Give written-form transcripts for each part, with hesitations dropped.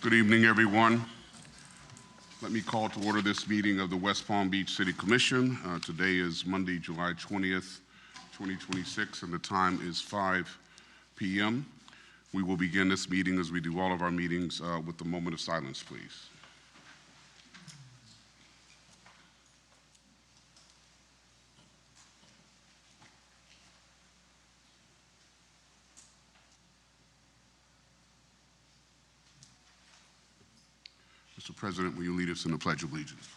Good evening, everyone. Let me call to order this meeting of the West Palm Beach City Commission. Today is Monday, July 20th, 2026, and the time is 5 p.m. We will begin this meeting, as we do all of our meetings, with a moment of silence, please. Mr. President, will you lead us in the Pledge of Allegiance?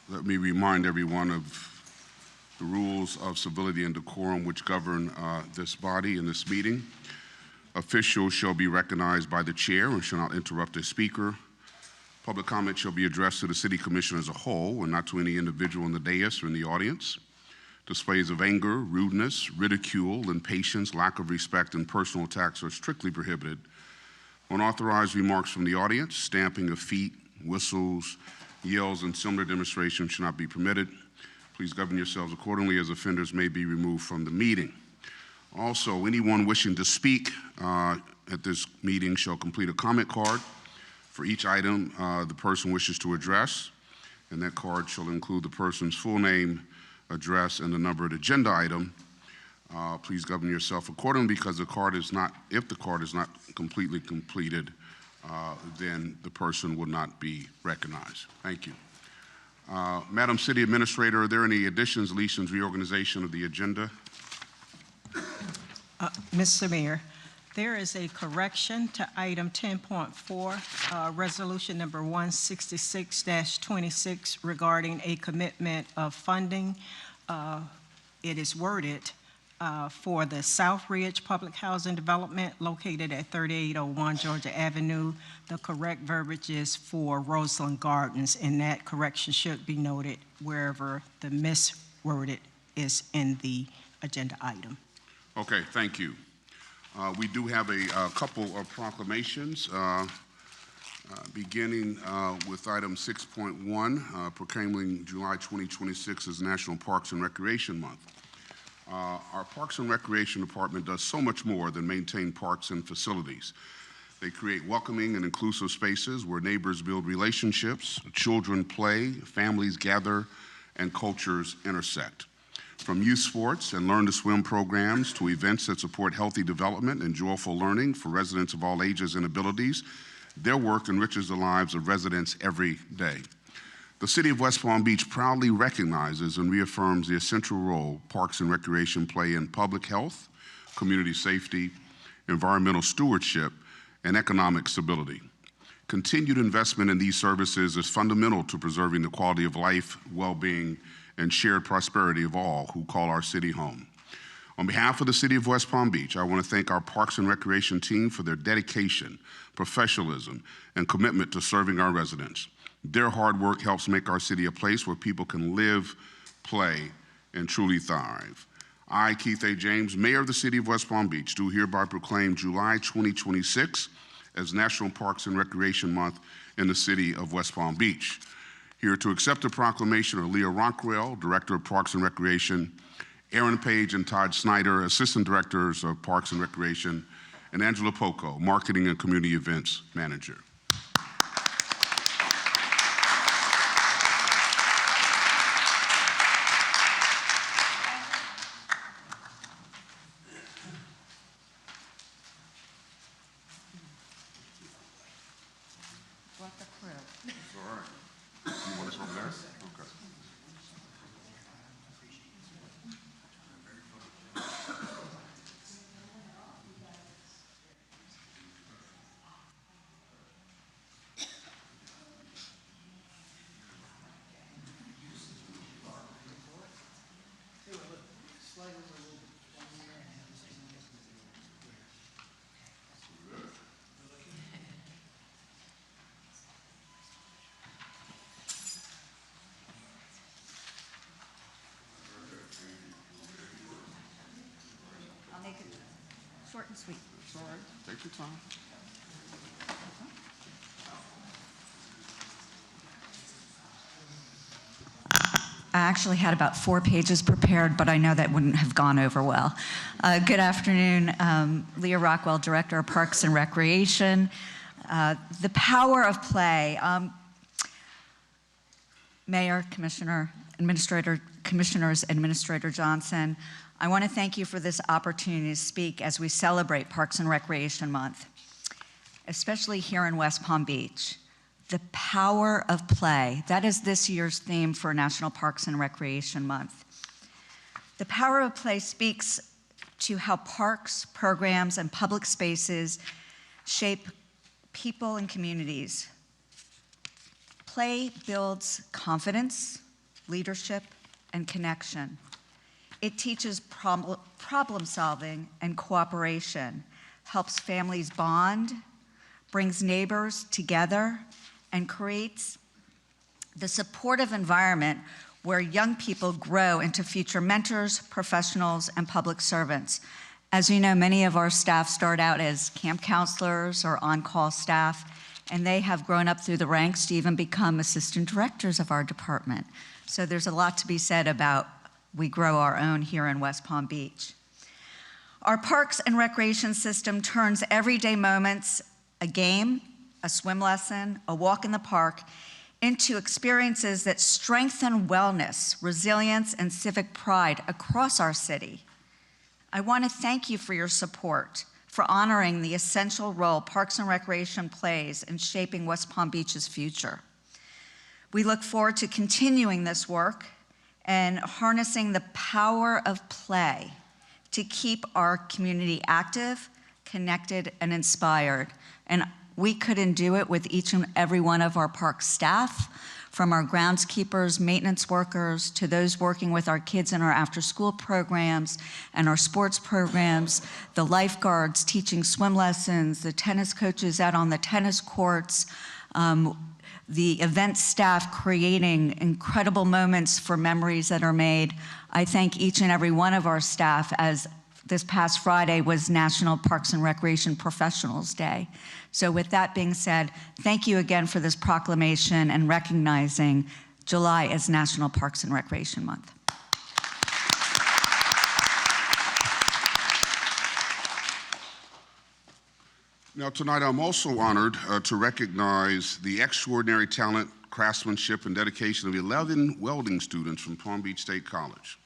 Let me remind everyone of the rules of civility and decorum which govern this body and this meeting. Officials shall be recognized by the chair and shall not interrupt a speaker. Public comment shall be addressed to the City Commission as a whole and not to any individual in the dais or in the audience. Displays of anger, rudeness, ridicule, impatience, lack of respect, and personal attacks are strictly prohibited. Unauthorized remarks from the audience, stamping of feet, whistles, yells, and similar demonstrations should not be permitted. Please govern yourselves accordingly, as offenders may be removed from the meeting. Also, anyone wishing to speak at this meeting shall complete a comment card for each item the person wishes to address, and that card shall include the person's full name, address, and the numbered agenda item. Please govern yourself accordingly, because if the card is not completely completed, then the person will not be recognized. Thank you. Madam City Administrator, are there any additions, deletions, reorganization of the agenda? Mr. Mayor, there is a correction to item 10.4, resolution number 166-26 regarding a commitment of funding. It is worded for the South Ridge Public Housing Development located at 3801 Georgia Avenue. The correct verbiage is for Roseland Gardens, and that correction should be noted wherever the misworded is in the agenda item. Okay, thank you. We do have a couple of proclamations, beginning with item 6.1, proclaiming July 2026 as National Parks and Recreation Month. Our Parks and Recreation Department does so much more than maintain parks and facilities. They create welcoming and inclusive spaces where neighbors build relationships, children play, families gather, and cultures intersect. From youth sports and learn to swim programs to events that support healthy development and joyful learning for residents of all ages and abilities, their work enriches the lives of residents every day. The City of West Palm Beach proudly recognizes and reaffirms the essential role parks and recreation play in public health, community safety, environmental stewardship, and economic stability. Continued investment in these services is fundamental to preserving the quality of life, well-being, and shared prosperity of all who call our city home. On behalf of the City of West Palm Beach, I want to thank our Parks and Recreation team for their dedication, professionalism, and commitment to serving our residents. Their hard work helps make our city a place where people can live, play, and truly thrive. I, Keith A. James, Mayor of the City of West Palm Beach, do hereby proclaim July 2026 as National Parks and Recreation Month in the City of West Palm Beach. Here to accept the proclamation are Leah Rockwell, Director of Parks and Recreation, Aaron Page and Todd Snyder, Assistant Directors of Parks and Recreation, and Angela Poco, Marketing and Community Events Manager. Short and sweet. That's all right. Take your time. I actually had about 4 pages prepared, but I know that wouldn't have gone over well. Good afternoon. Leah Rockwell, Director of Parks and Recreation. The power of play. Mayor, Commissioner, Commissioners, Administrator Johnson, I want to thank you for this opportunity to speak as we celebrate Parks and Recreation Month, especially here in West Palm Beach. The power of play. That is this year's theme for National Parks and Recreation Month. The power of play speaks to how parks, programs, and public spaces shape people and communities. Play builds confidence, leadership, and connection. It teaches problem solving and cooperation, helps families bond, brings neighbors together, and creates the supportive environment where young people grow into future mentors, professionals, and public servants. As you know, many of our staff start out as camp counselors or on-call staff, and they have grown up through the ranks to even become assistant directors of our department. So there's a lot to be said about we grow our own here in West Palm Beach. Our parks and recreation system turns everyday moments, a game, a swim lesson, a walk in the park, into experiences that strengthen wellness, resilience, and civic pride across our city. I want to thank you for your support, for honoring the essential role Parks and Recreation plays in shaping West Palm Beach's future. We look forward to continuing this work and harnessing the power of play to keep our community active, connected, and inspired. And we couldn't do it with each and every one of our park staff, from our groundskeepers, maintenance workers, to those working with our kids in our after-school programs and our sports programs, the lifeguards teaching swim lessons, the tennis coaches out on the tennis courts, the event staff creating incredible moments for memories that are made. I thank each and every one of our staff, as this past Friday was National Parks and Recreation Professionals Day. So with that being said, thank you again for this proclamation and recognizing July as National Parks and Recreation Month. Now tonight I'm also honored to recognize the extraordinary talent, craftsmanship, and dedication of 11 welding students from Palm Beach State College.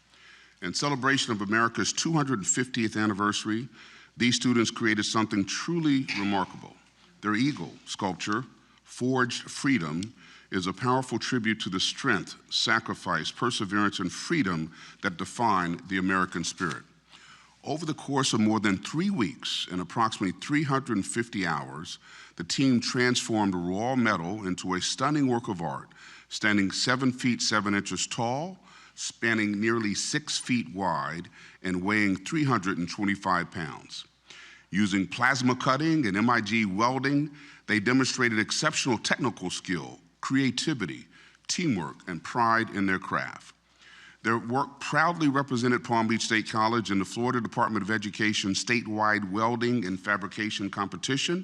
In celebration of America's 250th anniversary, these students created something truly remarkable. Their eagle sculpture, Forged Freedom, is a powerful tribute to the strength, sacrifice, perseverance, and freedom that define the American spirit. Over the course of more than 3 weeks and approximately 350 hours, the team transformed a raw metal into a stunning work of art, standing 7 feet 7 inches tall, spanning nearly 6 feet wide, and weighing 325 pounds. Using plasma cutting and MIG welding, they demonstrated exceptional technical skill, creativity, teamwork, and pride in their craft. Their work proudly represented Palm Beach State College in the Florida Department of Education statewide welding and fabrication competition,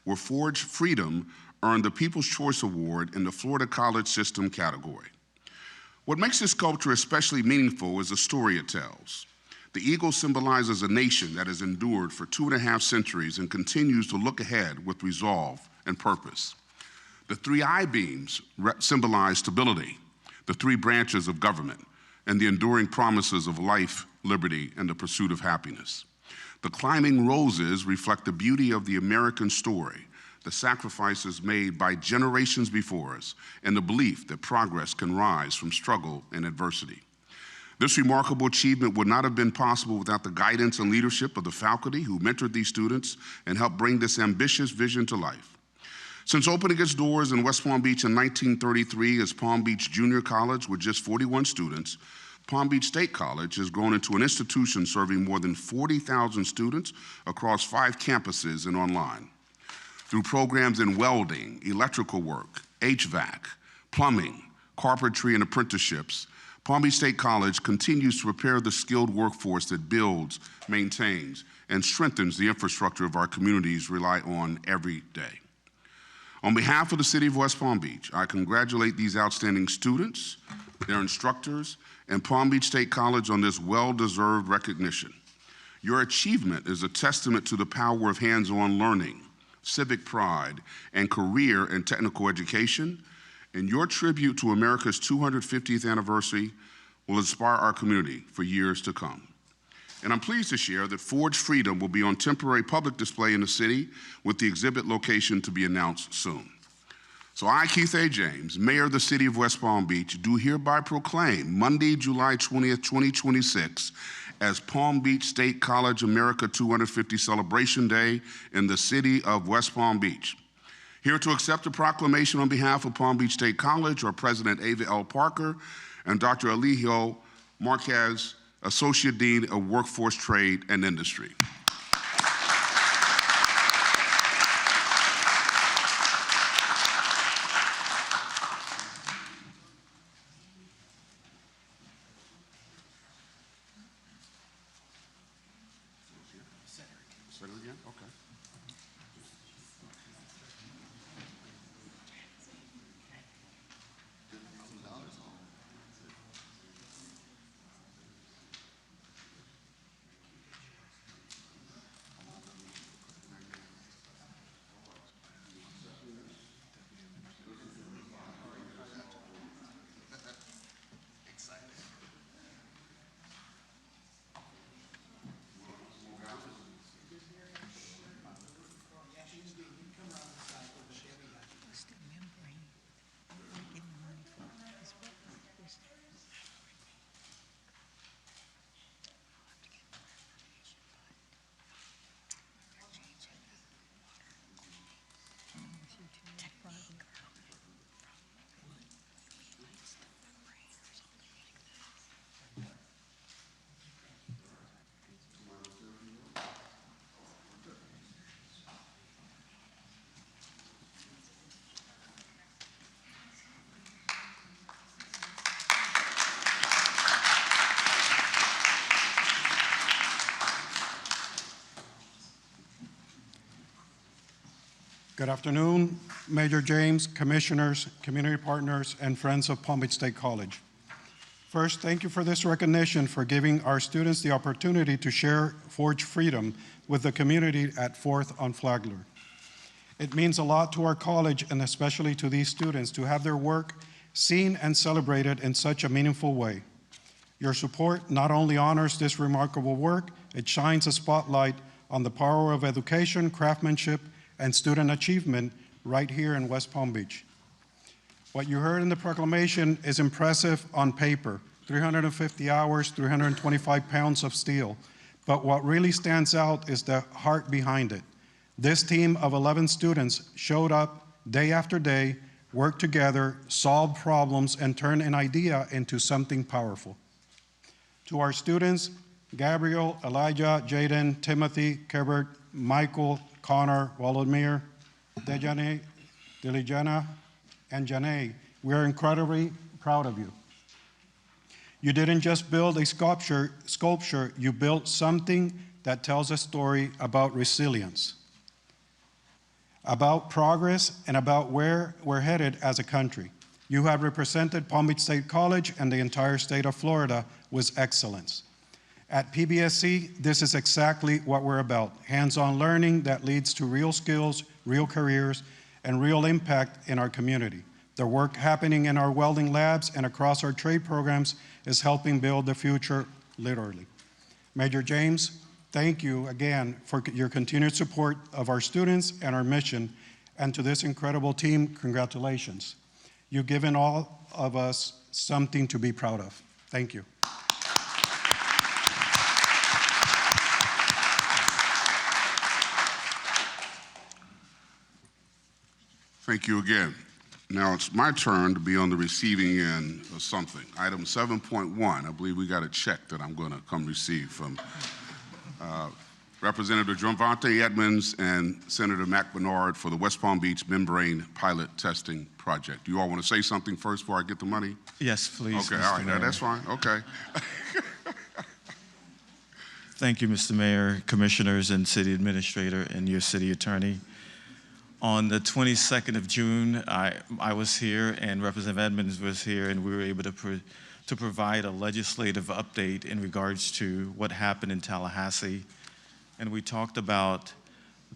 where Forged Freedom earned the People's Choice Award in the Florida College System category. What makes this sculpture especially meaningful is the story it tells. The eagle symbolizes a nation that has endured for 2.5 centuries and continues to look ahead with resolve and purpose. The 3 I-beams symbolize stability, the 3 branches of government, and the enduring promises of life, liberty, and the pursuit of happiness. The climbing roses reflect the beauty of the American story, the sacrifices made by generations before us, and the belief that progress can rise from struggle and adversity. This remarkable achievement would not have been possible without the guidance and leadership of the faculty who mentored these students and helped bring this ambitious vision to life. Since opening its doors in West Palm Beach in 1933 as Palm Beach Junior College with just 41 students, Palm Beach State College has grown into an institution serving more than 40,000 students across 5 campuses and online. Through programs in welding, electrical work, HVAC, plumbing, carpentry, and apprenticeships, Palm Beach State College continues to prepare the skilled workforce that builds, maintains, and strengthens the infrastructure of our communities rely on every day. On behalf of the City of West Palm Beach, I congratulate these outstanding students, their instructors, and Palm Beach State College on this well-deserved recognition. Your achievement is a testament to the power of hands-on learning, civic pride, and career and technical education, and your tribute to America's 250th anniversary will inspire our community for years to come. And I'm pleased to share that Forge Freedom will be on temporary public display in the city with the exhibit location to be announced soon. So I, Keith A. James, Mayor of the City of West Palm Beach, do hereby proclaim Monday, July 20th, 2026 as Palm Beach State College America 250 Celebration Day in the City of West Palm Beach. Here to accept the proclamation on behalf of Palm Beach State College are President Ava L. Parker and Dr. Eligio Marquez, Associate Dean of Workforce, Trade, and Industry. Say it again? Okay. Good afternoon, Major James, commissioners, community partners, and friends of Palm Beach State College. First, thank you for this recognition for giving our students the opportunity to share Forge Freedom with the community at 4th on Flagler. It means a lot to our college and especially to these students to have their work seen and celebrated in such a meaningful way. Your support not only honors this remarkable work, it shines a spotlight on the power of education, craftsmanship, and student achievement right here in West Palm Beach. What you heard in the proclamation is impressive on paper, 350 hours, 325 pounds of steel, but what really stands out is the heart behind it. This team of 11 students showed up day after day, worked together, solved problems, and turned an idea into something powerful. To our students, Gabriel, Elijah, Jaden, Timothy, Kebert, Michael, Connor, Volodymyr, Dejane, Dilijana, and Janae, we are incredibly proud of you. You didn't just build a sculpture, you built something that tells a story about resilience, about progress, and about where we're headed as a country. You have represented Palm Beach State College and the entire state of Florida with excellence. At PBSC, this is exactly what we're about, hands-on learning that leads to real skills, real careers, and real impact in our community. The work happening in our welding labs and across our trade programs is helping build the future, literally. Major James, thank you again for your continued support of our students and our mission, and to this incredible team, congratulations. You've given all of us something to be proud of. Thank you. Thank you again. Now it's my turn to be on the receiving end of something. Item 7.1, I believe we got a check that I'm going to come receive from Representative Javante Edmonds and Senator Mac Bernard for the West Palm Beach Membrane Pilot Testing Project. Do you all want to say something first before I get the money? Yes, please. Okay, Mr. all right, Mayor. that's fine, okay. Thank you, Mr. Mayor, Commissioners, and City Administrator, and your City Attorney. On the 22nd of June, I was here, and Representative Edmonds was here, and we were able to provide a legislative update in regards to what happened in Tallahassee. And we talked about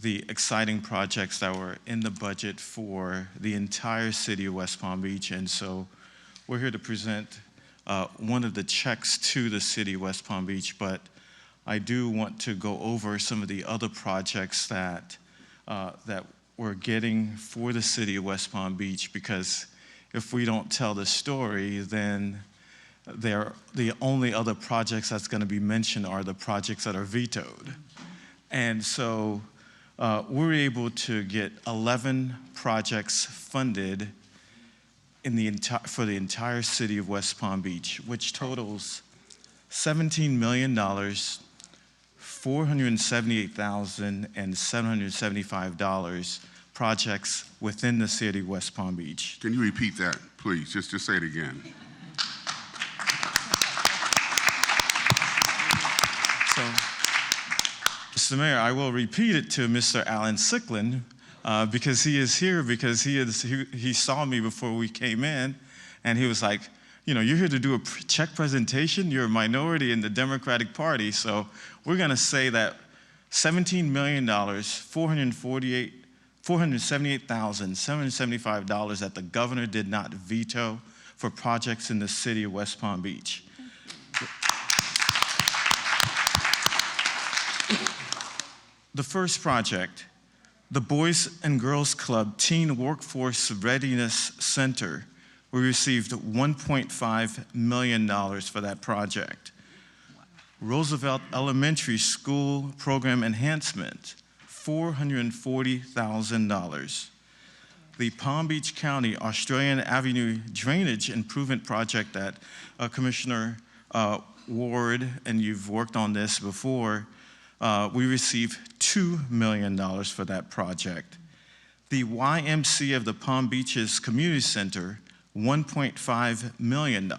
the exciting projects that were in the budget for the entire city of West Palm Beach. And so we're here to present one of the checks to the city of West Palm Beach, but I do want to go over some of the other projects that we're getting for the city of West Palm Beach, because if we don't tell the story, then the only other projects that's going to be mentioned are the projects that are vetoed. And so we're able to get 11 projects funded for the entire city of West Palm Beach, which totals $17 million, $478,775 projects within the city of West Palm Beach. Can you repeat that, please? Just say it again. So, Mr. Mayor, I will repeat it to Mr. Alan Sicklin because he is here, because he saw me before we came in, and he was like, you know, you're here to do a check presentation. You're a minority in the Democratic Party, so we're going to say that $17 million, $478,775 that the governor did not veto for projects in the city of West Palm Beach. The first project, the Boys and Girls Club Teen Workforce Readiness Center. We received $1.5 million for that project. Roosevelt Elementary School Program Enhancement, $440,000. The Palm Beach County Australian Avenue Drainage Improvement Project that Commissioner Ward, and you've worked on this before, we received $2 million for that project. The YMCA of the Palm Beaches Community Center, $1.5 million.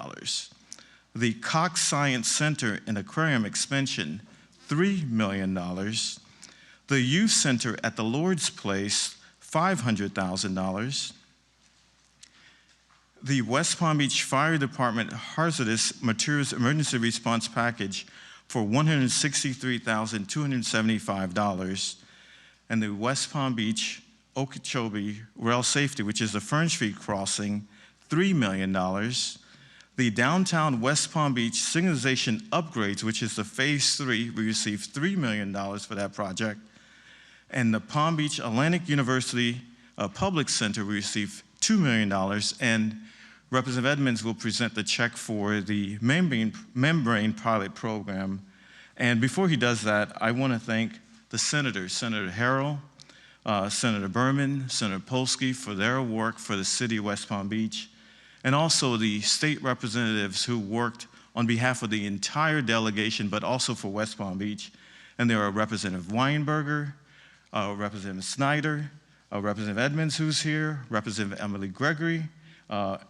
The Cox Science Center and Aquarium Expansion, $3 million. The Youth Center at the Lord's Place, $500,000. The West Palm Beach Fire Department Hazardous Materials Emergency Response Package for $163,275. And the West Palm Beach Okeechobee Rail Safety, which is the Fern Street crossing, $3 million. The downtown West Palm Beach signalization upgrades, which is the phase 3, we received $3 million for that project. And the Palm Beach Atlantic University Public Center, we received $2 million. And Representative Edmonds will present the check for the membrane pilot program. And before he does that, I want to thank the senators, Senator Harrell, Senator Berman, Senator Polsky, for their work for the city of West Palm Beach, and also the state representatives who worked on behalf of the entire delegation, but also for West Palm Beach. And there are Representative Weinberger, Representative Snyder, Representative Edmonds, who's here, Representative Emily Gregory,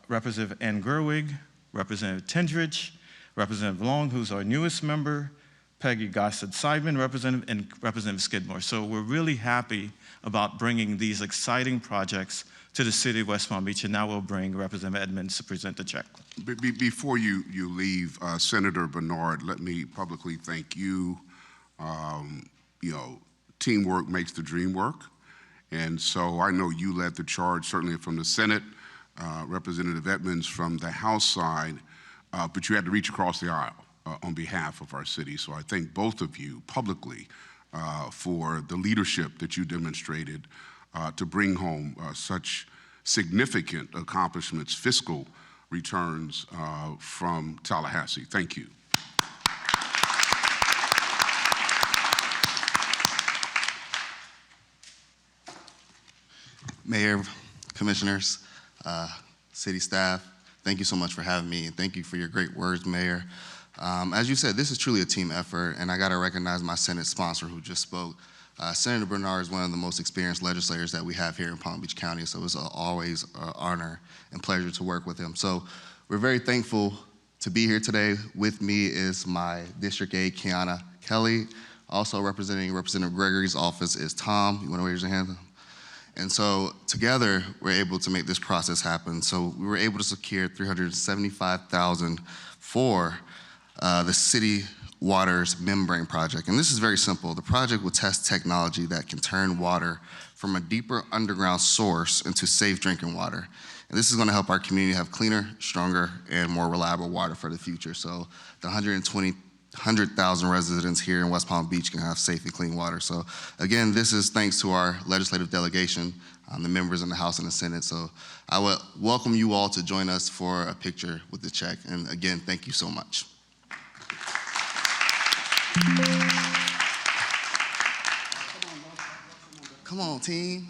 Representative Ann Gerwig, Representative Tendridge, Representative Long, who's our newest member, Peggy Gossett-Seidman, and Representative Skidmore. So we're really happy about bringing these exciting projects to the city of West Palm Beach, and now we'll bring Representative Edmonds to present the check. Before you leave, Senator Bernard, let me publicly thank you. You know, teamwork makes the dream work, and so I know you led the charge, certainly from the Senate, Representative Edmonds from the House side, but you had to reach across the aisle on behalf of our city. So I thank both of you publicly for the leadership that you demonstrated to bring home such significant accomplishments, fiscal returns from Tallahassee. Thank you. Mayor, commissioners, city staff, thank you so much for having me, and thank you for your great words, Mayor. As you said, this is truly a team effort, and I got to recognize my Senate sponsor who just spoke. Senator Bernard is one of the most experienced legislators that we have here in Palm Beach County, so it's always an honor and pleasure to work with him. So we're very thankful to be here today. With me is my district aide, Kiana Kelly. Also representing Representative Gregory's office is Tom. You want to raise your hand? And so together, we're able to make this process happen. So we were able to secure $375,000 for the city water's membrane project. And this is very simple. The project will test technology that can turn water from a deeper underground source into safe drinking water. And this is going to help our community have cleaner, stronger, and more reliable water for the future. So the 100,000 residents here in West Palm Beach can have safe and clean water. So again, this is thanks to our legislative delegation, the members in the House and the Senate. So I would welcome you all to join us for a picture with the check. And again, thank you so much. Come on, team.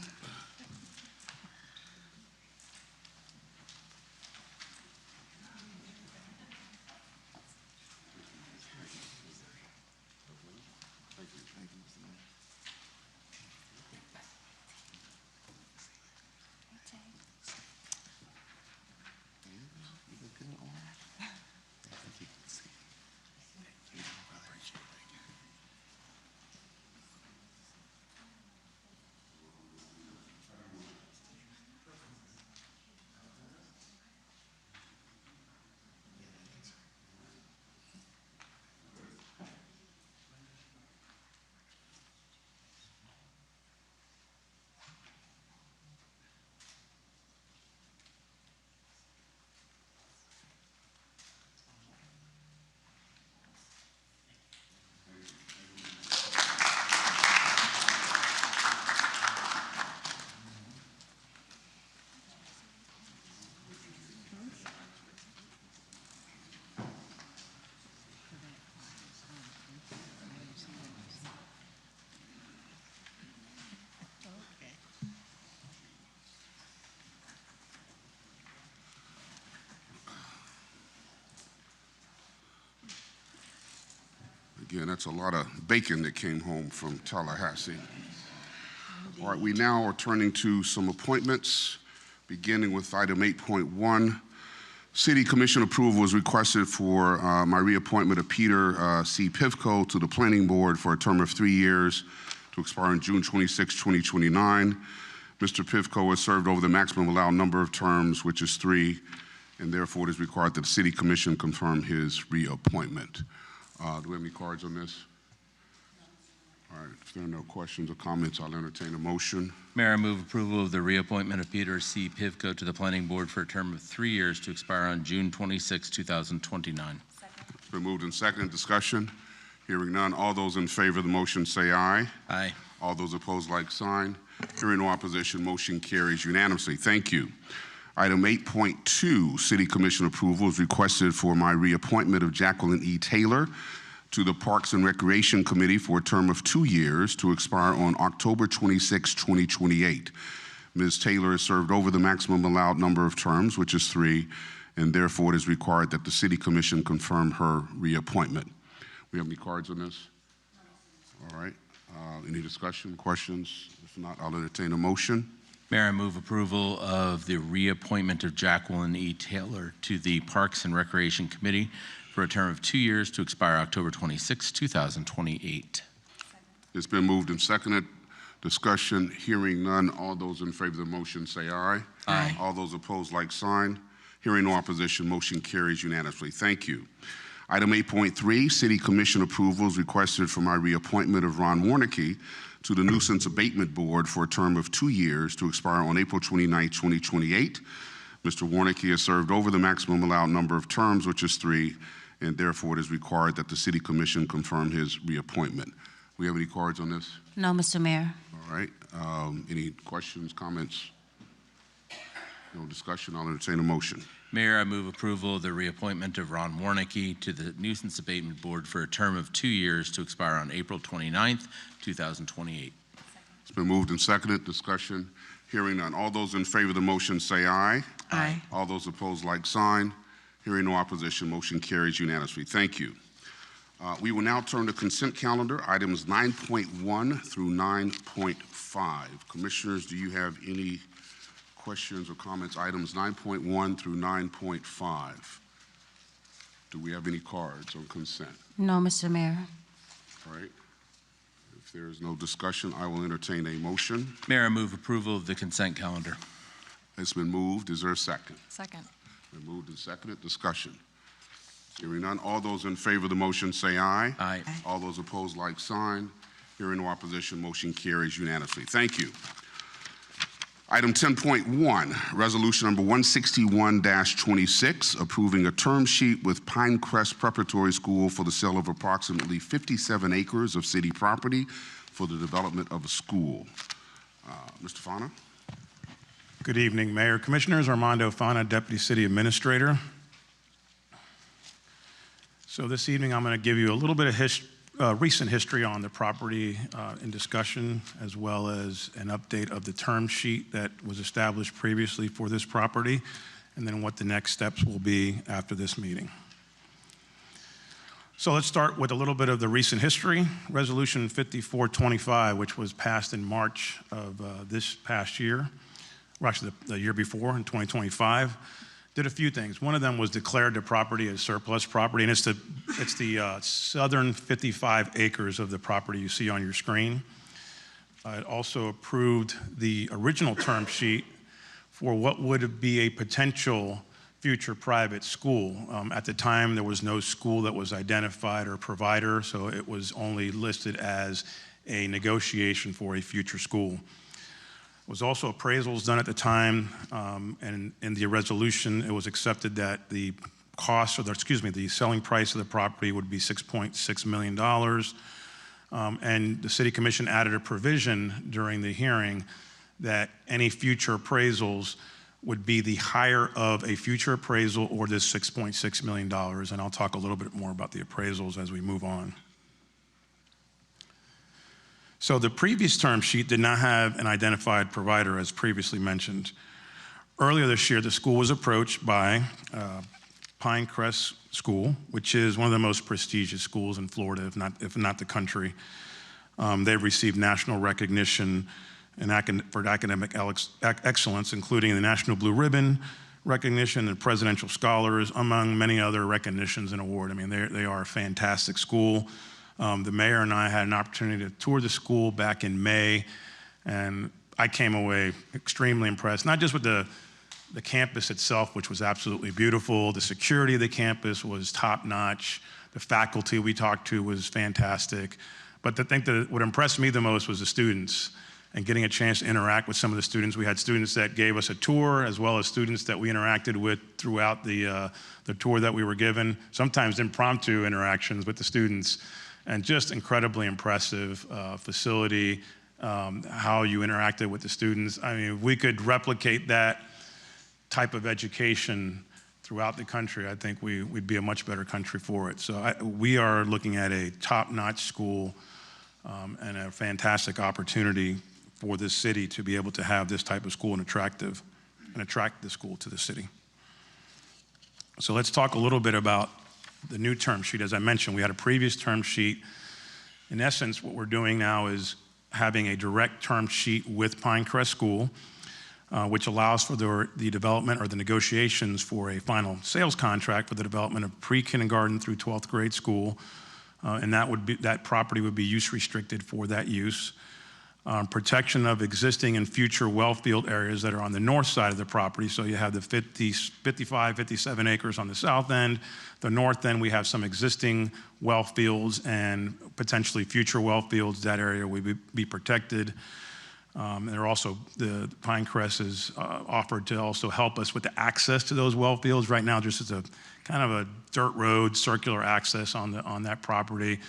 Again, that's a lot of bacon that came home from Tallahassee. All right, we now are turning to some appointments, beginning with item 8.1. City Commission approval is requested for my reappointment of Peter C. Pivko to the Planning Board for a term of 3 years to expire on June 26, 2029. Mr. Pivko has served over the maximum allowed number of terms, which is 3, and therefore it is required that the City Commission confirm his reappointment. Do we have any cards on this? All right, if there are no questions or comments, I'll entertain a motion. Mayor, I move approval of the reappointment of Peter C. Pivko to the Planning Board for a term of 3 years to expire on June 26, 2029. It's been moved and seconded. Discussion? Hearing none. All those in favor of the motion say aye. Aye. All those opposed, like sign. Hearing no opposition, motion carries unanimously. Thank you. Item 8.2, City Commission approval is requested for my reappointment of Jacqueline E. Taylor to the Parks and Recreation Committee for a term of 2 years to expire on October 26, 2028. Ms. Taylor has served over the maximum allowed number of terms, which is 3, and therefore it is required that the City Commission confirm her reappointment. We have any cards on this? All right. Any discussion, questions? If not, I'll entertain a motion. Mayor, I move approval of the reappointment of Jacqueline E. Taylor to the Parks and Recreation Committee for a term of 2 years to expire October 26, 2028. It's been moved and seconded. Discussion, hearing none. All those in favor of the motion say aye. Aye. All those opposed, like sign. Hearing no opposition, motion carries unanimously. Thank you. Item 8.3, City Commission approval is requested for my reappointment of Ron Warnicki to the Nuisance Abatement Board for a term of 2 years to expire on April 29, 2028. Mr. Warnicki has served over the maximum allowed number of terms, which is 3, and therefore it is required that the City Commission confirm his reappointment. We have any cards on this? No, Mr. Mayor. All right. Any questions, comments? No discussion. I'll entertain a motion. Mayor, I move approval of the reappointment of Ron Warnicki to the Nuisance Abatement Board for a term of 2 years to expire on April 29th, 2028. It's been moved and seconded. Discussion. Hearing none. All those in favor of the motion say aye. Aye. All those opposed, like sign. Hearing no opposition, motion carries unanimously. Thank you. We will now turn to consent calendar, items 9.1 through 9.5. Commissioners, do you have any questions or comments? Items 9.1 through 9.5. Do we have any cards on consent? No, Mr. Mayor. All right. If there is no discussion, I will entertain a motion. Mayor, I move approval of the consent calendar. It's been moved. Is there a second? Second. Been moved and seconded. Discussion. Hearing none. All those in favor of the motion say aye. Aye. All those opposed, like sign. Hearing no opposition, motion carries unanimously. Thank you. Item 10.1, resolution number 161-26, approving a term sheet with Pinecrest Preparatory School for the sale of approximately 57 acres of city property for the development of a school. Mr. Fana? Good evening, Mayor, Commissioners. Armando Fana, Deputy City Administrator. So this evening, I'm going to give you a little bit of recent history on the property in discussion, as well as an update of the term sheet that was established previously for this property, and then what the next steps will be after this meeting. So let's start with a little bit of the recent history. Resolution 5425, which was passed in March of this past year, or actually the year before, in 2025, did a few things. One of them was declared the property as surplus property, and it's the southern 55 acres of the property you see on your screen. It also approved the original term sheet for what would be a potential future private school. At the time, there was no school that was identified or provider, so it was only listed as a negotiation for a future school. There was also appraisals done at the time, and in the resolution, it was accepted that the cost, the selling price of the property would be $6.6 million. And the City Commission added a provision during the hearing that any future appraisals would be the higher of a future appraisal or this $6.6 million. And I'll talk a little bit more about the appraisals as we move on. So the previous term sheet did not have an identified provider, as previously mentioned. Earlier this year, the school was approached by Pinecrest School, which is one of the most prestigious schools in Florida, if not the country. They've received national recognition for academic excellence, including the National Blue Ribbon recognition and Presidential Scholars, among many other recognitions and awards. I mean, they are a fantastic school. The mayor and I had an opportunity to tour the school back in May, and I came away extremely impressed, not just with the campus itself, which was absolutely beautiful. The security of the campus was top-notch. The faculty we talked to was fantastic. But the thing that what impressed me the most was the students and getting a chance to interact with some of the students. We had students that gave us a tour, as well as students that we interacted with throughout the tour that we were given, sometimes impromptu interactions with the students. And just incredibly impressive facility, how you interacted with the students. I mean, if we could replicate that type of education throughout the country, I think we'd be a much better country for it. So we are looking at a top-notch school and a fantastic opportunity for this city to be able to have this type of school and attract the school to the city. So let's talk a little bit about the new term sheet. As I mentioned, we had a previous term sheet. In essence, what we're doing now is having a direct term sheet with Pinecrest School, which allows for the development or the negotiations for a final sales contract for the development of pre-kindergarten through 12th grade school, and that property would be use restricted for that use. Protection of existing and future well field areas that are on the north side of the property. So you have the 55, 57 acres on the south end. The north end, we have some existing well fields and potentially future well fields. That area would be protected. They're also, the Pinecrest is offered to also help us with the access to those well fields. Right now, just as a kind of a dirt road, circular access on that property.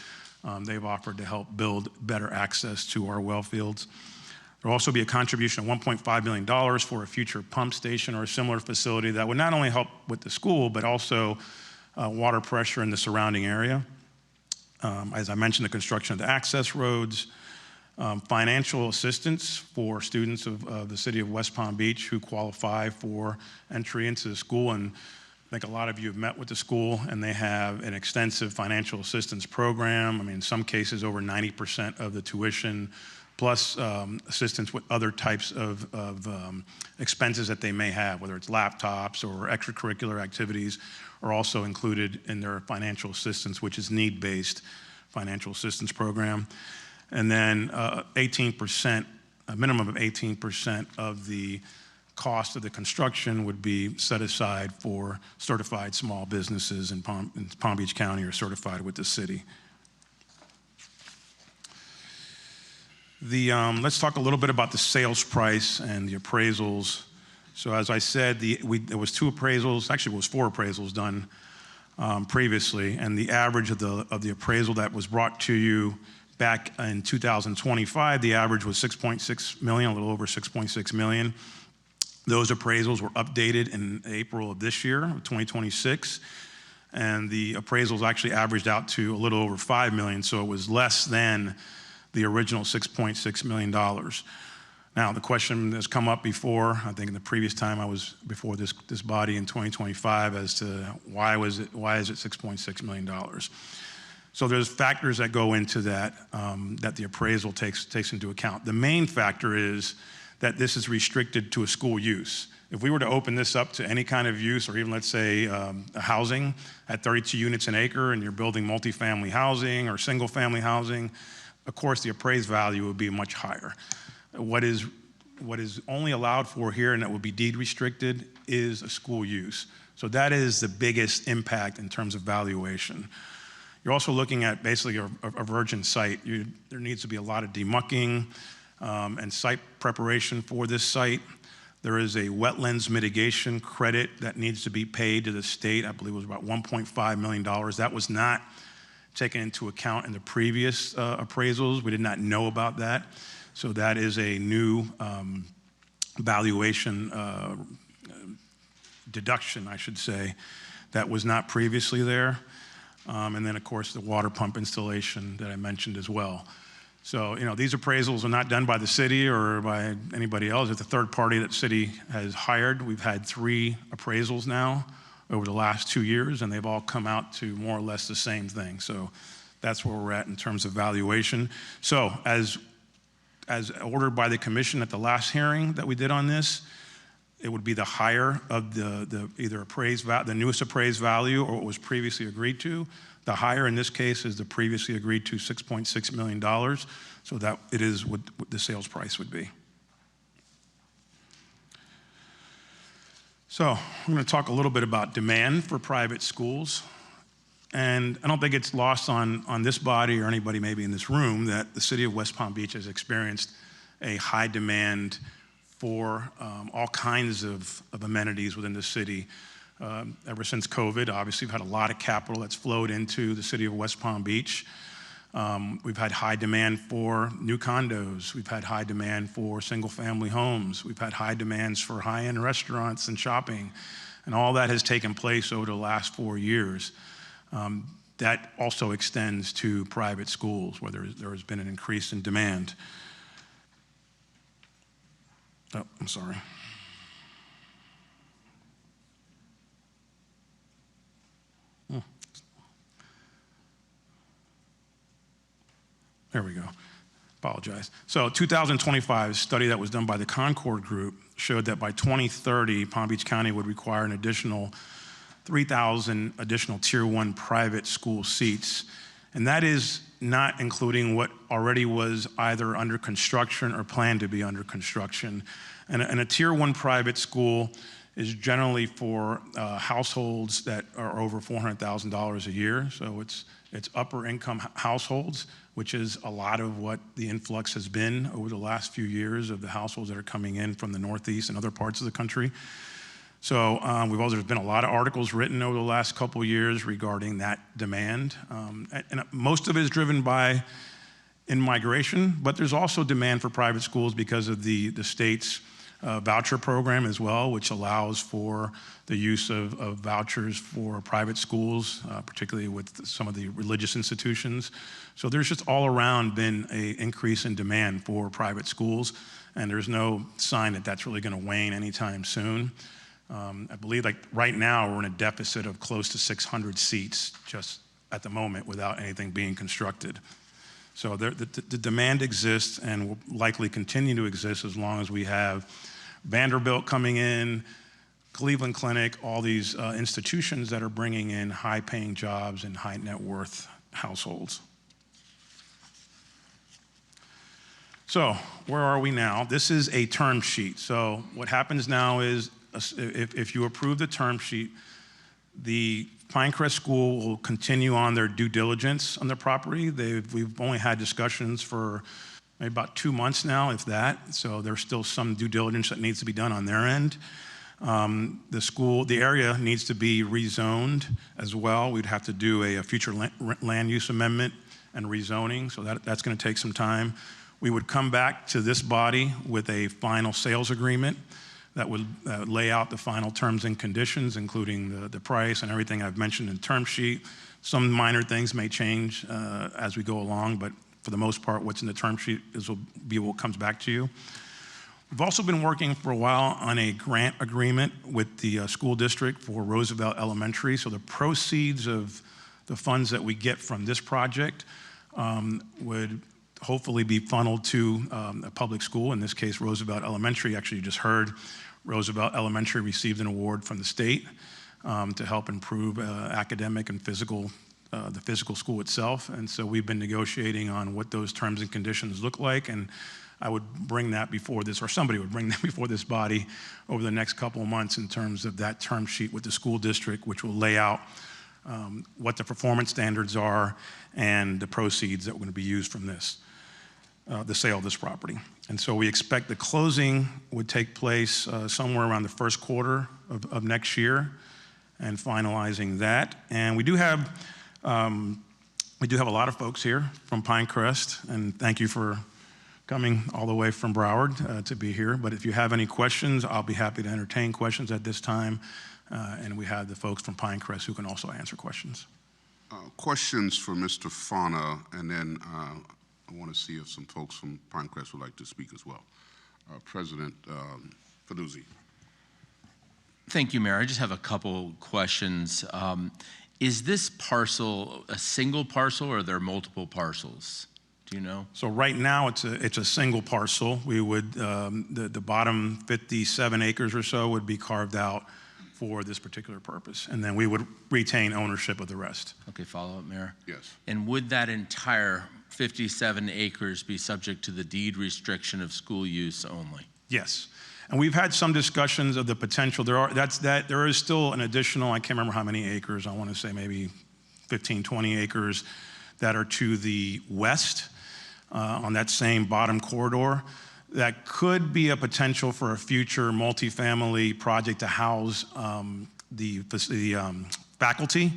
They've offered to help build better access to our well fields. There will also be a contribution of $1.5 million for a future pump station or a similar facility that would not only help with the school, but also water pressure in the surrounding area. As I mentioned, the construction of the access roads, financial assistance for students of the city of West Palm Beach who qualify for entry into the school. And think a lot of you have met with the school, and they have an extensive financial assistance program. I mean, in some cases, over 90% of the tuition, plus assistance with other types of expenses that they may have, whether it's laptops or extracurricular activities, are also included in their financial assistance, which is need-based financial assistance program. And then 18%, a minimum of 18% of the cost of the construction would be set aside for certified small businesses in Palm Beach County or certified with the city. Let's talk a little bit about the sales price and the appraisals. So as I said, there was 2 appraisals, actually it was 4 appraisals done previously, and the average of the appraisal that was brought to you back in 2025, the average was 6.6 million, a little over 6.6 million. Those appraisals were updated in April of this year, 2026, and the appraisals actually averaged out to a little over 5 million, so it was less than the original $6.6 million. Now, the question has come up before, I think in the previous time I was before this body in 2025, as to why is it $6.6 million? So there's factors that go into that, that the appraisal takes into account. The main factor is that this is restricted to a school use. If we were to open this up to any kind of use, or even let's say a housing at 32 units an acre, and you're building multifamily housing or single family housing, of course the appraised value would be much higher. What is only allowed for here, and that would be deed restricted, is a school use. So that is the biggest impact in terms of valuation. You're also looking at basically a virgin site. There needs to be a lot of demucking and site preparation for this site. There is a wetlands mitigation credit that needs to be paid to the state. I believe it was about $1.5 million. That was not taken into account in the previous appraisals. We did not know about that. So that is a new valuation deduction, I should say, that was not previously there. And then, of course, the water pump installation that I mentioned as well. So, these appraisals are not done by the city or by anybody else. It's a third party that city has hired. We've had 3 appraisals now over the last 2 years, and they've all come out to more or less the same thing. So that's where we're at in terms of valuation. So as ordered by the commission at the last hearing that we did on this, it would be the higher of the either the newest appraised value or what was previously agreed to. The higher in this case is the previously agreed to $6.6 million. So that it is what the sales price would be. So I'm going to talk a little bit about demand for private schools. And I don't think it's lost on this body or anybody maybe in this room that the city of West Palm Beach has experienced a high demand for all kinds of amenities within the city. Ever since COVID, obviously, we've had a lot of capital that's flowed into the city of West Palm Beach. We've had high demand for new condos. We've had high demand for single-family homes. We've had high demands for high-end restaurants and shopping. And all that has taken place over the last 4 years. That also extends to private schools, where there has been an increase in demand. Oh, I'm sorry. There we go. Apologize. So 2025 study that was done by the Concord Group showed that by 2030, Palm Beach County would require an additional 3,000 additional Tier 1 private school seats. And that is not including what already was either under construction or planned to be under construction. And a Tier 1 private school is generally for households that are over $400,000 a year. So it's upper income households, which is a lot of what the influx has been over the last few years of the households that are coming in from the Northeast and other parts of the country. So there's been a lot of articles written over the last couple of years regarding that demand. And most of it is driven by in-migration, but there's also demand for private schools because of the state's voucher program as well, which allows for the use of vouchers for private schools, particularly with some of the religious institutions. So there's just all around been an increase in demand for private schools, and there's no sign that that's really going to wane anytime soon. I believe like right now we're in a deficit of close to 600 seats just at the moment without anything being constructed. So the demand exists and will likely continue to exist as long as we have Vanderbilt coming in, Cleveland Clinic, all these institutions that are bringing in high-paying jobs and high net worth households. So where are we now? This is a term sheet. So what happens now is if you approve the term sheet, the Pinecrest School will continue on their due diligence on the property. We've only had discussions for maybe about 2 months now, if that. So there's still some due diligence that needs to be done on their end. The area needs to be rezoned as well. We'd have to do a future land use amendment and rezoning, so that's going to take some time. We would come back to this body with a final sales agreement that would lay out the final terms and conditions, including the price and everything I've mentioned in the term sheet. Some minor things may change as we go along, but for the most part, what's in the term sheet will be what comes back to you. We've also been working for a while on a grant agreement with the school district for Roosevelt Elementary. So the proceeds of the funds that we get from this project would hopefully be funneled to a public school, in this case Roosevelt Elementary. Actually, you just heard Roosevelt Elementary received an award from the state to help improve academic and the physical school itself. And so we've been negotiating on what those terms and conditions look like, and I would bring that before this, or somebody would bring that before this body over the next couple of months in terms of that term sheet with the school district, which will lay out what the performance standards are and the proceeds that were going to be used from this, the sale of this property. And so we expect the closing would take place somewhere around the first quarter of next year, and finalizing that. And we do have a lot of folks here from Pinecrest, and thank you for coming all the way from Broward to be here. But if you have any questions, I'll be happy to entertain questions at this time. And we have the folks from Pinecrest who can also answer questions. Questions for Mr. Fauna, and then I want to see if some folks from Pinecrest would like to speak as well. President Faduzzi. Thank you, Mayor. I just have a couple questions. Is this parcel a single parcel, or are there multiple parcels? Do you know? So right now it's a single parcel. We would the bottom 57 acres or so would be carved out for this particular purpose, and then we would retain ownership of the rest. Okay, follow up, Mayor. Yes. And would that entire 57 acres be subject to the deed restriction of school use only? Yes. And we've had some discussions of the potential. There is still an additional, I can't remember how many acres, I want to say maybe 15, 20 acres that are to the west on that same bottom corridor. That could be a potential for a future multifamily project to house the faculty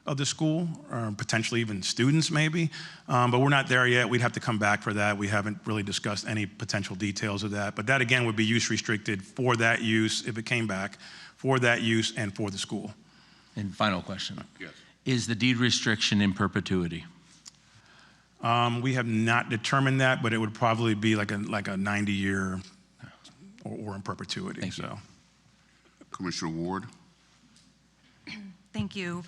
of the school, or potentially even students maybe, but we're not there yet. We'd have to come back for that. We haven't really discussed any potential details of that, but that again would be use restricted for that use if it came back, for that use and for the school. And final question. Yes. Is the deed restriction in perpetuity? We have not determined that, but it would probably be like a 90-year or in perpetuity. Thank you. So. Commissioner Ward. Thank you.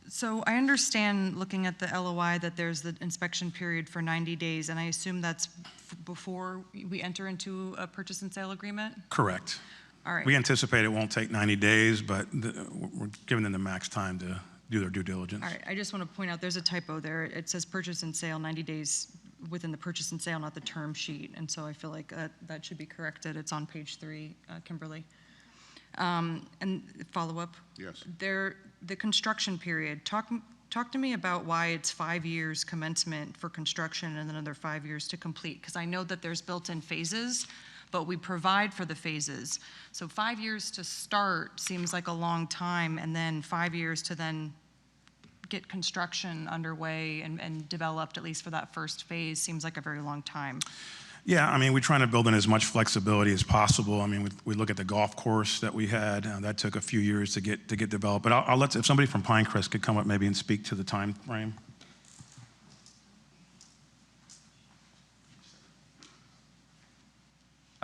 So I understand, looking at the LOI, that there's the inspection period for 90 days, and I assume that's before we enter into a purchase and sale agreement? Correct. All right. We anticipate it won't take 90 days, but we're giving them the max time to do their due diligence. All right, I just want to point out, there's a typo there. It says purchase and sale, 90 days within the purchase and sale, not the term sheet, and so I feel like that should be corrected. It's on page 3, Kimberly. And follow-up? Yes. The construction period, talk to me about why it's 5 years commencement for construction and another 5 years to complete, because I know that there's built-in phases, but we provide for the phases. So 5 years to start seems like a long time, and then 5 years to then get construction underway and developed, at least for that first phase, seems like a very long time. Yeah, I mean, we're trying to build in as much flexibility as possible. I mean, we look at the golf course that we had, that took a few years to get developed. But I'll let, if somebody from Pinecrest could come up maybe and speak to the time frame.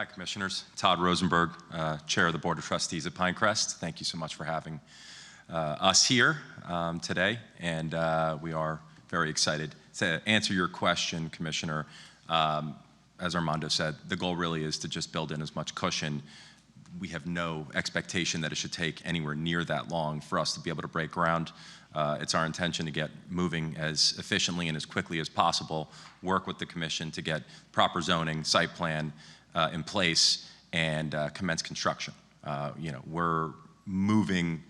Hi, Commissioners. Todd Rosenberg, Chair of the Board of Trustees at Pinecrest. Thank you so much for having us here today, and we are very excited. To answer your question, Commissioner, as Armando said, the goal really is to just build in as much cushion. We have no expectation that it should take anywhere near that long for us to be able to break ground. It's our intention to get moving as efficiently and as quickly as possible, work with the Commission to get proper zoning, site plan in place, and commence construction. We're moving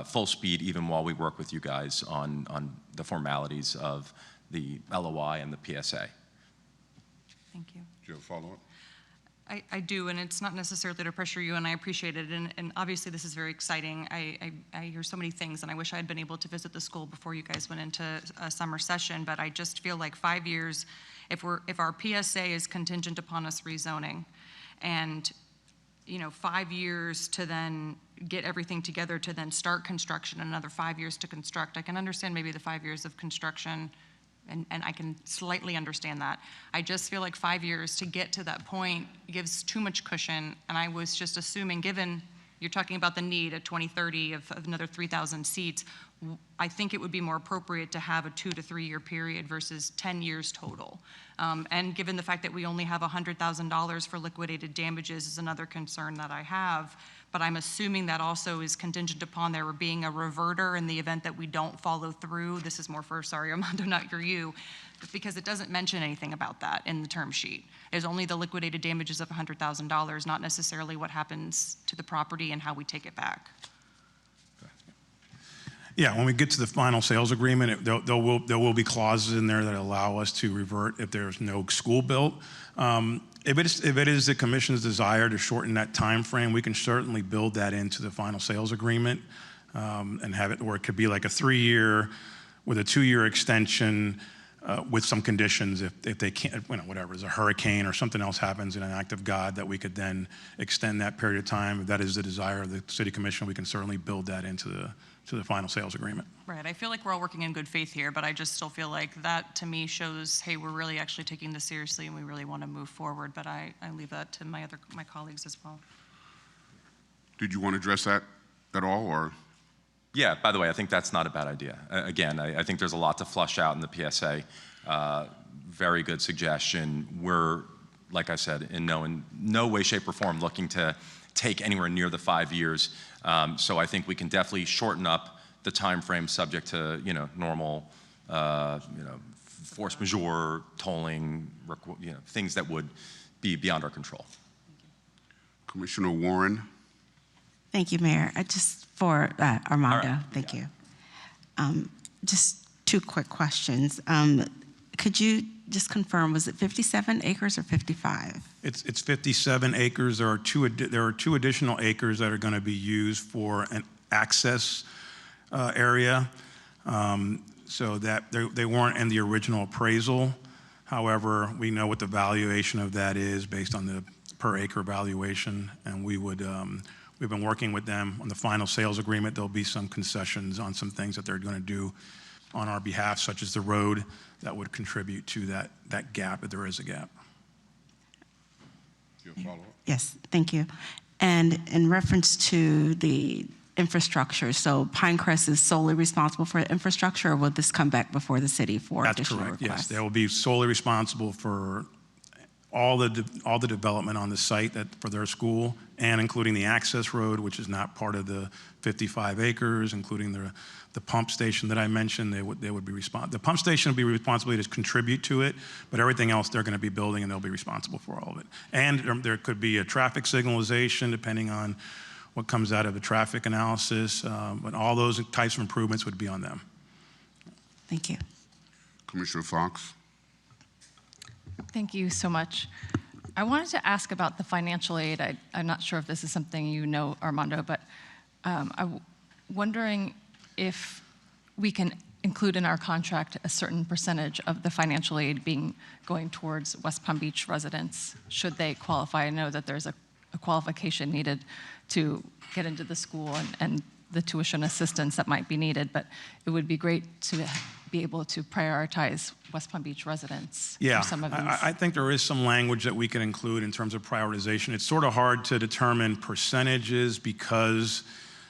full speed even while we work with you guys on the formalities of the LOI and the PSA. Thank you. Do you have a follow-up? I do, and it's not necessarily to pressure you, and I appreciate it. And obviously, this is very exciting. I hear so many things, and I wish I had been able to visit the school before you guys went into a summer session. But I just feel like 5 years, if our PSA is contingent upon us rezoning, and 5 years to then get everything together to then start construction, another 5 years to construct. I can understand maybe the 5 years of construction. And I can slightly understand that. I just feel like 5 years to get to that point gives too much cushion. And I was just assuming, given you're talking about the need at 2030 of another 3,000 seats, I think it would be more appropriate to have a 2 to 3 year period versus 10 years total. And given the fact that we only have $100,000 for liquidated damages is another concern that I have. But I'm assuming that also is contingent upon there being a reverter in the event that we don't follow through. This is more for, sorry, Armando, not you, because it doesn't mention anything about that in the term sheet. There's only the liquidated damages of $100,000, not necessarily what happens to the property and how we take it back. Yeah, when we get to the final sales agreement, there will be clauses in there that allow us to revert if there's no school built. If it is the Commission's desire to shorten that time frame, we can certainly build that into the final sales agreement and have it, or it could be like a 3 year with a 2 year extension with some conditions if they can't, whatever, there's a hurricane or something else happens in an act of God, that we could then extend that period of time. If that is the desire of the City Commission, we can certainly build that into the final sales agreement. Right, I feel like we're all working in good faith here, but I just still feel like that to me shows, hey, we're really actually taking this seriously and we really want to move forward, but I leave that to my colleagues as well. Did you want to address that at all, or? Yeah, by the way, I think that's not a bad idea. Again, I think there's a lot to flush out in the PSA. Very good suggestion. We're, like I said, in no way, shape, or form looking to take anywhere near the 5 years. So I think we can definitely shorten up the time frame subject to normal force majeure, tolling, things that would be beyond our control. Commissioner Warren. Thank you, Mayor. Just for Armando, Right. thank you. Just 2 quick questions. Could you just confirm, was it 57 acres or 55? It's 57 acres. There are two additional acres that are going to be used for an access area, so that they weren't in the original appraisal. However, we know what the valuation of that is based on the per acre valuation, and we've been working with them on the final sales agreement. There'll be some concessions on some things that they're going to do on our behalf, such as the road, that would contribute to that gap, if there is a gap. Do you have a follow-up? Yes, thank you. And in reference to the infrastructure, so Pinecrest is solely responsible for infrastructure, or will this come back before the city for additional That's correct, requests? yes. They will be solely responsible for all the development on the site for their school, and including the access road, which is not part of the 55 acres, including the pump station that I mentioned. They would be responsible. The pump station will be responsible to contribute to it, but everything else they're going to be building, and they'll be responsible for all of it. And there could be a traffic signalization depending on what comes out of the traffic analysis, but all those types of improvements would be on them. Thank you. Commissioner Fox. Thank you so much. I wanted to ask about the financial aid. I'm not sure if this is something you know, Armando, but I'm wondering if we can include in our contract a certain percentage of the financial aid going towards West Palm Beach residents, should they qualify. I know that there's a qualification needed to get into the school, and the tuition assistance that might be needed, but it would be great to be able to prioritize West Palm Beach residents Yeah, for some of these. I think there is some language that we can include in terms of prioritization. It's sort of hard to determine percentages because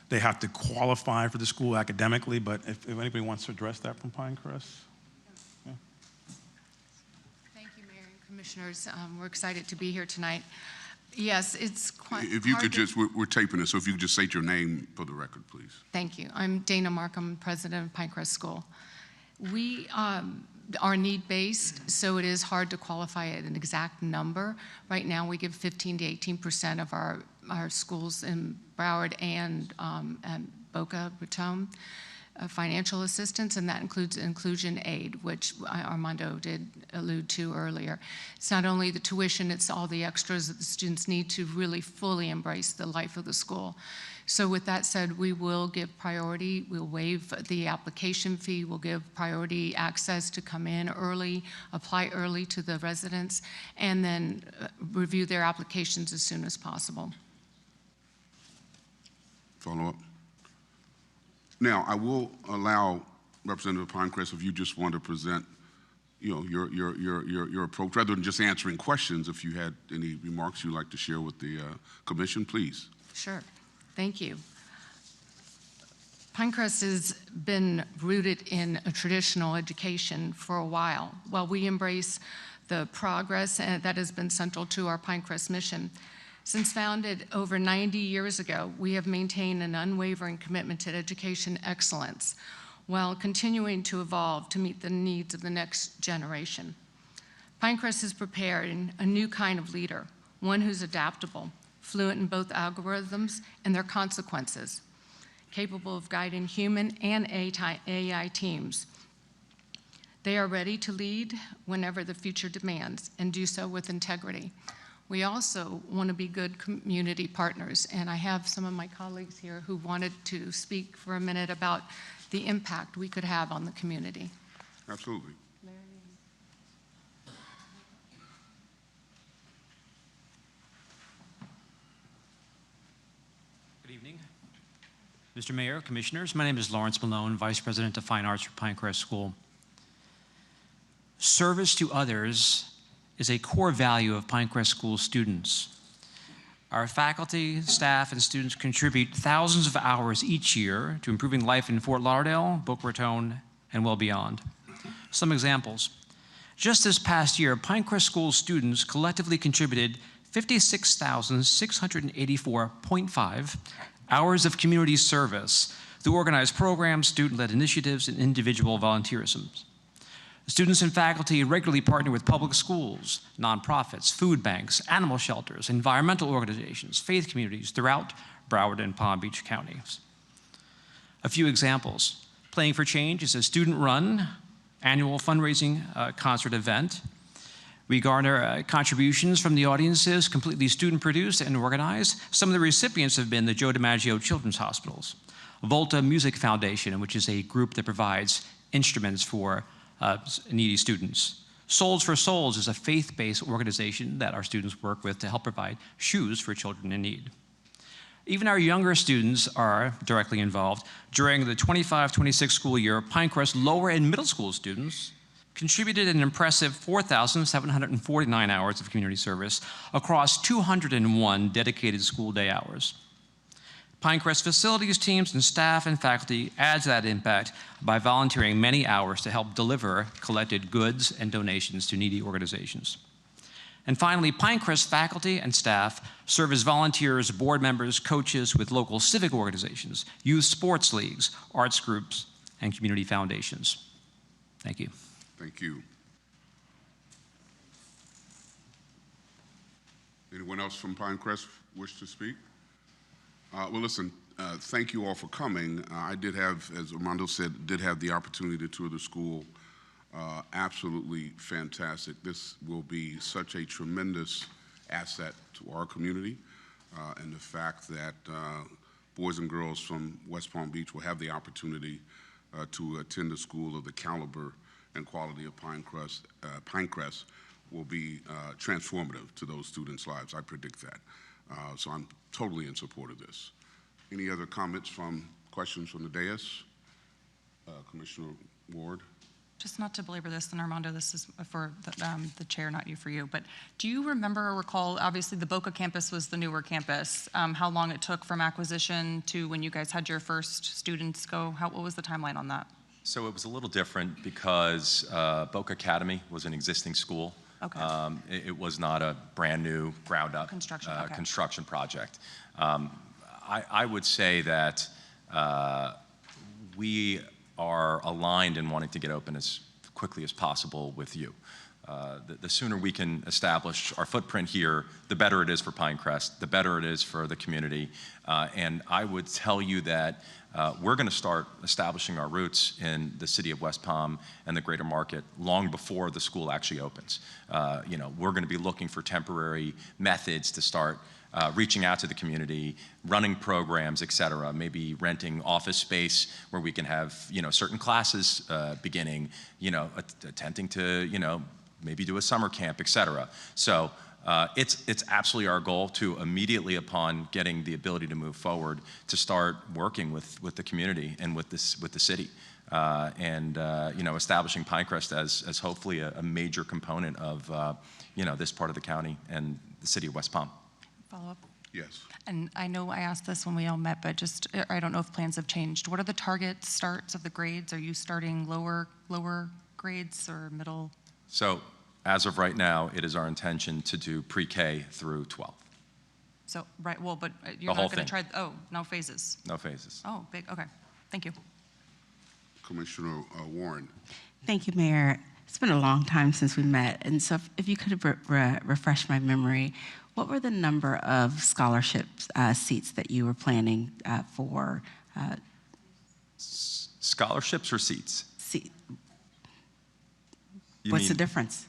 they have to qualify for the school academically, but if anybody wants to address that from Pinecrest. Yeah. Thank you, Mayor and Commissioners. We're excited to be here tonight. Yes, it's quite If you hard could to- just, we're taping it, so if you could just state your name for the record, please. Thank you. I'm Dana Markham, president of Pinecrest School. We are need-based, so it is hard to qualify at an exact number. Right now, we give 15 to 18% of our schools in Broward and Boca Raton financial assistance, and that includes inclusion aid, which Armando did allude to earlier. It's not only the tuition, it's all the extras that the students need to really fully embrace the life of the school. So with that said, we will give priority. We'll waive the application fee. We'll give priority access to come in early, apply early to the residents, and then review their applications as soon as possible. Follow up. Now, I will allow Representative Pinecrest, if you just want to present, you know, your approach, rather than just answering questions, if you had any remarks you'd like to share with the commission, please. Sure. Thank you. Pinecrest has been rooted in a traditional education for a while. While we embrace the progress that has been central to our Pinecrest mission, since founded over 90 years ago, we have maintained an unwavering commitment to education excellence while continuing to evolve to meet the needs of the next generation. Pinecrest has prepared a new kind of leader, one who's adaptable, fluent in both algorithms and their consequences, capable of guiding human and AI teams. They are ready to lead whenever the future demands and do so with integrity. We also want to be good community partners, and I have some of my colleagues here who wanted to speak for a minute about the impact we could have on the community. Absolutely. Good evening. Mr. Mayor, Commissioners, my name is Lawrence Malone, Vice President of Fine Arts for Pinecrest School. Service to others is a core value of Pinecrest School students. Our faculty, staff, and students contribute thousands of hours each year to improving life in Fort Lauderdale, Boca Raton, and well beyond. Some examples. Just this past year, Pinecrest School students collectively contributed 56,684.5 hours of community service through organized programs, student-led initiatives, and individual volunteerism. Students and faculty regularly partner with public schools, nonprofits, food banks, animal shelters, environmental organizations, faith communities throughout Broward and Palm Beach counties. A few examples. Playing for Change is a student-run annual fundraising concert event. We garner contributions from the audiences, completely student-produced and organized. Some of the recipients have been the Joe DiMaggio Children's Hospitals, Volta Music Foundation, which is a group that provides instruments for needy students. Souls for Souls is a faith-based organization that our students work with to help provide shoes for children in need. Even our younger students are directly involved. During the 25-26 school year, Pinecrest lower and middle school students contributed an impressive 4,749 hours of community service across 201 dedicated school day hours. Pinecrest facilities teams and staff and faculty adds that impact by volunteering many hours to help deliver collected goods and donations to needy organizations. And finally, Pinecrest faculty and staff serve as volunteers, board members, coaches with local civic organizations, youth sports leagues, arts groups, and community foundations. Thank you. Thank you. Anyone else from Pinecrest wish to speak? Well, listen, thank you all for coming. I did have, as Armando said, did have the opportunity to tour the school. Absolutely fantastic. This will be such a tremendous asset to our community, and the fact that boys and girls from West Palm Beach will have the opportunity to attend a school of the caliber and quality of Pinecrest will be transformative to those students' lives. I predict that. So I'm totally in support of this. Any other comments from Questions from the dais? Commissioner Ward? Just not to belabor this, and Armando, this is for the chair, not you, for you, but do you remember or recall, obviously the Boca campus was the newer campus, how long it took from acquisition to when you guys had your first students go? What was the timeline on that? So it was a little different because Boca Academy was an existing school. Okay. It was not a brand new ground-up Construction, okay. construction project. I would say that we are aligned in wanting to get open as quickly as possible with you. The sooner we can establish our footprint here, the better it is for Pinecrest, the better it is for the community. And I would tell you that we're going to start establishing our roots in the city of West Palm and the greater market long before the school actually opens. We're going to be looking for temporary methods to start reaching out to the community, running programs, et cetera, maybe renting office space where we can have, certain classes beginning, attempting to, maybe do a summer camp, et cetera. So it's absolutely our goal to immediately upon getting the ability to move forward to start working with the community and with the city. Establishing Pinecrest as hopefully a major component of, this part of the county and the city of West Palm. Follow up? Yes. And I know I asked this when we all met, but just, I don't know if plans have changed. What are the target starts of the grades? Are you starting lower grades or middle? So as of right now, it is our intention to do pre-K through 12. So, right, well, but you're The whole not going to thing. try, no phases. No phases. Oh, big, okay. Thank you. Commissioner Warren? Thank you, Mayor. It's been a long time since we met, and so if you could refresh my memory, what were the number of scholarship seats that you were planning for? Scholarships or seats? What's the difference?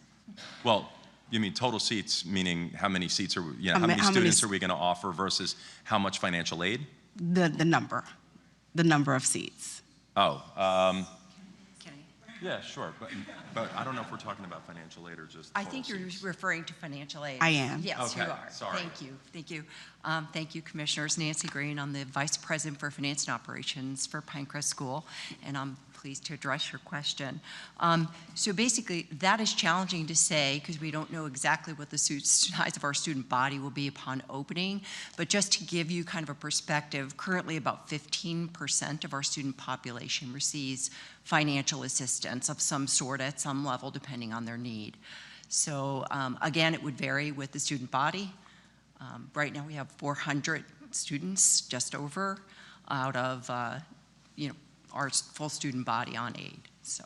Well, you mean total seats, meaning how many seats are, how many students are we going to offer versus how much financial aid? The number of seats. Yeah, sure, but I don't know if we're talking about financial aid or just I total think you're seats. referring to financial aid. I am. Yes, Okay, you are. sorry. Thank you. Thank you, Commissioners. Nancy Green, I'm the Vice President for Finance and Operations for Pinecrest School, and I'm pleased to address your question. So basically, that is challenging to say because we don't know exactly what the size of our student body will be upon opening, but just to give you kind of a perspective, currently about 15% of our student population receives financial assistance of some sort at some level depending on their need. So again, it would vary with the student body. Right now we have 400 students, just over, out of our full student body on aid. So.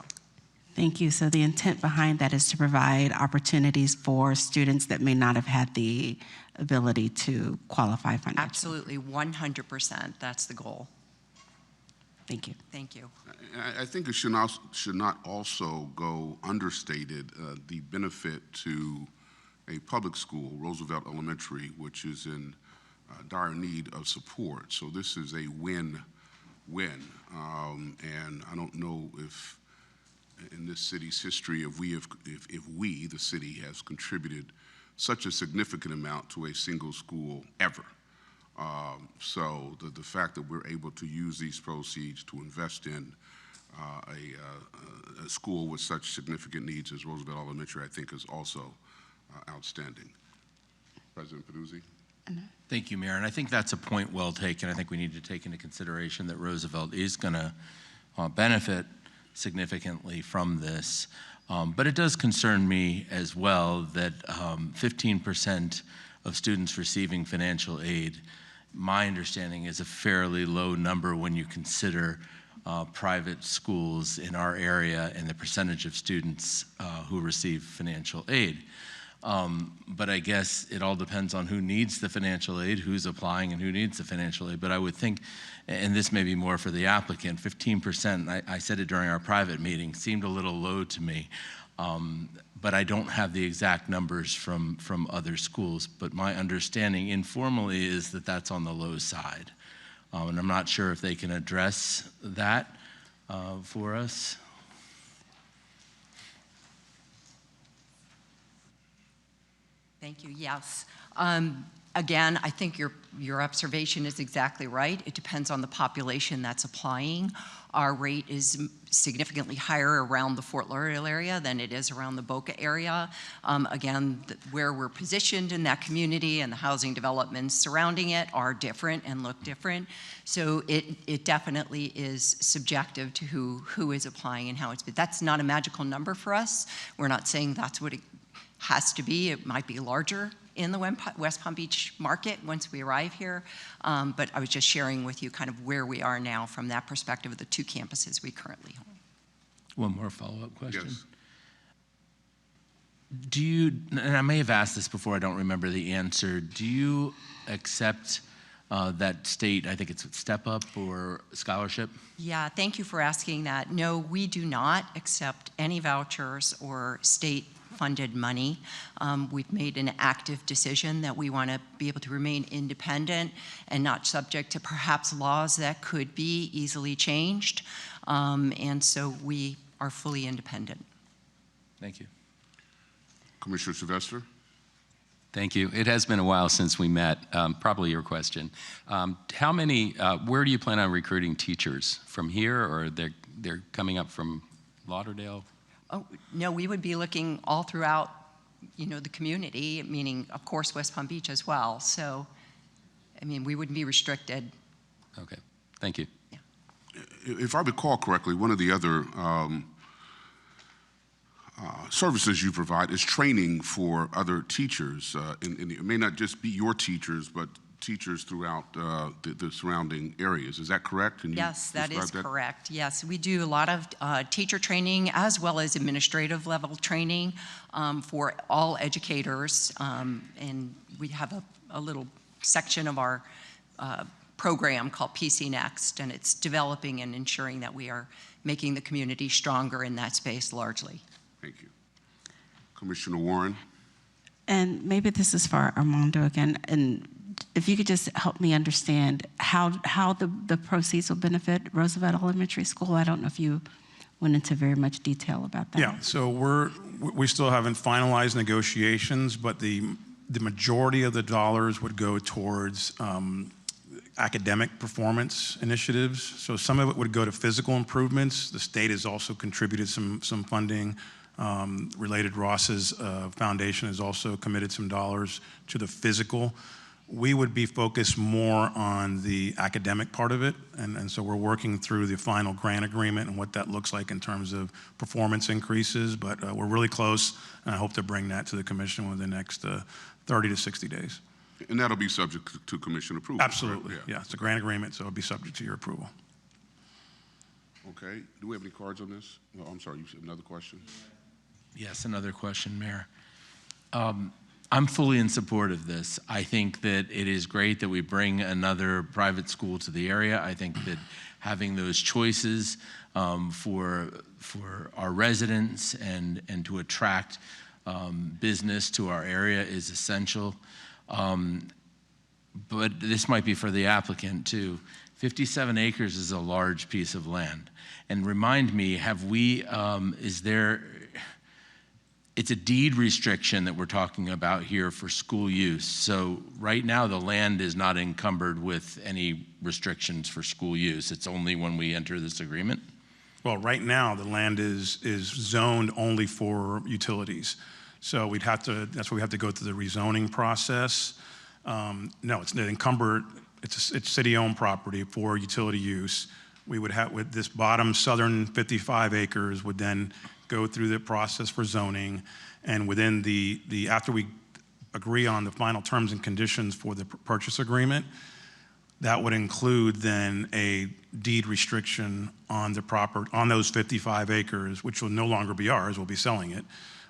Thank you. So the intent behind that is to provide opportunities for students that may not have had the ability to qualify financially. Absolutely, 100%. That's the goal. Thank you. Thank you. I think it should not also go understated the benefit to a public school, Roosevelt Elementary, which is in dire need of support. So this is a win-win. And I don't know if in this city's history, if we, the city, has contributed such a significant amount to a single school ever. So the fact that we're able to use these proceeds to invest in a school with such significant needs as Roosevelt Elementary, I think is also outstanding. President Peduzzi? Thank you, Mayor. And I think that's a point well taken. I think we need to take into consideration that Roosevelt is going to benefit significantly from this. But it does concern me as well that 15% of students receiving financial aid, my understanding, is a fairly low number when you consider private schools in our area and the percentage of students who receive financial aid. But I guess it all depends on who needs the financial aid, who's applying, and who needs the financial aid. But I would think, and this may be more for the applicant, 15%, I said it during our private meeting, seemed a little low to me. But I don't have the exact numbers from other schools. But my understanding informally is that that's on the low side. And I'm not sure if they can address that for us. Thank you. Yes. Again, I think your observation is exactly right. It depends on the population that's applying. Our rate is significantly higher around the Fort Lauderdale area than it is around the Boca area. Again, where we're positioned in that community and the housing developments surrounding it are different and look different. So it definitely is subjective to who is applying and how it's, but that's not a magical number for us. We're not saying that's what it has to be. It might be larger in the West Palm Beach market once we arrive here. But I was just sharing with you kind of where we are now from that perspective of the two campuses we currently hold. One more follow-up question. Yes. Do you, and I may have asked this before, I don't remember the answer, do you accept that state, I think it's Step Up or scholarship? Yeah, thank you for asking that. No, we do not accept any vouchers or state-funded money. We've made an active decision that we want to be able to remain independent and not subject to perhaps laws that could be easily changed. And so we are fully independent. Thank you. Commissioner Sylvester? Thank you. It has been a while since we met. Probably your question. How many, where do you plan on recruiting teachers? From here, or they're coming up from Lauderdale? Oh, no, we would be looking all throughout, the community, meaning, of course, West Palm Beach as well. So, I mean, we wouldn't be restricted. Okay, thank you. Yeah. If I recall correctly, one of the other services you provide is training for other teachers. It may not just be your teachers, but teachers throughout the surrounding areas. Is that correct? Can you Yes, that is describe correct. Yes, we do a lot of teacher training as well as administrative level training for all educators. And we have a little section of our program called PC Next, and it's developing and ensuring that we are making the community stronger in that space largely. Thank you. Commissioner Warren? And maybe this is for Armando again, and if you could just help me understand how the proceeds will benefit Roosevelt Elementary School. I don't know if you went into very much detail about that. Yeah, so we still haven't finalized negotiations, but the majority of the dollars would go towards academic performance initiatives. So some of it would go to physical improvements. The state has also contributed some funding. Related Ross's foundation has also committed some dollars to the physical. We would be focused more on the academic part of it, and so we're working through the final grant agreement and what that looks like in terms of performance increases, but we're really close, and I hope to bring that to the commission within the next 30 to 60 days. And that'll be subject to commission approval? Absolutely, yeah. It's a grant agreement, so it'll be subject to your approval. Okay, do we have any cards on this? No, I'm sorry, you said another question? Yes, another question, Mayor. I'm fully in support of this. I think that it is great that we bring another private school to the area. I think that having those choices for our residents and to attract business to our area is essential. But this might be for the applicant too. 57 acres is a large piece of land. And remind me, have we, is there, it's a deed restriction that we're talking about here for school use. So right now the land is not encumbered with any restrictions for school use. It's only when we enter this agreement? Well, right now the land is zoned only for utilities. So we'd have to, that's why we have to go through the rezoning process. No, it's not encumbered, it's city-owned property for utility use. We would have, with this bottom southern 55 acres would then go through the process for zoning, and within after we agree on the final terms and conditions for the purchase agreement, that would include then a deed restriction on those 55 acres, which will no longer be ours, we'll be selling it,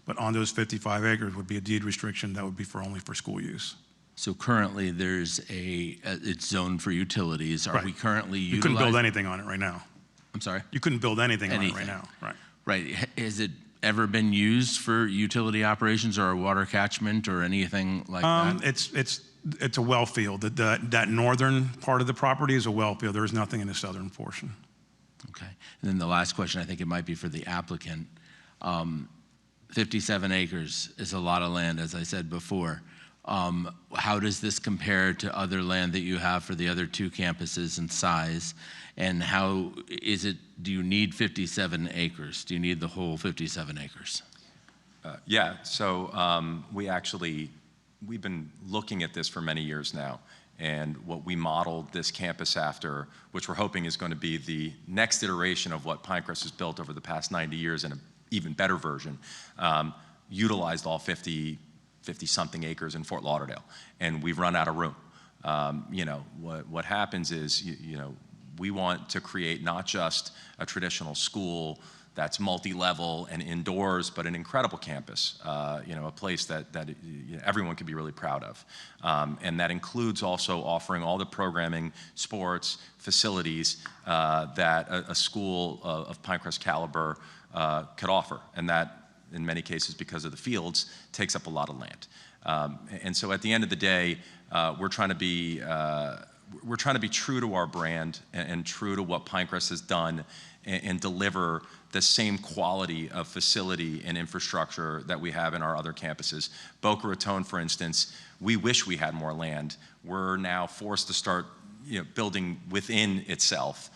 but on those 55 acres would be a deed restriction that would be only for school use. So currently there's it's zoned for utilities. Are Right. we currently You couldn't build anything on it right now. I'm sorry? You couldn't build anything on it right now, right? Right. Has it ever been used for utility operations or a water catchment or anything like that? It's a well field. That northern part of the property is a well field. There is nothing in the southern portion. Okay. And then the last question, I think it might be for the applicant. 57 acres is a lot of land, as I said before. How does this compare to other land that you have for the other two campuses in size? And how is it, do you need 57 acres? Do you need the whole 57 acres? Yeah, so we've been looking at this for many years now. And what we modeled this campus after, which we're hoping is going to be the next iteration of what Pinecrest has built over the past 90 years in an even better version, utilized all 50-something acres in Fort Lauderdale. And we've run out of room. What happens is, we want to create not just a traditional school that's multi-level and indoors, but an incredible campus, a place that everyone can be really proud of. And that includes also offering all the programming, sports, facilities that a school of Pinecrest caliber could offer. And that, in many cases, because of the fields, takes up a lot of land. And so at the end of the day, we're trying to be true to our brand and true to what Pinecrest has done and deliver the same quality of facility and infrastructure that we have in our other campuses. Boca Raton, for instance, we wish we had more land. We're now forced to start building within itself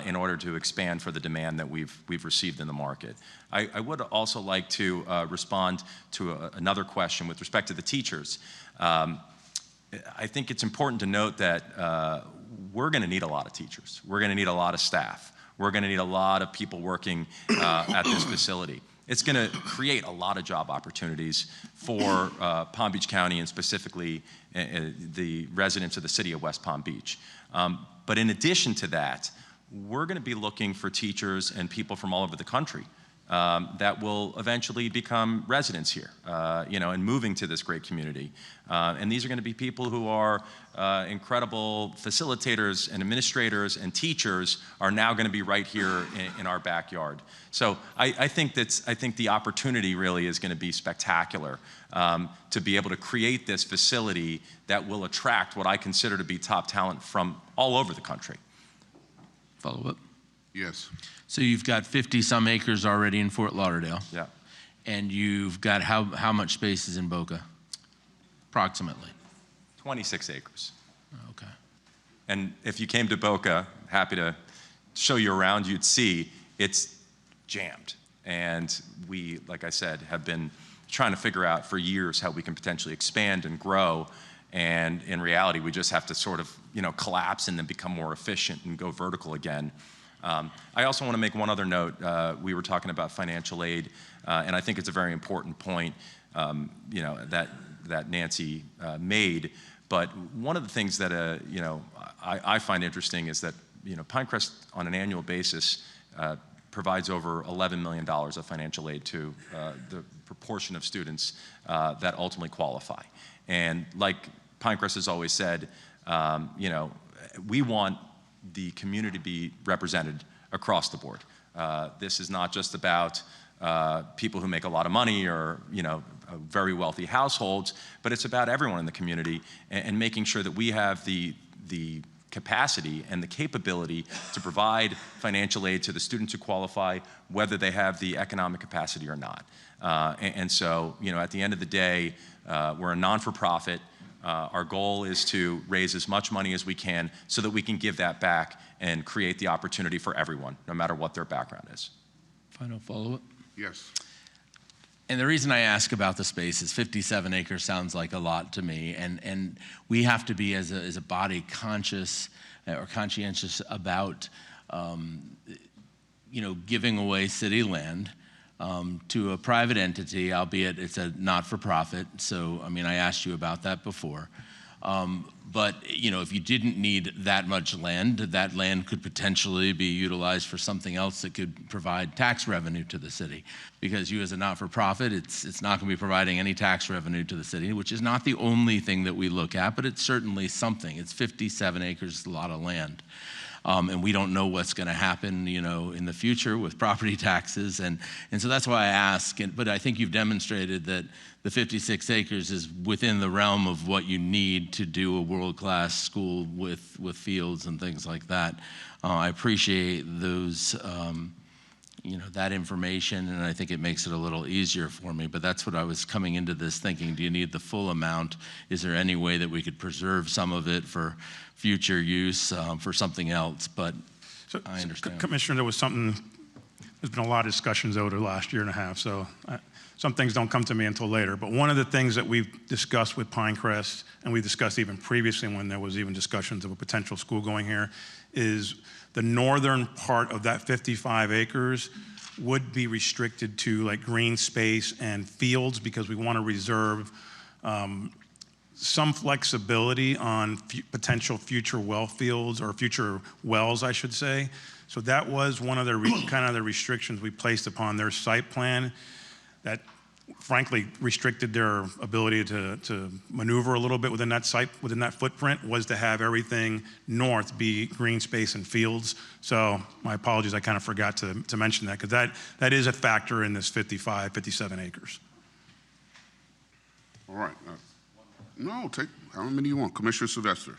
in order to expand for the demand that we've received in the market. I would also like to respond to another question with respect to the teachers. I think it's important to note that we're going to need a lot of teachers. We're going to need a lot of staff. We're going to need a lot of people working at this facility. It's going to create a lot of job opportunities for Palm Beach County and specifically the residents of the city of West Palm Beach. But in addition to that, we're going to be looking for teachers and people from all over the country that will eventually become residents here, and moving to this great community. And these are going to be people who are incredible facilitators and administrators and teachers are now going to be right here in our backyard. So I think the opportunity really is going to be spectacular to be able to create this facility that will attract what I consider to be top talent from all over the country. Follow up? Yes. So you've got 50-some acres already in Fort Lauderdale. Yeah. And you've got how much space is in Boca? Approximately. 26 acres. Okay. And if you came to Boca, happy to show you around, you'd see it's jammed. And we, like I said, have been trying to figure out for years how we can potentially expand and grow. And in reality, we just have to sort of, collapse and then become more efficient and go vertical again. I also want to make one other note. We were talking about financial aid, and I think it's a very important point, that Nancy made. But one of the things that I find interesting is that Pinecrest, on an annual basis, provides over $11 million of financial aid to the proportion of students that ultimately qualify. And like Pinecrest has always said, we want the community to be represented across the board. This is not just about people who make a lot of money or very wealthy households, but it's about everyone in the community and making sure that we have the capacity and the capability to provide financial aid to the students who qualify, whether they have the economic capacity or not. And so, at the end of the day, we're a non-for-profit. Our goal is to raise as much money as we can so that we can give that back and create the opportunity for everyone, no matter what their background is. Final follow-up? Yes. And the reason I ask about the space is 57 acres sounds like a lot to me, and we have to be, as a body, conscious or conscientious about, giving away city land to a private entity, albeit it's a not-for-profit. So, I asked you about that before. But, if you didn't need that much land, that land could potentially be utilized for something else that could provide tax revenue to the city. Because you as a not-for-profit, it's not going to be providing any tax revenue to the city, which is not the only thing that we look at, but it's certainly something. It's 57 acres, it's a lot of land. And we don't know what's going to happen, in the future with property taxes. And so that's why I ask. But I think you've demonstrated that the 56 acres is within the realm of what you need to do a world-class school with fields and things like that. I appreciate those that information, and I think it makes it a little easier for me. But that's what I was coming into this thinking. Do you need the full amount? Is there any way that we could preserve some of it for future use for something else? But I understand. Commissioner, there's been a lot of discussions over the last year and a half, so some things don't come to me until later. But one of the things that we've discussed with Pinecrest, and we discussed even previously when there was even discussions of a potential school going here, is the northern part of that 55 acres would be restricted to like green space and fields, because we want to reserve some flexibility on potential future well fields, or future wells, I should say. So that was one of the kind of the restrictions we placed upon their site plan that frankly restricted their ability to maneuver a little bit within that site, within that footprint, was to have everything north be green space and fields. So my apologies, I kind of forgot to mention that, because that is a factor in this 57 acres. All right. No, take how many you want. Commissioner Sylvester.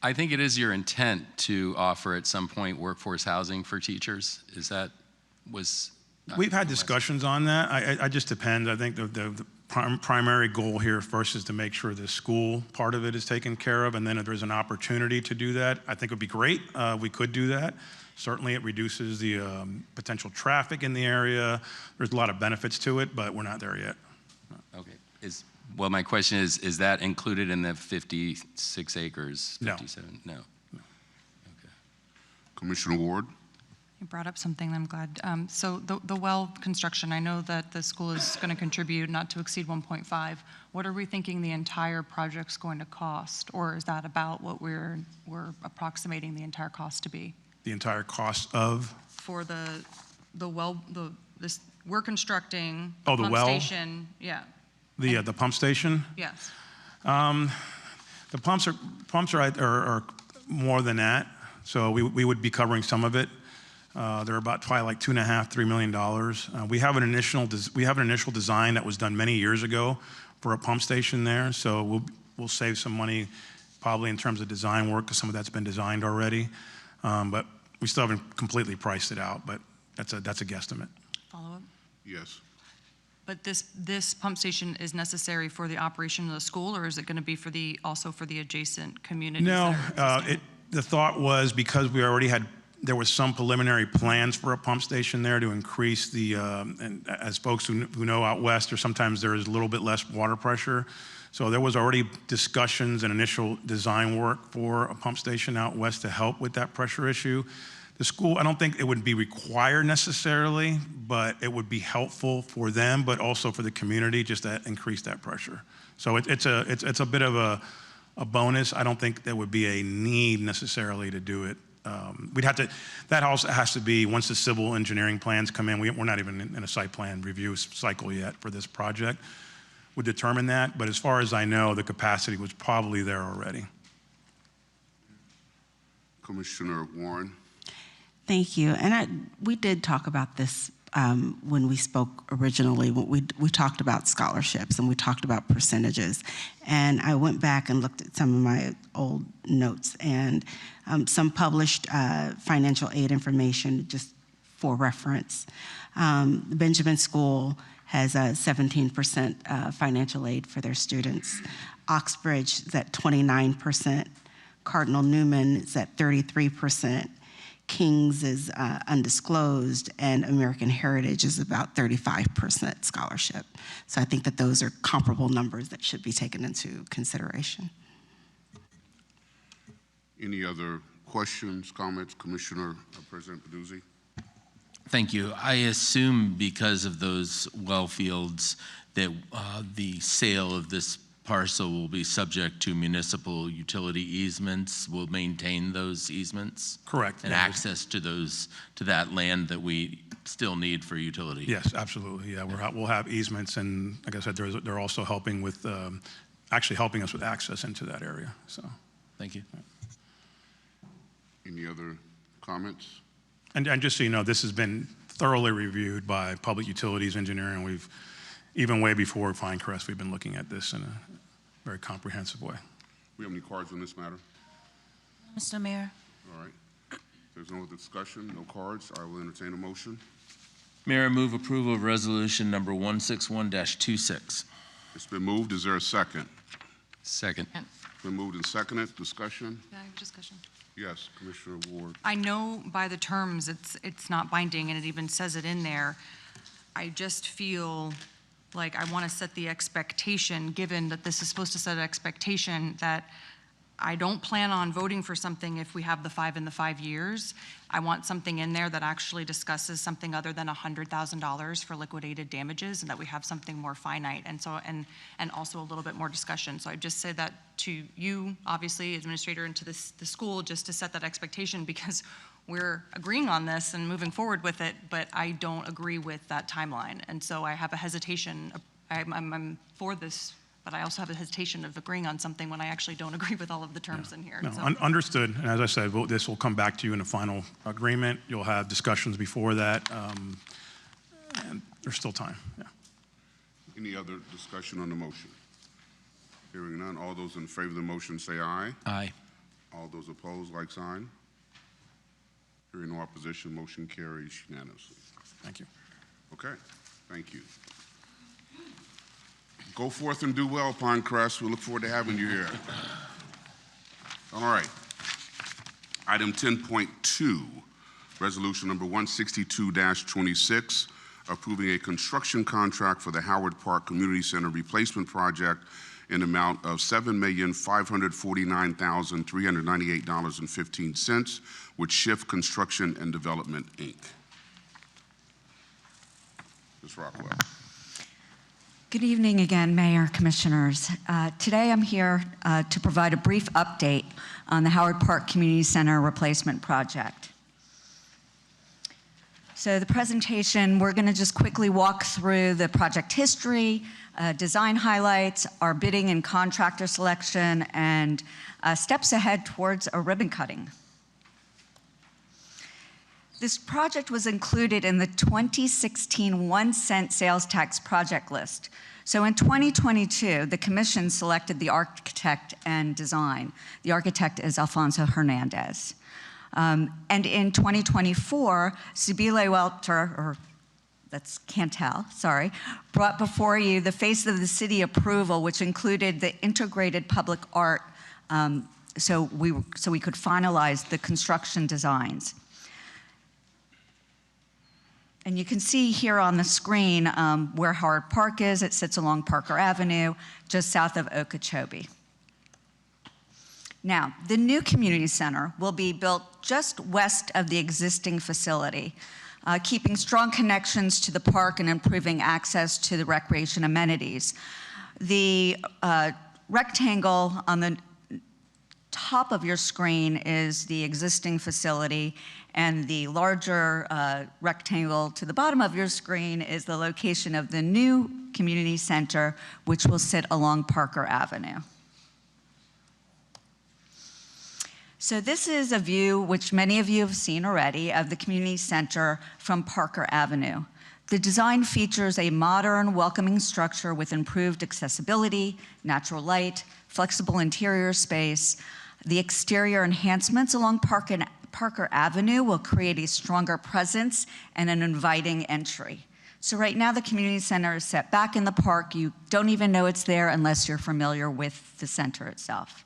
I think it is your intent to offer at some point workforce housing for teachers. We've had discussions on that. I just depends. I think the primary goal here first is to make sure the school part of it is taken care of, and then if there's an opportunity to do that, I think it would be great. We could do that. Certainly it reduces the potential traffic in the area. There's a lot of benefits to it, but we're not there yet. Okay. Well, my question is that included in the 56 acres? 57? No. Okay. Commissioner Ward. You brought up something I'm glad. So the well construction, I know that the school is going to contribute not to exceed 1.5. What are we thinking the entire project's going to cost? Or is that about what we're approximating the entire cost to be? The entire cost of? For the well, we're constructing the pump well? Station, yeah. The pump station? Yes. The pumps are more than that, so we would be covering some of it. They're about probably like $2.5–3 million. We have an initial design that was done many years ago for a pump station there, so we'll save some money probably in terms of design work, because some of that's been designed already. But we still haven't completely priced it out, but that's a guesstimate. Follow up? Yes. But this pump station is necessary for the operation of the school, or is it going to be also for the adjacent communities? No, the thought was, because we already there was some preliminary plans for a pump station there to increase the, and as folks who know out west, sometimes there is a little bit less water pressure. So there was already discussions and initial design work for a pump station out west to help with that pressure issue. The school, I don't think it would be required necessarily, but it would be helpful for them, but also for the community, just to increase that pressure. So it's a bit of a bonus. I don't think there would be a need necessarily to do it. That also has to be, once the civil engineering plans come in, we're not even in a site plan review cycle yet for this project, would determine that. But as far as I know, the capacity was probably there already. Commissioner Warren. Thank you. And we did talk about this when we spoke originally. We talked about scholarships and we talked about percentages. And I went back and looked at some of my old notes and some published financial aid information just for reference. The Benjamin School has a 17% financial aid for their students. Oxbridge is at 29%. Cardinal Newman is at 33%. King's is undisclosed, and American Heritage is about 35% scholarship. So I think that those are comparable numbers that should be taken into consideration. Any other questions, comments? Commissioner President Peduzzi. Thank you. I assume because of those well fields that the sale of this parcel will be subject to municipal utility easements. Will maintain those easements? Correct. And access to that land that we still need for utility? Yes, absolutely. Yeah, we'll have easements, and like I said, they're also helping with, actually helping us with access into that area. So, thank you. Any other comments? And just so you know, this has been thoroughly reviewed by Public Utilities Engineering. We've, even way before Pinecrest, we've been looking at this in a very comprehensive way. We have any cards on this matter? Mr. Mayor. All right. If There's no discussion, no cards. I will entertain a motion. Mayor, I move approval of resolution number 161-26. It's been moved. Is there a second? Second. It's been moved and seconded. Discussion? Can I have discussion? Yes, Commissioner Ward. I know by the terms it's not binding, and it even says it in there. I just feel like I want to set the expectation, given that this is supposed to set an expectation, that I don't plan on voting for something if we have the 5 in the 5 years. I want something in there that actually discusses something other than $100,000 for liquidated damages, and that we have something more finite, and so and also a little bit more discussion. So I just say that to you, obviously, administrator, and to the school, just to set that expectation, because we're agreeing on this and moving forward with it, but I don't agree with that timeline, and so I have a hesitation. I'm for this, but I also have a hesitation of agreeing on something when I actually don't agree with all of the terms in here. No, So- understood. And as I said, this will come back to you in a final agreement. You'll have discussions before that, and there's still time. Yeah. Any other discussion on the motion? Hearing none. All those in favor of the motion say aye. Aye. All those opposed, like sign. Hearing no opposition, motion carries unanimously. Thank you. Okay, thank you. Go forth and do well, Pinecrest. We look forward to having you here. All right. Item 10.2, resolution number 162-26, approving a construction contract for the Howard Park Community Center replacement project in amount of $7,549,398.15 with Schiff Construction and Development, Inc. Ms. Rockwell. Good evening again, Mayor, Commissioners. Today I'm here to provide a brief update on the Howard Park Community Center replacement project. So the presentation, we're going to just quickly walk through the project history, design highlights, our bidding and contractor selection, and steps ahead towards a ribbon cutting. This project was included in the 2016 1-cent sales tax project list. So in 2022, the commission selected the architect and design. The architect is Alfonso Hernandez. And in 2024, Sibile Welter, or that's Cantel, sorry, brought before you the Face of the City approval, which included the integrated public art, so we could finalize the construction designs. And you can see here on the screen where Howard Park is. It sits along Parker Avenue, just south of Okeechobee. Now, the new community center will be built just west of the existing facility, keeping strong connections to the park and improving access to the recreation amenities. The rectangle on the top of your screen is the existing facility, and the larger rectangle to the bottom of your screen is the location of the new community center, which will sit along Parker Avenue. So this is a view, which many of you have seen already, of the community center from Parker Avenue. The design features a modern, welcoming structure with improved accessibility, natural light, flexible interior space. The exterior enhancements along Parker Avenue will create a stronger presence and an inviting entry. So right now the community center is set back in the park. You don't even know it's there unless you're familiar with the center itself.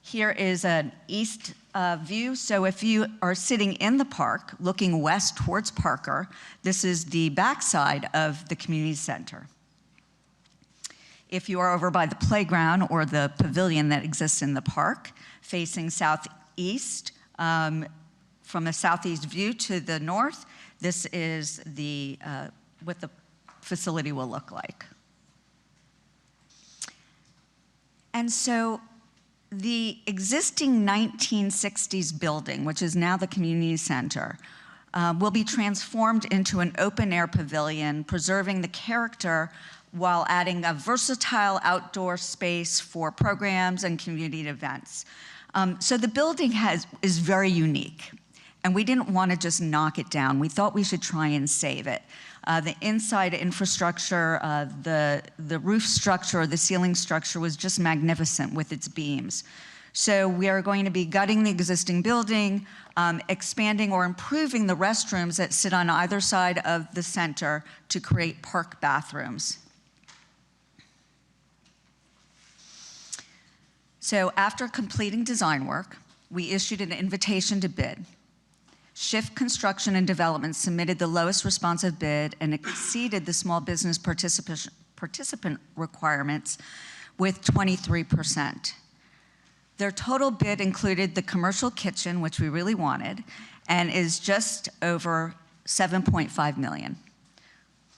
Here is an east view. So if you are sitting in the park looking west towards Parker, this is the backside of the community center. If you are over by the playground or the pavilion that exists in the park, facing southeast, from a southeast view to the north, this is what the facility will look like. And so the existing 1960s building, which is now the community center, will be transformed into an open-air pavilion, preserving the character while adding a versatile outdoor space for programs and community events. So the building is very unique, and we didn't want to just knock it down. We thought we should try and save it. The inside infrastructure, the roof structure, the ceiling structure was just magnificent with its beams. So we are going to be gutting the existing building, expanding or improving the restrooms that sit on either side of the center to create park bathrooms. So after completing design work, we issued an invitation to bid. Shift Construction and Development submitted the lowest responsive bid and exceeded the small business participant requirements with 23%. Their total bid included the commercial kitchen, which we really wanted, and is just over $7.5 million.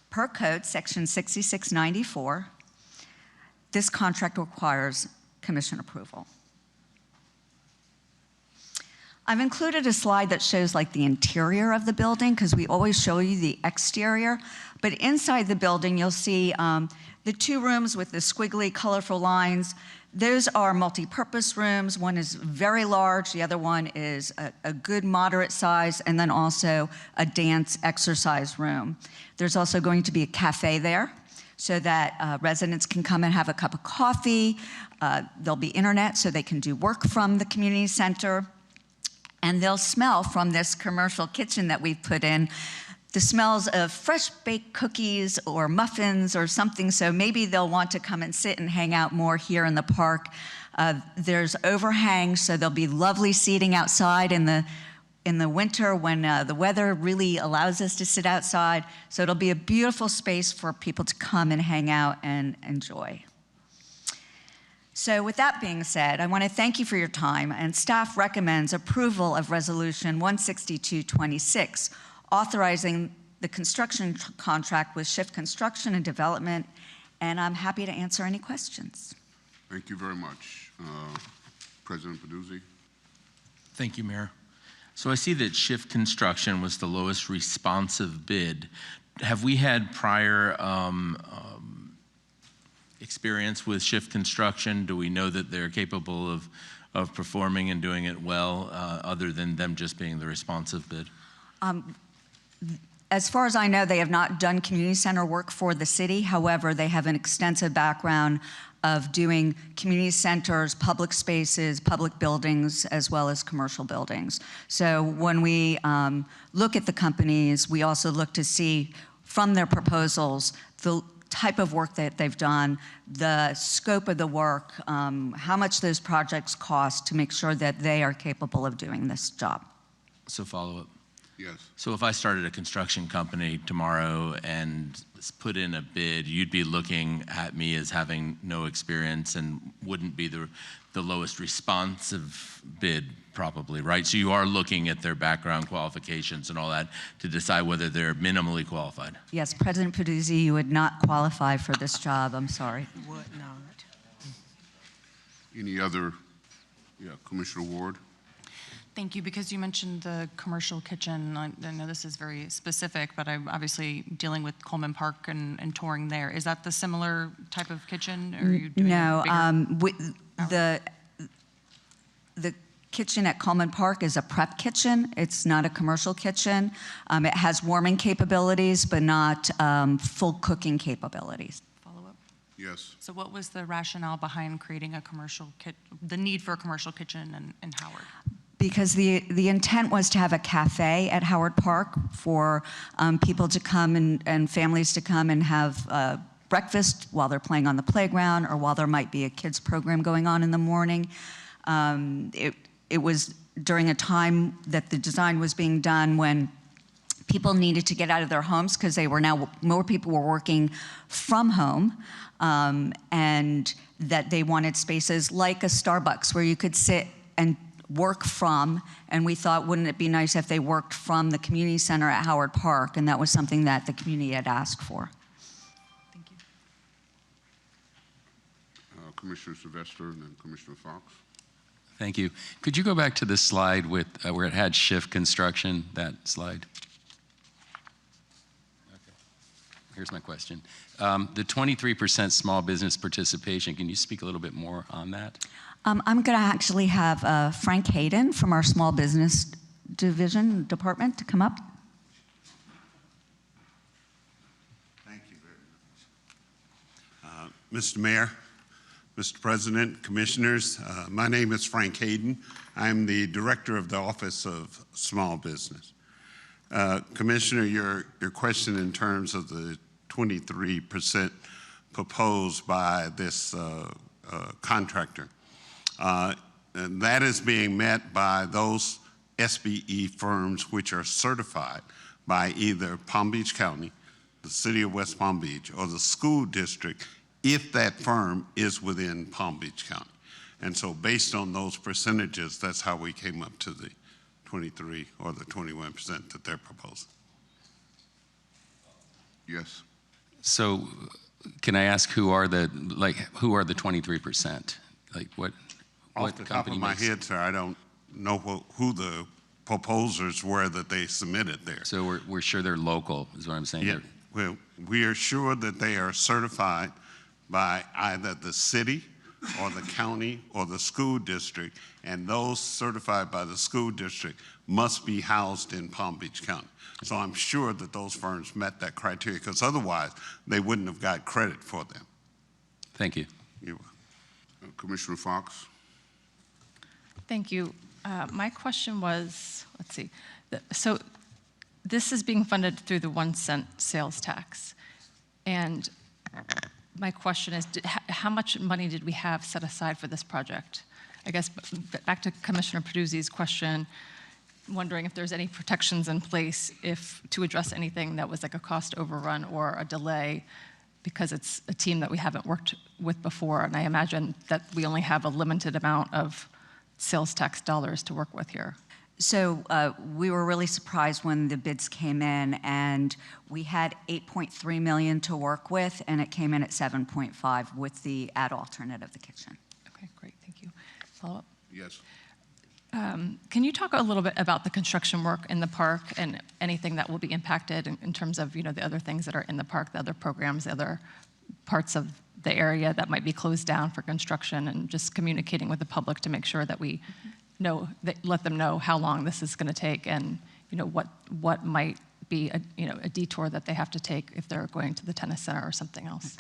Per code, section 6694, this contract requires commission approval. I've included a slide that shows like the interior of the building because we always show you the exterior, but inside the building you'll see the two rooms with the squiggly colorful lines. Those are multi-purpose rooms. One is very large, the other one is a good moderate size, and then also a dance exercise room. There's also going to be a cafe there so that residents can come and have a cup of coffee. There'll be internet so they can do work from the community center. And they'll smell from this commercial kitchen that we've put in, the smells of fresh baked cookies or muffins or something, so maybe they'll want to come and sit and hang out more here in the park. There's overhang, so there'll be lovely seating outside in the winter when the weather really allows us to sit outside. So it'll be a beautiful space for people to come and hang out and enjoy. So with that being said, I want to thank you for your time, and staff recommends approval of Resolution 16226, authorizing the construction contract with Shift Construction and Development, and I'm happy to answer any questions. Thank you very much. President Peduzzi. Thank you, Mayor. So I see that Shift Construction was the lowest responsive bid. Have we had prior experience with Shift Construction? Do we know that they're capable of performing and doing it well, other than them just being the responsive bid? As far as I know, they have not done community center work for the city. However, they have an extensive background of doing community centers, public spaces, public buildings, as well as commercial buildings. So when we look at the companies, we also look to see from their proposals the type of work that they've done, the scope of the work, how much those projects cost to make sure that they are capable of doing this job. So follow up. Yes. So if I started a construction company tomorrow and put in a bid, you'd be looking at me as having no experience and wouldn't be the lowest responsive bid probably, right? So you are looking at their background qualifications and all that to decide whether they're minimally qualified. Yes, President Peduzzi, you would not qualify for this job, I'm sorry. Would not. Any other, Commissioner Ward? Thank you. Because you mentioned the commercial kitchen, I know this is very specific, but I'm obviously dealing with Coleman Park and touring there. Is that the similar type of kitchen? Or are you doing no, the kitchen at Coleman Park is a prep kitchen. It's not a commercial kitchen. It has warming capabilities, but not full cooking capabilities. Follow-up? Yes. So what was the rationale behind creating a commercial the need for a commercial kitchen in Howard? Because the intent was to have a cafe at Howard Park for people to come and families to come and have breakfast while they're playing on the playground or while there might be a kids program going on in the morning. It was during a time that the design was being done when people needed to get out of their homes because more people were working from home, and that they wanted spaces like a Starbucks where you could sit and work from, and we thought, wouldn't it be nice if they worked from the community center at Howard Park, and that was something that the community had asked for. Thank you. Commissioner Sylvester and then Commissioner Fox. Thank you. Could you go back to the slide with where it had Shift Construction, that slide? Okay. Here's my question. The 23% small business participation, can you speak a little bit more on that? I'm going to actually have Frank Hayden from our Small Business Department to come up. Thank you very much. Mr. Mayor, Mr. President, Commissioners, my name is Frank Hayden. I'm the Director of the Office of Small Business. Commissioner, your question in terms of the 23% proposed by this contractor, and that is being met by those SBE firms which are certified by either Palm Beach County, the City of West Palm Beach, or the school district, if that firm is within Palm Beach County. And so based on those percentages, that's how we came up to the 23 or the 21% that they're proposing. Yes. So can I ask who are the 23%? Like what Off the top of company my makes- head, sir, I don't know who the proposers were that they submitted there. So we're sure they're local, is what I'm saying. Yeah, well, we are sure that they are certified by either the city or the county or the school district, and those certified by the school district must be housed in Palm Beach County. So I'm sure that those firms met that criteria, because otherwise they wouldn't have got credit for them. Thank you. You're welcome. Commissioner Fox? Thank you. My question was, let's see, so this is being funded through the 1 cent sales tax. And my question is, how much money did we have set aside for this project? I guess back to Commissioner Peduzzi's question, wondering if there's any protections in place to address anything that was like a cost overrun or a delay, because it's a team that we haven't worked with before, and I imagine that we only have a limited amount of sales tax dollars to work with here. So we were really surprised when the bids came in, and we had $8.3 million to work with, and it came in at 7.5 with the ad alternate of the kitchen. Okay, great, thank you. Follow up? Yes. Can you talk a little bit about the construction work in the park and anything that will be impacted in terms of, the other things that are in the park, the other programs, the other parts of the area that might be closed down for construction, and just communicating with the public to make sure that we let them know how long this is going to take, and what might be a detour that they have to take if they're going to the tennis center or something else.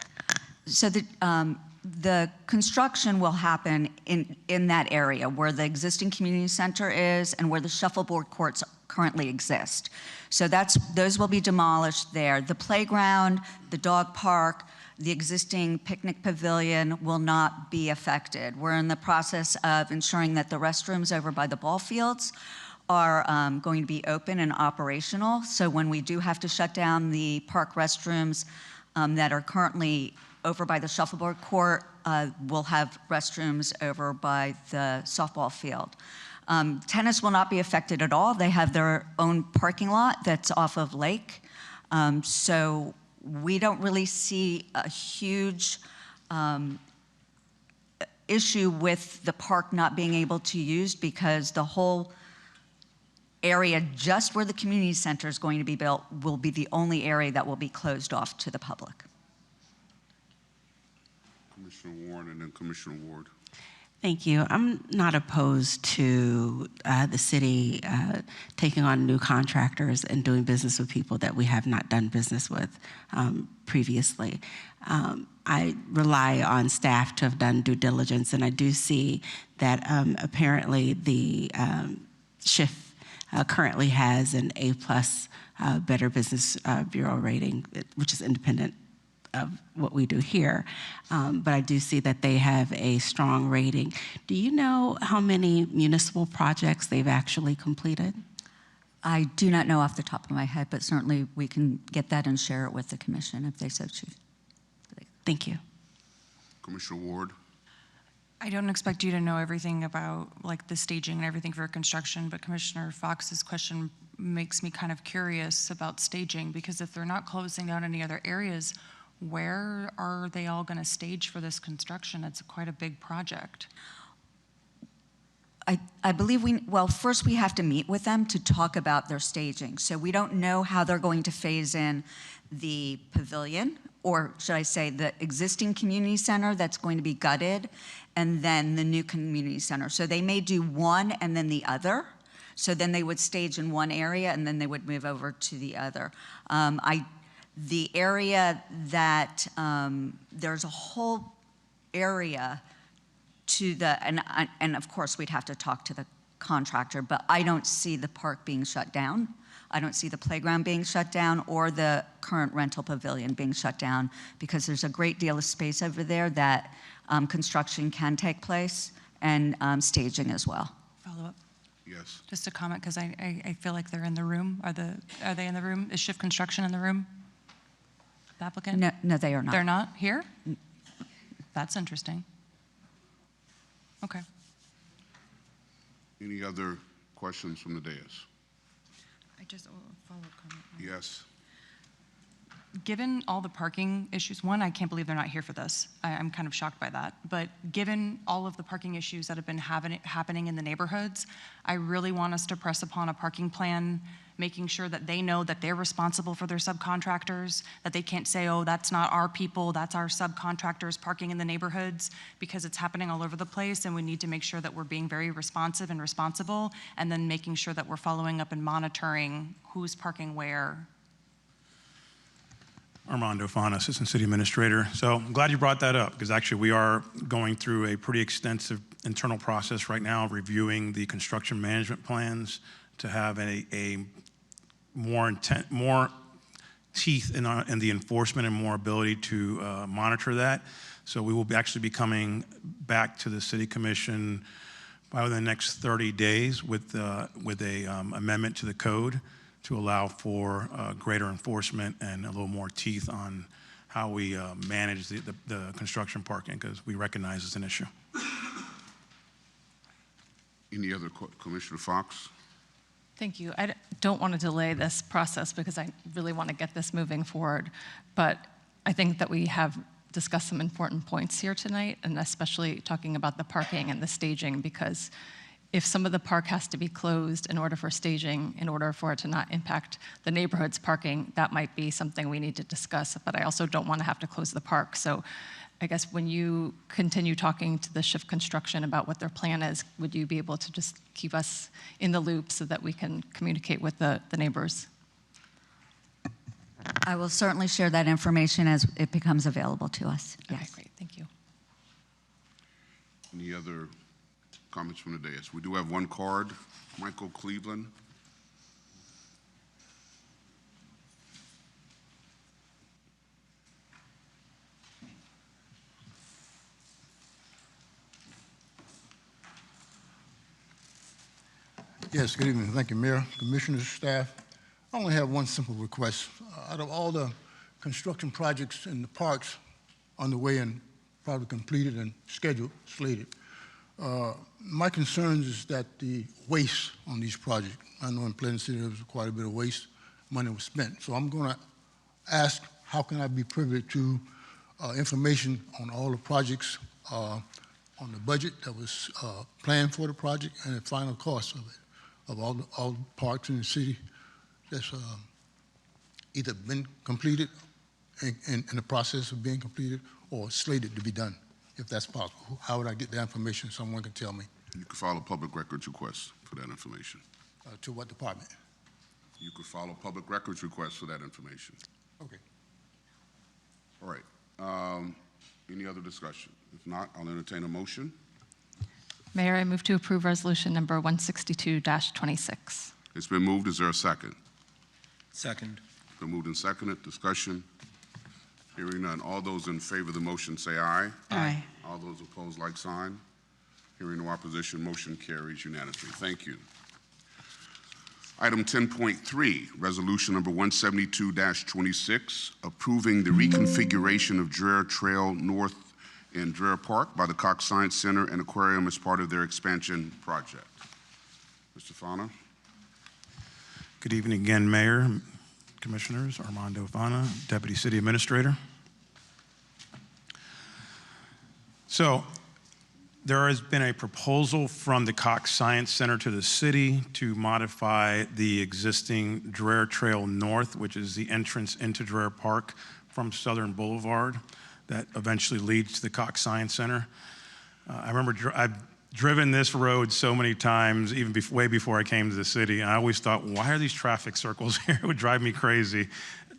So the construction will happen in that area where the existing community center is and where the shuffleboard courts currently exist. So those will be demolished there. The playground, the dog park, the existing picnic pavilion will not be affected. We're in the process of ensuring that the restrooms over by the ball fields are going to be open and operational. So when we do have to shut down the park restrooms that are currently over by the shuffleboard court, we'll have restrooms over by the softball field. Tennis will not be affected at all. They have their own parking lot that's off of Lake. So we don't really see a huge issue with the park not being able to use, because the whole area just where the community center is going to be built will be the only area that will be closed off to the public. Commissioner Warren and then Commissioner Ward. Thank you. I'm not opposed to the city taking on new contractors and doing business with people that we have not done business with previously. I rely on staff to have done due diligence, and I do see that apparently the SHIF currently has an A+ Better Business Bureau rating, which is independent of what we do here, but I do see that they have a strong rating. Do you know how many municipal projects they've actually completed? I do not know off the top of my head, but certainly we can get that and share it with the commission if they so choose. Thank you. Commissioner Ward. I don't expect you to know everything about like the staging and everything for construction, but Commissioner Fox's question makes me kind of curious about staging, because if they're not closing down any other areas, where are they all going to stage for this construction? It's quite a big project. I believe first we have to meet with them to talk about their staging. So we don't know how they're going to phase in the pavilion, or should I say the existing community center that's going to be gutted, and then the new community center. So they may do one and then the other. So then they would stage in one area and then they would move over to the other. The area that there's a whole area to the, and of course, we'd have to talk to the contractor, but I don't see the park being shut down. I don't see the playground being shut down or the current rental pavilion being shut down, because there's a great deal of space over there that construction can take place, and staging as well. Follow up. Yes. Just a comment, because I feel like they're in the room. Are they in the room? Is Shift Construction in the room? The applicant? No, they are not. They're not here? That's interesting. Okay. Any other questions from the dais? I just, follow-up comment. Yes. Given all the parking issues, one, I can't believe they're not here for this. I'm kind of shocked by that. But given all of the parking issues that have been happening in the neighborhoods, I really want us to press upon a parking plan, making sure that they know that they're responsible for their subcontractors, that they can't say, oh, that's not our people, that's our subcontractors parking in the neighborhoods, because it's happening all over the place, and we need to make sure that we're being very responsive and responsible, and then making sure that we're following up and monitoring who's parking where. Armando Fana, Assistant City Administrator. So I'm glad you brought that up, because actually we are going through a pretty extensive internal process right now, reviewing the construction management plans to have a more teeth in the enforcement and more ability to monitor that. So we will actually be coming back to the City Commission by within the next 30 days with a amendment to the code to allow for greater enforcement and a little more teeth on how we manage the construction parking, because we recognize it's an issue. Any other, Commissioner Fox? Thank you. I don't want to delay this process because I really want to get this moving forward. But I think that we have discussed some important points here tonight, and especially talking about the parking and the staging, because if some of the park has to be closed in order for staging, in order for it to not impact the neighborhood's parking, that might be something we need to discuss. But I also don't want to have to close the park. So I guess when you continue talking to the Shift Construction about what their plan is, would you be able to just keep us in the loop so that we can communicate with the neighbors? I will certainly share that information as it becomes available to us. Okay, Yes. great. Thank you. Any other comments from the dais? We do have one card. Michael Cleveland. Yes, good evening. Thank you, Mayor, Commissioners, staff. I only have one simple request. Out of all the construction projects in the parks underway and probably completed and scheduled, slated, my concerns is that the waste on these projects. I know in Pleasant City there was quite a bit of waste, money was spent. So I'm going to ask, how can I be privy to information on all the projects, on the budget that was planned for the project, and the final cost of it, of all the parks in the city that's either been completed in the process of being completed or slated to be done, if that's possible. How would I get that information? Someone can tell me. You could file a public records request for that information. To what department? You could file a public records request for that information. Okay. All right. Any other discussion? If not, I'll entertain a motion. Mayor, I move to approve resolution number 162-26. It's been moved. Is there a second? Second. It's been moved and seconded. Discussion. Hearing none. All those in favor of the motion say aye. Aye. All those opposed, like sign. Hearing no opposition, motion carries unanimously. Thank you. Item 10.3, resolution number 172-26, approving the reconfiguration of Dreher Trail North in Dreher Park by the Cox Science Center and Aquarium as part of their expansion project. Mr. Fana. Good evening again, Mayor, Commissioners. Armando Fana, Deputy City Administrator. So there has been a proposal from the Cox Science Center to the city to modify the existing Dreher Trail North, which is the entrance into Dreher Park from Southern Boulevard that eventually leads to the Cox Science Center. I remember I've driven this road so many times, even way before I came to the city, and I always thought, why are these traffic circles here? It would drive me crazy.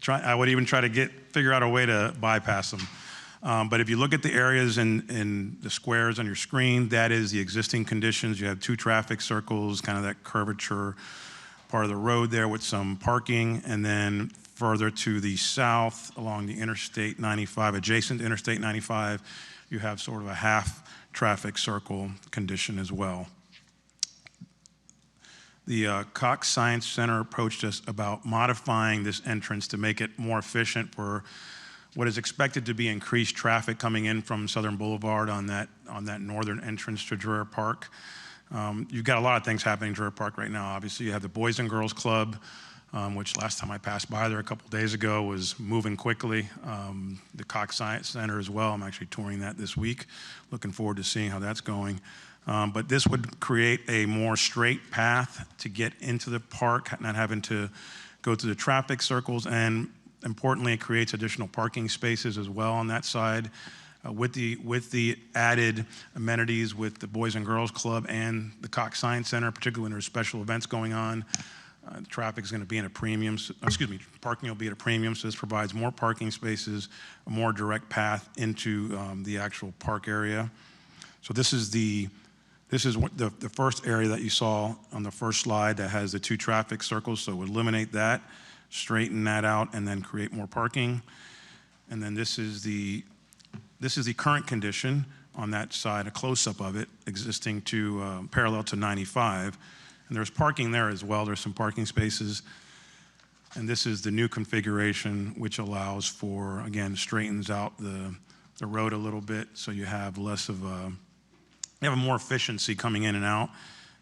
I would even try to figure out a way to bypass them. But if you look at the areas in the squares on your screen, that is the existing conditions. You have 2 traffic circles, kind of that curvature part of the road there with some parking, and then further to the south along the Interstate 95, adjacent to Interstate 95, you have sort of a half traffic circle condition as well. The Cox Science Center approached us about modifying this entrance to make it more efficient for what is expected to be increased traffic coming in from Southern Boulevard on that northern entrance to Dreher Park. You've got a lot of things happening in Dreher Park right now. Obviously, you have the Boys and Girls Club, which last time I passed by there a couple days ago was moving quickly. The Cox Science Center as well. I'm actually touring that this week. Looking forward to seeing how that's going. But this would create a more straight path to get into the park, not having to go through the traffic circles, and importantly, it creates additional parking spaces as well on that side. With the added amenities with the Boys and Girls Club and the Cox Science Center, particularly when there's special events going on, traffic is going to be in a premium, parking will be at a premium, so this provides more parking spaces, a more direct path into the actual park area. So this is the first area that you saw on the first slide that has the 2 traffic circles, so eliminate that, straighten that out, and then create more parking. And then this is the current condition on that side, a close-up of it, existing to parallel to 95. And there's parking there as well. There's some parking spaces. And this is the new configuration, which allows for, again, straightens out the road a little bit, so you have less of a, you have a more efficiency coming in and out.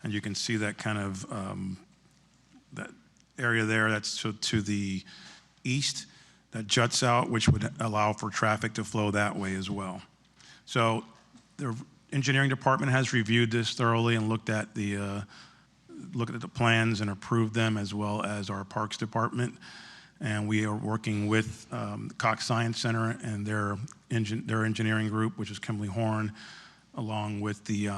And you can see that kind of, that area there, that's to the east, that juts out, which would allow for traffic to flow that way as well. So the engineering department has reviewed this thoroughly and looked at the plans and approved them, as well as our Parks Department. And we are working with the Cox Science Center and their engineering group, which is Kimberly Horn, along with the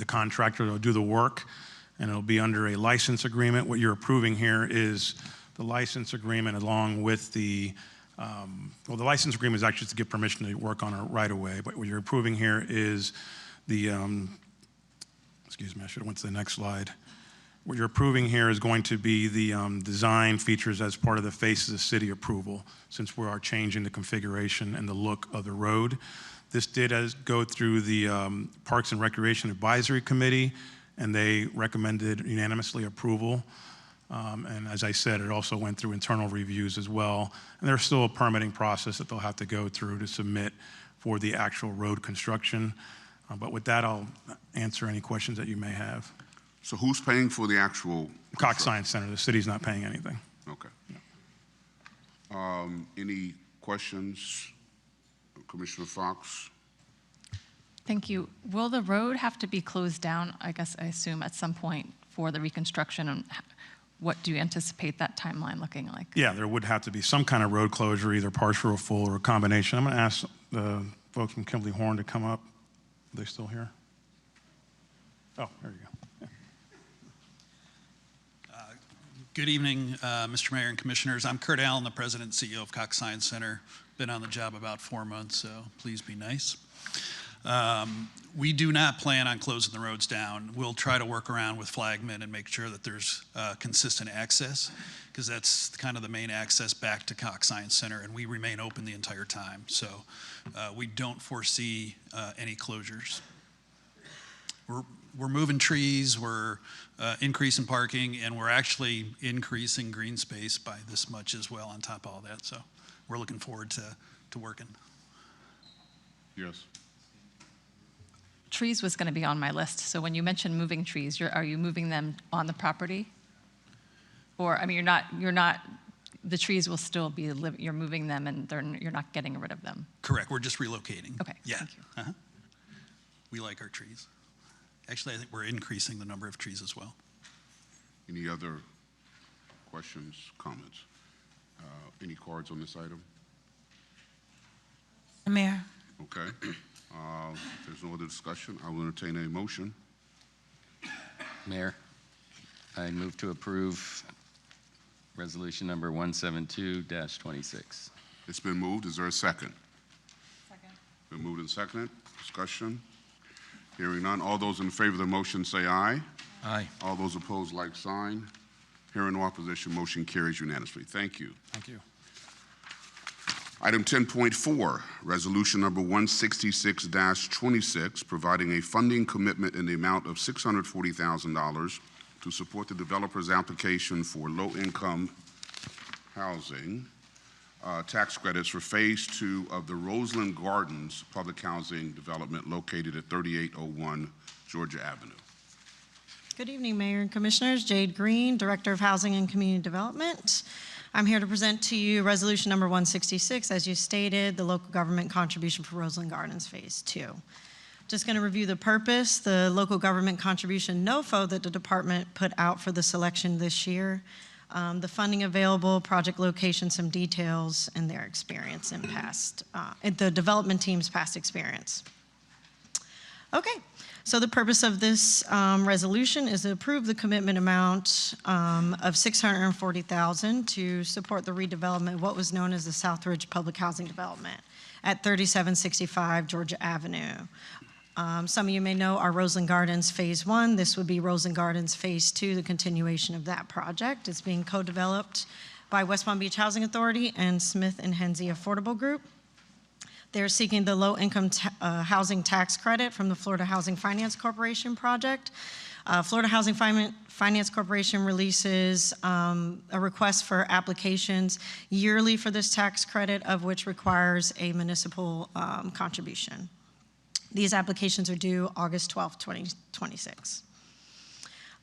contractor that will do the work. And it'll be under a license agreement. What you're approving here is the license agreement along with the, well, the license agreement is actually to give permission to work on it right away. But what you're approving here is the, excuse me, I should have went to the next slide. What you're approving here is going to be the design features as part of the Face of the City approval, since we are changing the configuration and the look of the road. This did go through the Parks and Recreation Advisory Committee, and they recommended unanimously approval. And as I said, it also went through internal reviews as well. And there's still a permitting process that they'll have to go through to submit for the actual road construction. But with that, I'll answer any questions that you may have. So who's paying for the actual? Cox Science Center. The city's not paying anything. Okay. Any questions? Commissioner Fox? Thank you. Will the road have to be closed down, I assume, at some point for the reconstruction? And what do you anticipate that timeline looking like? Yeah, there would have to be some kind of road closure, either partial or full or a combination. I'm going to ask the folks from Kimberly Horn to come up. Are they still here? Oh, there you go. Good evening, Mr. Mayor and Commissioners. I'm Kurt Allen, the President and CEO of Cox Science Center. Been on the job about 4 months, so please be nice. We do not plan on closing the roads down. We'll try to work around with flagmen and make sure that there's consistent access, because that's kind of the main access back to Cox Science Center, and we remain open the entire time. So we don't foresee any closures. We're moving trees, we're increasing parking, and we're actually increasing green space by this much as well on top of all that. So we're looking forward to working. Yes. Trees was going to be on my list. So when you mentioned moving trees, are you moving them on the property? Or, I mean, you're not, the trees will still be, you're moving them and you're not getting rid of them? Correct, we're just relocating. Okay, yeah. Thank you. Uh-huh. We like our trees. Actually, I think we're increasing the number of trees as well. Any other questions, comments? Any cards on this item? Mayor. Okay. If there's no other discussion, I will entertain a motion. Mayor, I move to approve resolution number 172-26. It's been moved. Is there a second? Been moved and seconded. Discussion. Hearing none. All those in favor of the motion say aye. Aye. All those opposed, like sign. Hearing no opposition, motion carries unanimously. Thank you. Thank you. Item 10.4, Resolution Number 166-26, providing a funding commitment in the amount of $640,000 to support the developer's application for low-income housing tax credits for Phase 2 of the Roseland Gardens public housing development located at 3801 Georgia Avenue. Good evening, Mayor and Commissioners. Jade Green, Director of Housing and Community Development. I'm here to present to you Resolution Number 166, as you stated, the local government contribution for Roseland Gardens Phase 2. Just going to review the purpose, the local government contribution NOFO that the department put out for the selection this year, the funding available, project location, some details, and their experience in past, the development team's past experience. Okay, so the purpose of this resolution is to approve the commitment amount of $640,000 to support the redevelopment of what was known as the Southridge Public Housing Development at 3765 Georgia Avenue. Some of you may know our Roseland Gardens Phase 1. This would be Roseland Gardens Phase 2, the continuation of that project. It's being co-developed by West Palm Beach Housing Authority and Smith and Hensey Affordable Group. They're seeking the low-income housing tax credit from the Florida Housing Finance Corporation project. Florida Housing Finance Corporation releases a request for applications yearly for this tax credit, of which requires a municipal contribution. These applications are due August 12, 2026.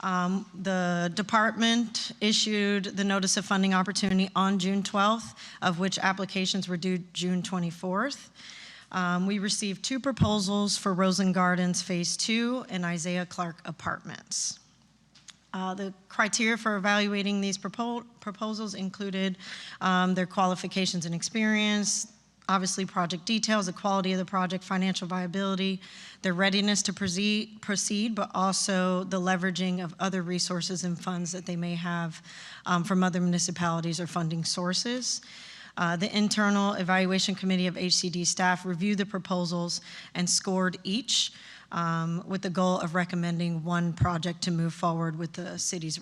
The department issued the notice of funding opportunity on June 12th, of which applications were due June 24th. We received 2 proposals for Roseland Gardens Phase 2 and Isaiah Clark Apartments. The criteria for evaluating these proposals included their qualifications and experience, obviously project details, the quality of the project, financial viability, their readiness to proceed, but also the leveraging of other resources and funds that they may have from other municipalities or funding sources. The internal evaluation committee of HCD staff reviewed the proposals and scored each with the goal of recommending one project to move forward with the city's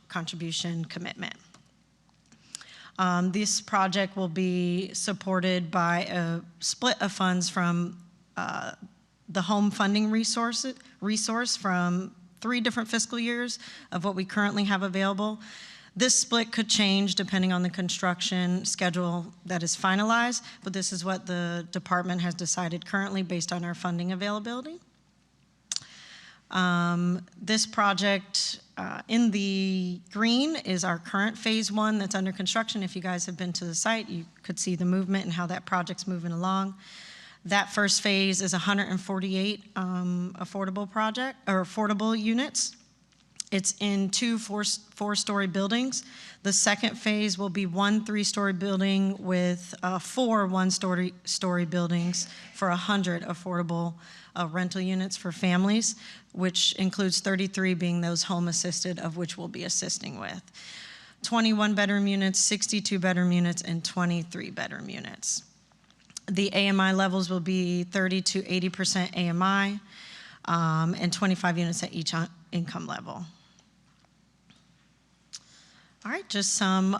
contribution commitment. This project will be supported by a split of funds from the home funding resource from 3 different fiscal years of what we currently have available. This split could change depending on the construction schedule that is finalized, but this is what the department has decided currently based on our funding availability. This project in the green is our current Phase 1 that's under construction. If you guys have been to the site, you could see the movement and how that project's moving along. That first phase is 148 affordable units. It's in 2 four-story buildings. The second phase will be 1 3-story building with 4 one-story buildings for 100 affordable rental units for families, which includes 33 being those home assisted, of which we'll be assisting with. 21 bedroom units, 62 bedroom units, and 23 bedroom units. The AMI levels will be 30 to 80% AMI and 25 units at each income level. All right, just some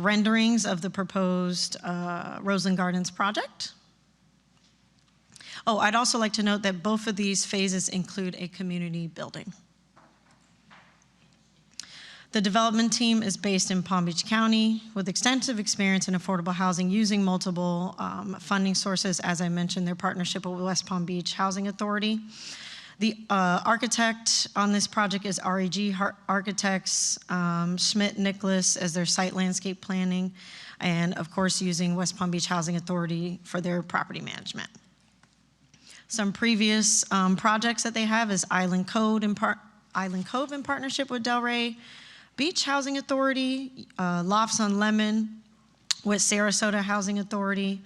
renderings of the proposed Roseland Gardens project. Oh, I'd also like to note that both of these phases include a community building. The development team is based in Palm Beach County with extensive experience in affordable housing using multiple funding sources. As I mentioned, their partnership with West Palm Beach Housing Authority. The architect on this project is REG Architects, Schmidt Nicholas as their site landscape planning, and of course using West Palm Beach Housing Authority for their property management. Some previous projects that they have is Island Cove in partnership with Delray Beach Housing Authority, Lofts on Lemon with Sarasota Housing Authority,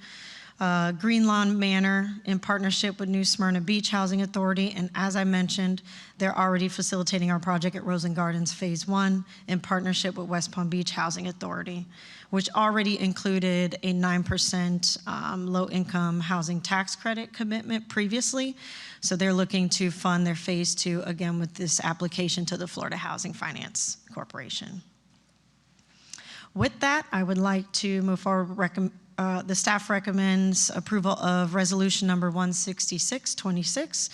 Green Lawn Manor in partnership with New Smyrna Beach Housing Authority. And as I mentioned, they're already facilitating our project at Rosen Gardens Phase 1 in partnership with West Palm Beach Housing Authority, which already included a 9% low-income housing tax credit commitment previously. So they're looking to fund their Phase 2 again with this application to the Florida Housing Finance Corporation. With that, I would like to move forward. The staff recommends approval of resolution number 16626.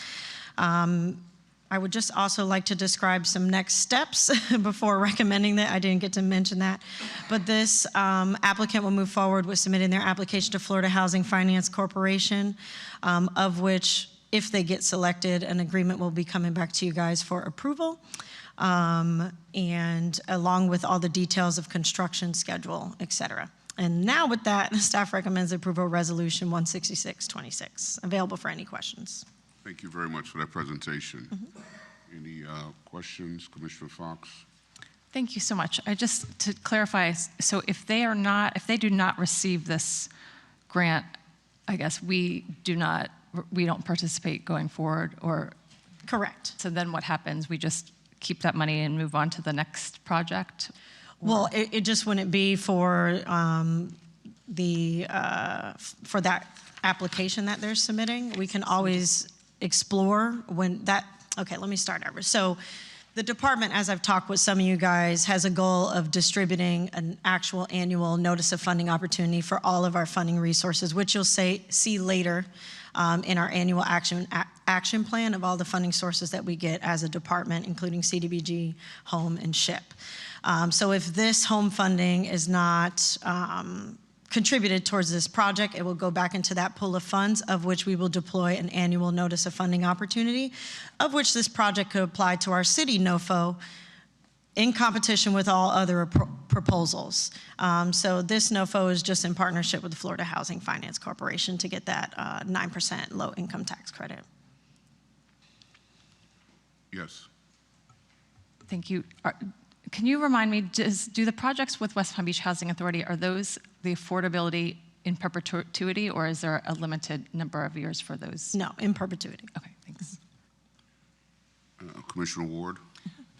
I would just also like to describe some next steps before recommending that. I didn't get to mention that. But this applicant will move forward with submitting their application to Florida Housing Finance Corporation, of which, if they get selected, an agreement will be coming back to you guys for approval. And along with all the details of construction schedule, et cetera. And now with that, staff recommends approval of resolution 16626. Available for any questions. Thank you very much for that presentation. Any questions, Commissioner Fox? Thank you so much. To clarify, so if they do not receive this grant, I guess we don't participate going forward, or? Correct. So then what happens? We just keep that money and move on to the next project? Well, it just wouldn't be for for that application that they're submitting. We can always explore when that, okay, let me start over. So the department, as I've talked with some of you guys, has a goal of distributing an actual annual notice of funding opportunity for all of our funding resources, which you'll see later in our annual action plan of all the funding sources that we get as a department, including CDBG, home, and SHIP. So if this home funding is not contributed towards this project, it will go back into that pool of funds, of which we will deploy an annual notice of funding opportunity, of which this project could apply to our city NOFO in competition with all other proposals. So this NOFO is just in partnership with the Florida Housing Finance Corporation to get that 9% low income tax credit. Yes. Thank you. Can you remind me, do the projects with West Palm Beach Housing Authority, are those the affordability in perpetuity, or is there a limited number of years for those? No, in perpetuity. Okay, thanks. Commissioner Ward?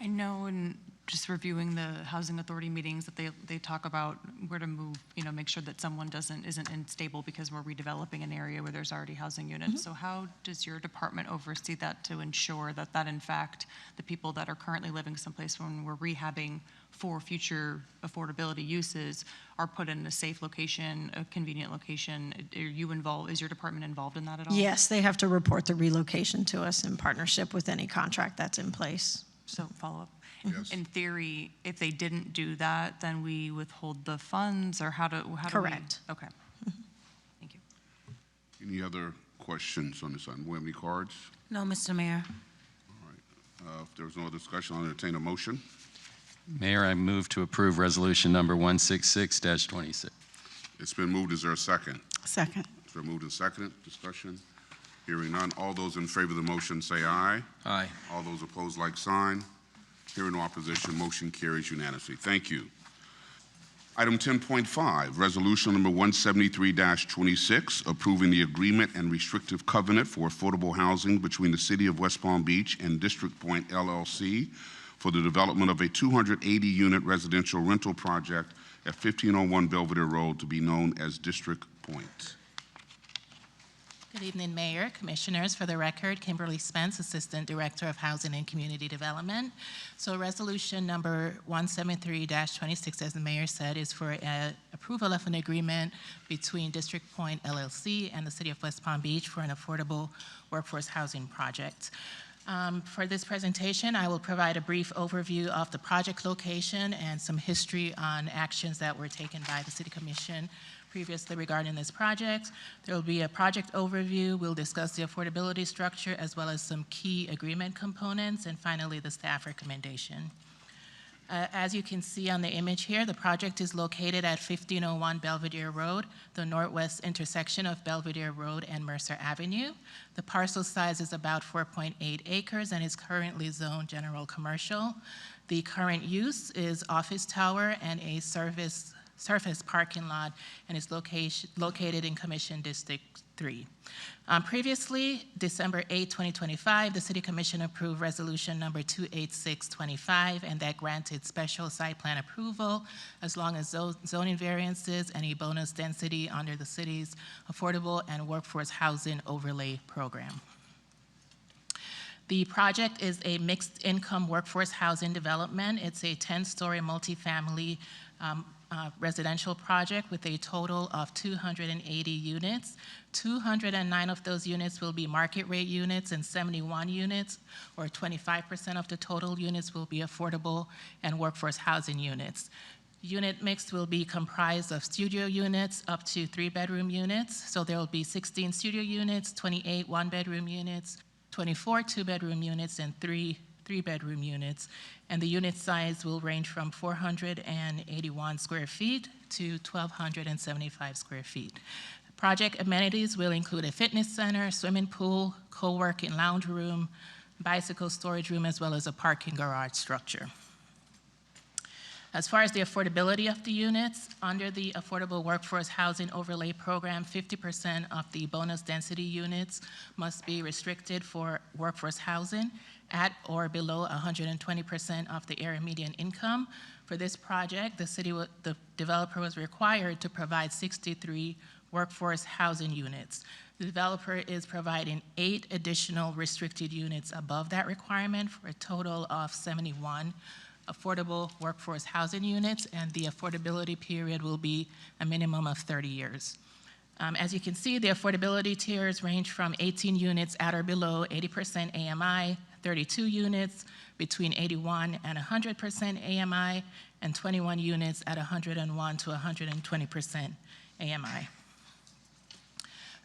I know in just reviewing the housing authority meetings that they talk about where to move, make sure that someone isn't unstable because we're redeveloping an area where there's already housing units. So how does your department oversee that to ensure that in fact the people that are currently living someplace when we're rehabbing for future affordability uses are put in a safe location, a convenient location? Is your department involved in that at all? Yes, they have to report the relocation to us in partnership with any contract that's in place. So follow up. Yes. In theory, if they didn't do that, then we withhold the funds, or how do we? Correct. Okay. Thank you. Any other questions on this item? We have any cards? No, Mr. Mayor. All right. If there's no other discussion, I'll entertain a motion. Mayor, I move to approve resolution number 166-26. It's been moved. Is there a second? Second. It's been moved and seconded. Discussion? Hearing none. All those in favor of the motion say aye. Aye. All those opposed, like sign. Hearing no opposition, motion carries unanimously. Thank you. Item 10.5, resolution number 173-26, approving the agreement and restrictive covenant for affordable housing between the City of West Palm Beach and District Point LLC for the development of a 280-unit residential rental project at 1501 Belvedere Road, to be known as District Point. Good evening, Mayor, Commissioners. For the record, Kimberly Spence, Assistant Director of Housing and Community Development. So resolution number 173-26, as the Mayor said, is for approval of an agreement between District Point LLC and the City of West Palm Beach for an affordable workforce housing project. For this presentation, I will provide a brief overview of the project location and some history on actions that were taken by the City Commission previously regarding this project. There will be a project overview. We'll discuss the affordability structure as well as some key agreement components, and finally the staff recommendation. As you can see on the image here, the project is located at 1501 Belvedere Road, the northwest intersection of Belvedere Road and Mercer Avenue. The parcel size is about 4.8 acres and is currently zoned general commercial. The current use is office tower and a service surface parking lot and is located in Commission District 3. Previously, December 8, 2025, the City Commission approved resolution number 28625, and that granted special site plan approval as long as zoning variances and a bonus density under the city's affordable and workforce housing overlay program. The project is a mixed income workforce housing development. It's a 10-story multifamily residential project with a total of 280 units. 209 of those units will be market rate units, and 71 units, or 25% of the total units, will be affordable and workforce housing units. Unit mix will be comprised of studio units up to 3-bedroom units. So there will be 16 studio units, 28 1-bedroom units, 24 2-bedroom units, and 3 3-bedroom units, and the unit size will range from 481 square feet to 1,275 square feet. Project amenities will include a fitness center, swimming pool, co-working lounge room, bicycle storage room, as well as a parking garage structure. As far as the affordability of the units, under the Affordable Workforce Housing Overlay Program, 50% of the bonus density units must be restricted for workforce housing at or below 120% of the area median income. For this project, the developer was required to provide 63 workforce housing units. The developer is providing 8 additional restricted units above that requirement for a total of 71 affordable workforce housing units, and the affordability period will be a minimum of 30 years. As you can see, the affordability tiers range from 18 units at or below 80% AMI, 32 units between 81 and 100% AMI, and 21 units at 101 to 120% AMI.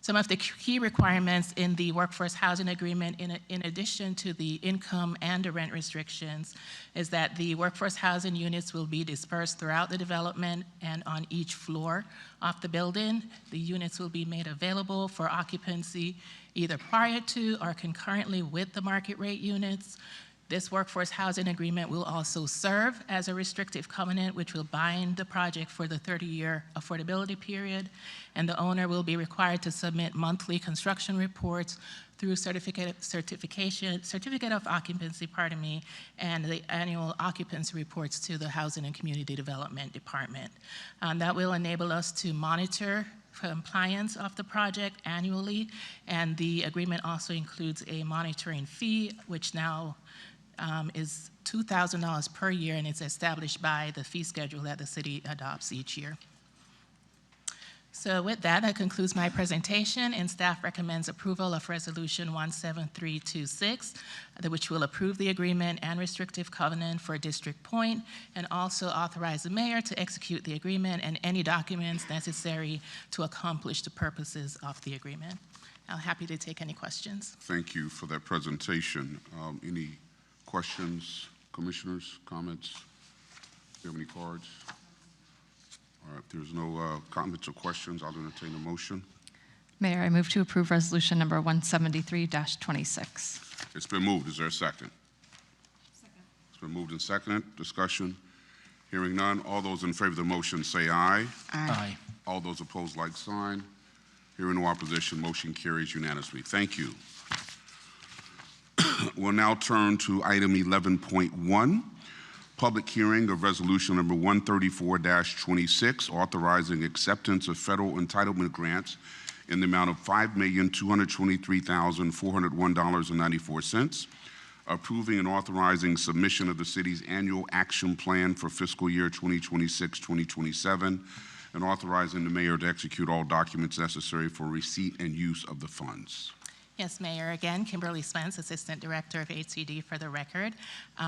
Some of the key requirements in the workforce housing agreement, in addition to the income and the rent restrictions, is that the workforce housing units will be dispersed throughout the development and on each floor of the building. The units will be made available for occupancy either prior to or concurrently with the market rate units. This workforce housing agreement will also serve as a restrictive covenant, which will bind the project for the 30-year affordability period, and the owner will be required to submit monthly construction reports through certificate of occupancy, and the annual occupancy reports to the Housing and Community Development Department. That will enable us to monitor compliance of the project annually, and the agreement also includes a monitoring fee, which now is $2,000 per year, and it's established by the fee schedule that the city adopts each year. So with that concludes my presentation, and staff recommends approval of Resolution 17326, which will approve the agreement and restrictive covenant for District Point, and also authorize the mayor to execute the agreement and any documents necessary to accomplish the purposes of the agreement. I'm happy to take any questions. Thank you for that presentation. Any questions, commissioners, comments? Do you have any cards? All right, if there's no comments or questions, I'll entertain a motion. Mayor, I move to approve resolution number 173-26. It's been moved. Is there a second? Second. It's been moved and seconded. Discussion. Hearing none. All those in favor of the motion say aye. Aye. All those opposed, like sign. Hearing no opposition, motion carries unanimously. Thank you. We'll now turn to item 11.1, public hearing of resolution number 134-26, authorizing acceptance of federal entitlement grants in the amount of $5,223,401.94, approving and authorizing submission of the city's annual action plan for fiscal year 2026-2027, and authorizing the mayor to execute all documents necessary for receipt and use of the funds. Yes, Mayor. Again, Kimberly Spence, Assistant Director of HCD for the record.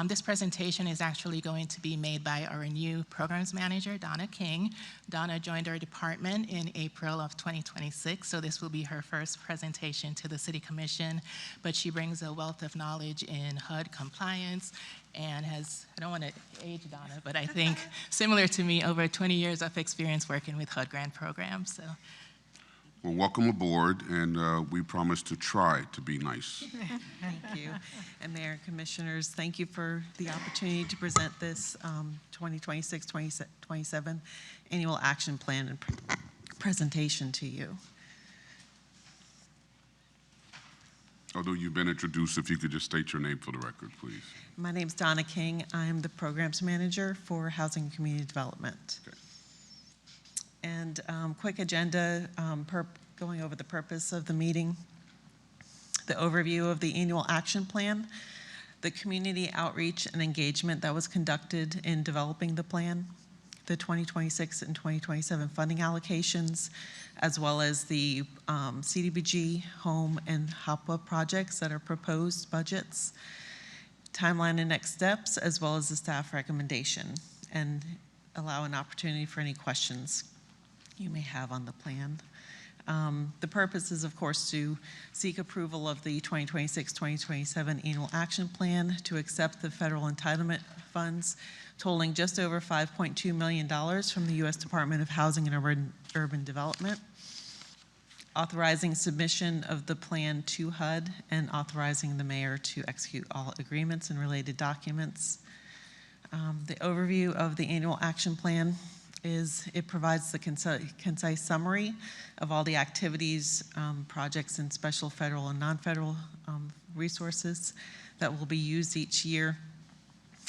This presentation is actually going to be made by our new Programs Manager, Donna King. Donna joined our department in April of 2026, so this will be her first presentation to the City Commission, but she brings a wealth of knowledge in HUD compliance and has, I don't want to age Donna, but I think similar to me, over 20 years of experience working with HUD grant programs. So. Well, welcome aboard, and we promise to try to be nice. Thank you. And Mayor and Commissioners, thank you for the opportunity to present this 2026-2027 Annual Action Plan and presentation to you. Although you've been introduced, if you could just state your name for the record, please. My name's Donna King. I'm the Programs Manager for Housing and Community Development. Okay. And quick agenda, going over the purpose of the meeting, the overview of the annual action plan, the community outreach and engagement that was conducted in developing the plan, the 2026 and 2027 funding allocations, as well as the CDBG, home, and HOPWA projects that are proposed budgets, timeline and next steps, as well as the staff recommendation, and allow an opportunity for any questions you may have on the plan. The purpose is, of course, to seek approval of the 2026-2027 annual action plan, to accept the federal entitlement funds totaling just over $5.2 million from the U.S. Department of Housing and Urban Development, authorizing submission of the plan to HUD, and authorizing the mayor to execute all agreements and related documents. The overview of the annual action plan is it provides the concise summary of all the activities, projects, and special federal and non-federal resources that will be used each year.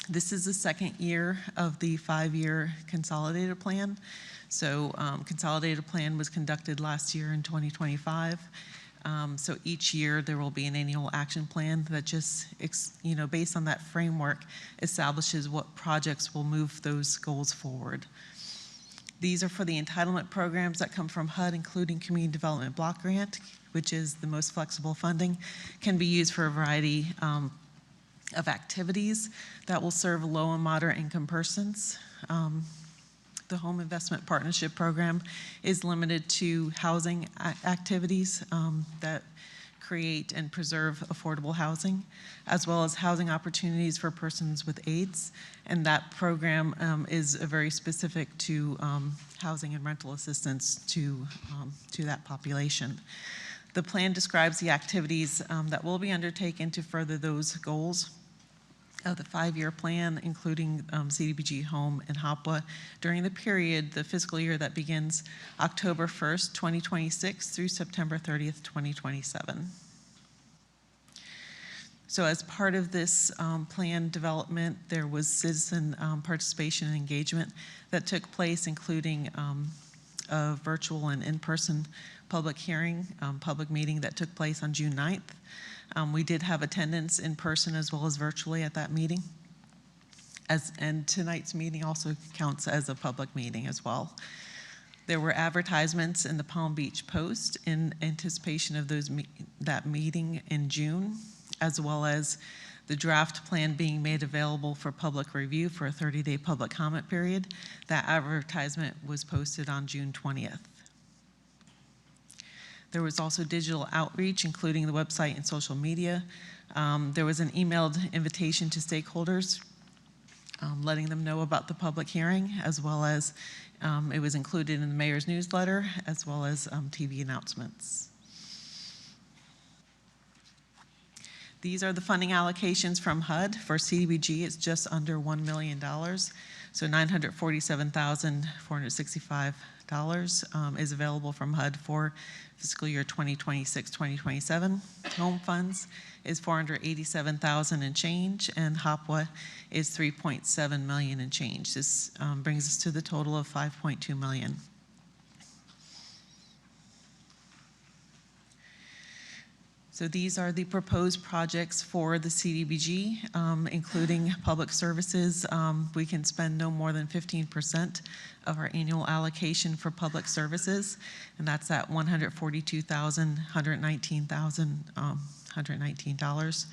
This is the second year of the 5-year consolidated plan. So consolidated plan was conducted last year in 2025. So each year there will be an annual action plan that just, based on that framework, establishes what projects will move those goals forward. These are for the entitlement programs that come from HUD, including Community Development Block Grant, which is the most flexible funding, can be used for a variety of activities that will serve low and moderate income persons. The Home Investment Partnership Program is limited to housing activities that create and preserve affordable housing, as well as housing opportunities for persons with AIDS. And that program is very specific to housing and rental assistance to that population. The plan describes the activities that will be undertaken to further those goals of the 5-year plan, including CDBG, home, and HOPWA during the period, the fiscal year that begins October 1st, 2026 through September 30th, 2027. So as part of this plan development, there was citizen participation and engagement that took place, including a virtual and in-person public hearing, public meeting that took place on June 9th. We did have attendance in person as well as virtually at that meeting. And tonight's meeting also counts as a public meeting as well. There were advertisements in the Palm Beach Post in anticipation of that meeting in June, as well as the draft plan being made available for public review for a 30-day public comment period. That advertisement was posted on June 20th. There was also digital outreach, including the website and social media. There was an emailed invitation to stakeholders, letting them know about the public hearing, as well as it was included in the mayor's newsletter, as well as TV announcements. These are the funding allocations from HUD. For CDBG, it's just under $1 million, so $947,465 is available from HUD for fiscal year 2026-2027. Home funds is $487,000 and change, and HOPWA is $3.7 million and change. This brings us to the total of $5.2 million. So these are the proposed projects for the CDBG, including public services. We can spend no more than 15% of our annual allocation for public services, and that's at $142,119.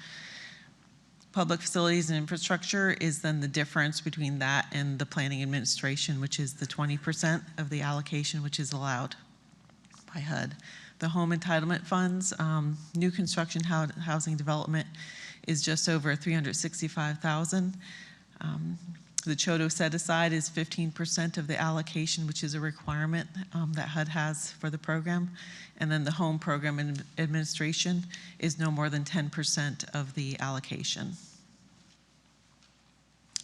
Public facilities and infrastructure is then the difference between that and the planning administration, which is the 20% of the allocation which is allowed by HUD. The home entitlement funds, new construction housing development is just over $365,000. The Choto set aside is 15% of the allocation, which is a requirement that HUD has for the program. And then the home program administration is no more than 10% of the allocation.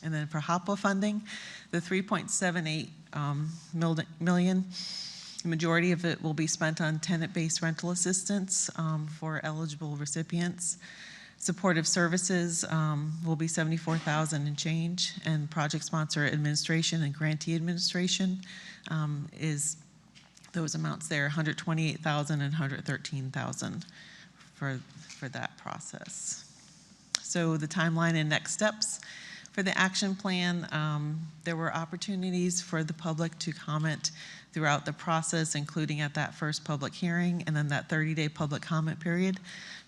And then for HOPWA funding, the $3.78 million, the majority of it will be spent on tenant-based rental assistance for eligible recipients. Supportive services will be $74,000 and change, and project sponsor administration and grantee administration is those amounts there, $128,000 and $113,000 for that process. So the timeline and next steps for the action plan, there were opportunities for the public to comment throughout the process, including at that first public hearing, and then that 30-day public comment period,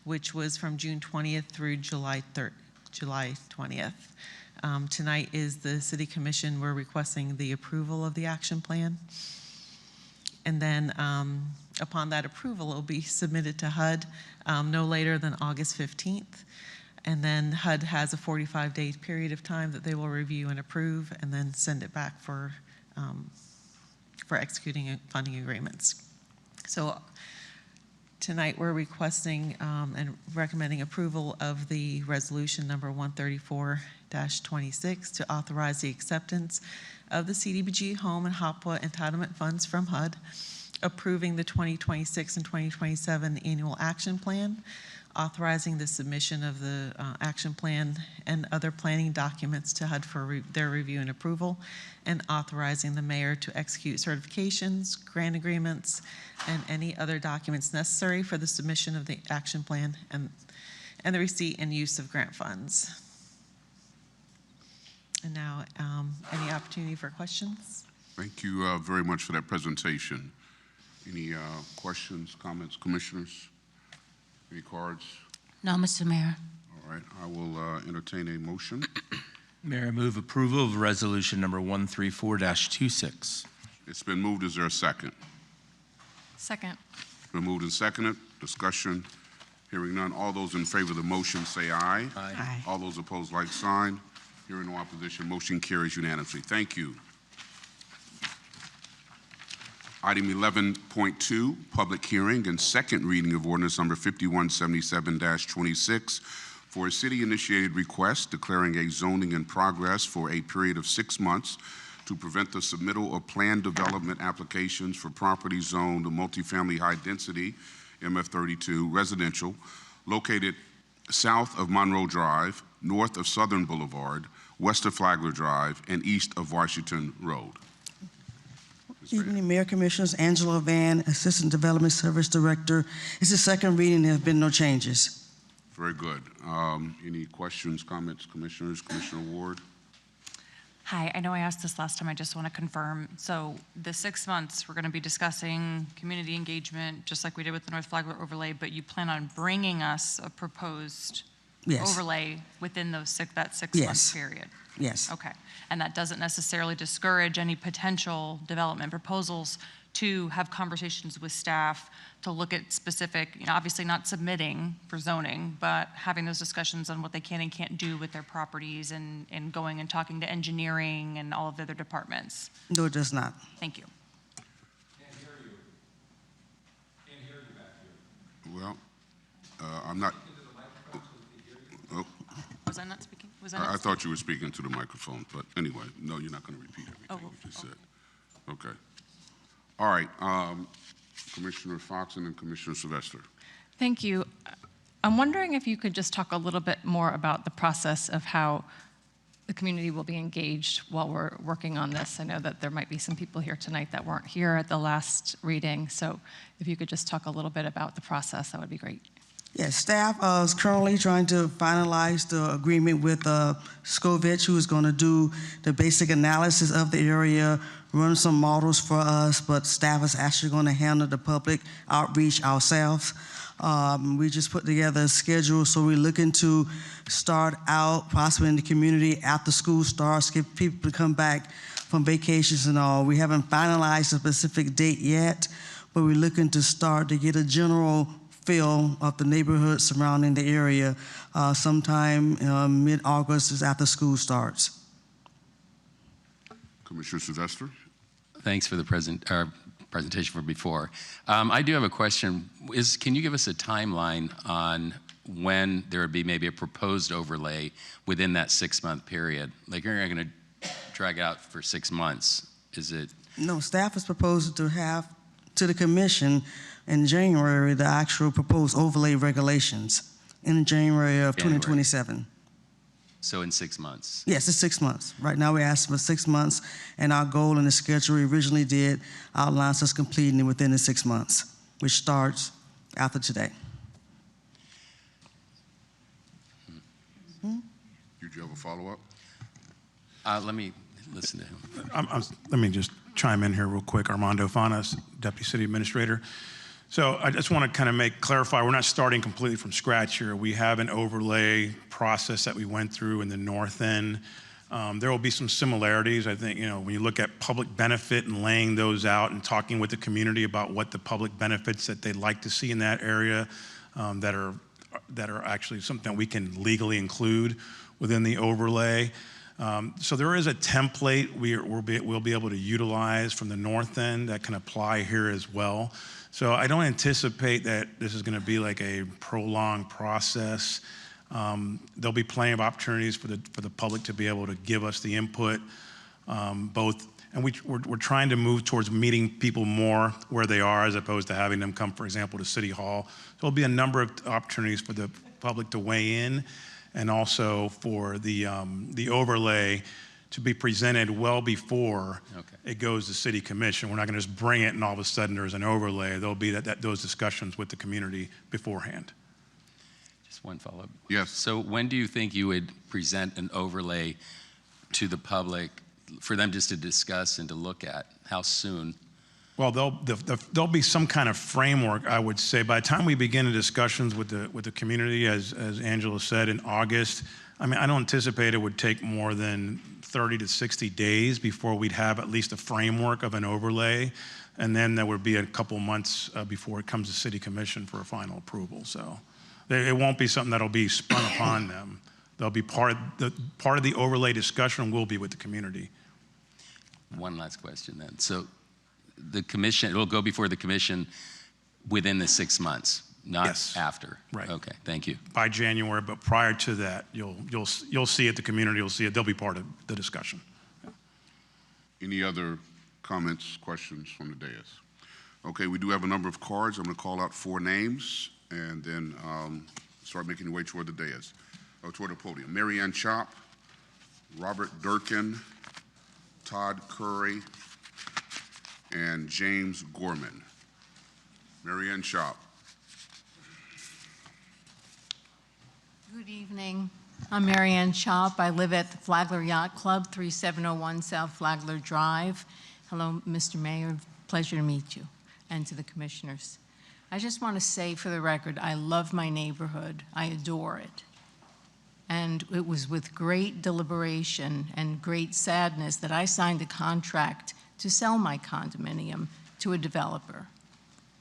which was from June 20th through July 20th. Tonight is the City Commission. We're requesting the approval of the action plan. And then upon that approval, it will be submitted to HUD no later than August 15th. And then HUD has a 45-day period of time that they will review and approve, and then send it back for executing funding agreements. So tonight we're requesting and recommending approval of the resolution number 134-26 to authorize the acceptance of the CDBG home and HOPWA entitlement funds from HUD, approving the 2026 and 2027 annual action plan, authorizing the submission of the action plan and other planning documents to HUD for their review and approval, and authorizing the mayor to execute certifications, grant agreements, and any other documents necessary for the submission of the action plan and the receipt and use of grant funds. And now, any opportunity for questions? Thank you very much for that presentation. Any questions, comments, commissioners? Any cards? No, Mr. Mayor. All right, I will entertain a motion. Mayor, I move approval of resolution number 134-26. It's been moved. Is there a second? Second. It's been moved and seconded. Discussion. Hearing none. All those in favor of the motion say aye. Aye. All those opposed, like sign. Hearing no opposition, motion carries unanimously. Thank you. Item 11.2, public hearing and second reading of ordinance number 5177-26 for a city-initiated request declaring a zoning in progress for a period of 6 months to prevent the submittal of planned development applications for property zoned multifamily high-density MF32 residential located south of Monroe Drive, north of Southern Boulevard, west of Flagler Drive, and east of Washington Road. Evening, Mayor, Commissioners. Angela Van, Assistant Development Service Director. It's the second reading. There have been no changes. Very good. Any questions, comments, commissioners? Commissioner Ward? Hi, I know I asked this last time. I just want to confirm. So the 6 months, we're going to be discussing community engagement, just like we did with the North Flagler overlay, but you plan on bringing us a proposed overlay within that 6 month period? Yes. Okay. And that doesn't necessarily discourage any potential development proposals to have conversations with staff to look at specific, obviously not submitting for zoning, but having those discussions on what they can and can't do with their properties and going and talking to engineering and all of the other departments. No, it does not. Thank you. Can't hear you. Can't hear you back here. Well, I'm not. Oh. Was I not speaking? I thought you were speaking to the microphone, but anyway, no, you're not going to repeat everything you just said. Okay. All right. Commissioner Fox and then Commissioner Sylvester. Thank you. I'm wondering if you could just talk a little bit more about the process of how the community will be engaged while we're working on this. I know that there might be some people here tonight that weren't here at the last reading, so if you could just talk a little bit about the process, that would be great. Yes, staff is currently trying to finalize the agreement with Scovich, who is going to do the basic analysis of the area, run some models for us, but staff is actually going to handle the public outreach ourselves. We just put together a schedule, so we're looking to start out possibly in the community after school starts, get people to come back from vacations and all. We haven't finalized a specific date yet, but we're looking to start to get a general feel of the neighborhood surrounding the area sometime mid-August is after school starts. Commissioner Sylvester. Thanks for the presentation from before. I do have a question. Can you give us a timeline on when there would be maybe a proposed overlay within that 6-month period? Like, you're not going to drag it out for 6 months. Is it? No, staff is proposing to have to the commission in January the actual proposed overlay regulations in January of 2027. So in 6 months? Yes, it's 6 months. Right now we're asking for 6 months, and our goal in the schedule we originally did outlines us completing it within the 6 months, which starts after today. Did you have a follow-up? Let me listen to him. Let me just chime in here real quick. Armando Fanas, Deputy City Administrator. So I just want to kind of clarify, we're not starting completely from scratch here. We have an overlay process that we went through in the north end. There will be some similarities. I think, when you look at public benefit and laying those out and talking with the community about what the public benefits that they'd like to see in that area that are actually something that we can legally include within the overlay. So there is a template we'll be able to utilize from the north end that can apply here as well. So I don't anticipate that this is going to be like a prolonged process. There'll be plenty of opportunities for the public to be able to give us the input, both, and we're trying to move towards meeting people more where they are as opposed to having them come, for example, to City Hall. So there'll be a number of opportunities for the public to weigh in, and also for the overlay to be presented well before it goes to City Commission. We're not going to just bring it and all of a sudden there's an overlay. There'll be those discussions with the community beforehand. Just one follow-up. Yes. So when do you think you would present an overlay to the public for them just to discuss and to look at? How soon? Well, there'll be some kind of framework, I would say. By the time we begin the discussions with the community, as Angela said, in August, I don't anticipate it would take more than 30 to 60 days before we'd have at least a framework of an overlay, and then there would be a couple months before it comes to City Commission for a final approval. So it won't be something that'll be spun upon them. They'll be part of the overlay discussion will be with the community. One last question then. So the commission, it will go before the commission within the 6 months, not after. Right. Okay, thank you. By January, but prior to that, you'll see it, the community will see it, they'll be part of the discussion. Any other comments, questions from the dais? Okay, we do have a number of cards. I'm going to call out 4 names and then start making your way toward the dais, or toward the podium. Mary Ann Chop, Robert Durkin, Todd Curry, and James Gorman. Mary Ann Chop. Good evening. I'm Mary Ann Chop. I live at the Flagler Yacht Club, 3701 South Flagler Drive. Hello, Mr. Mayor. Pleasure to meet you, and to the commissioners. I just want to say for the record, I love my neighborhood. I adore it. And it was with great deliberation and great sadness that I signed a contract to sell my condominium to a developer.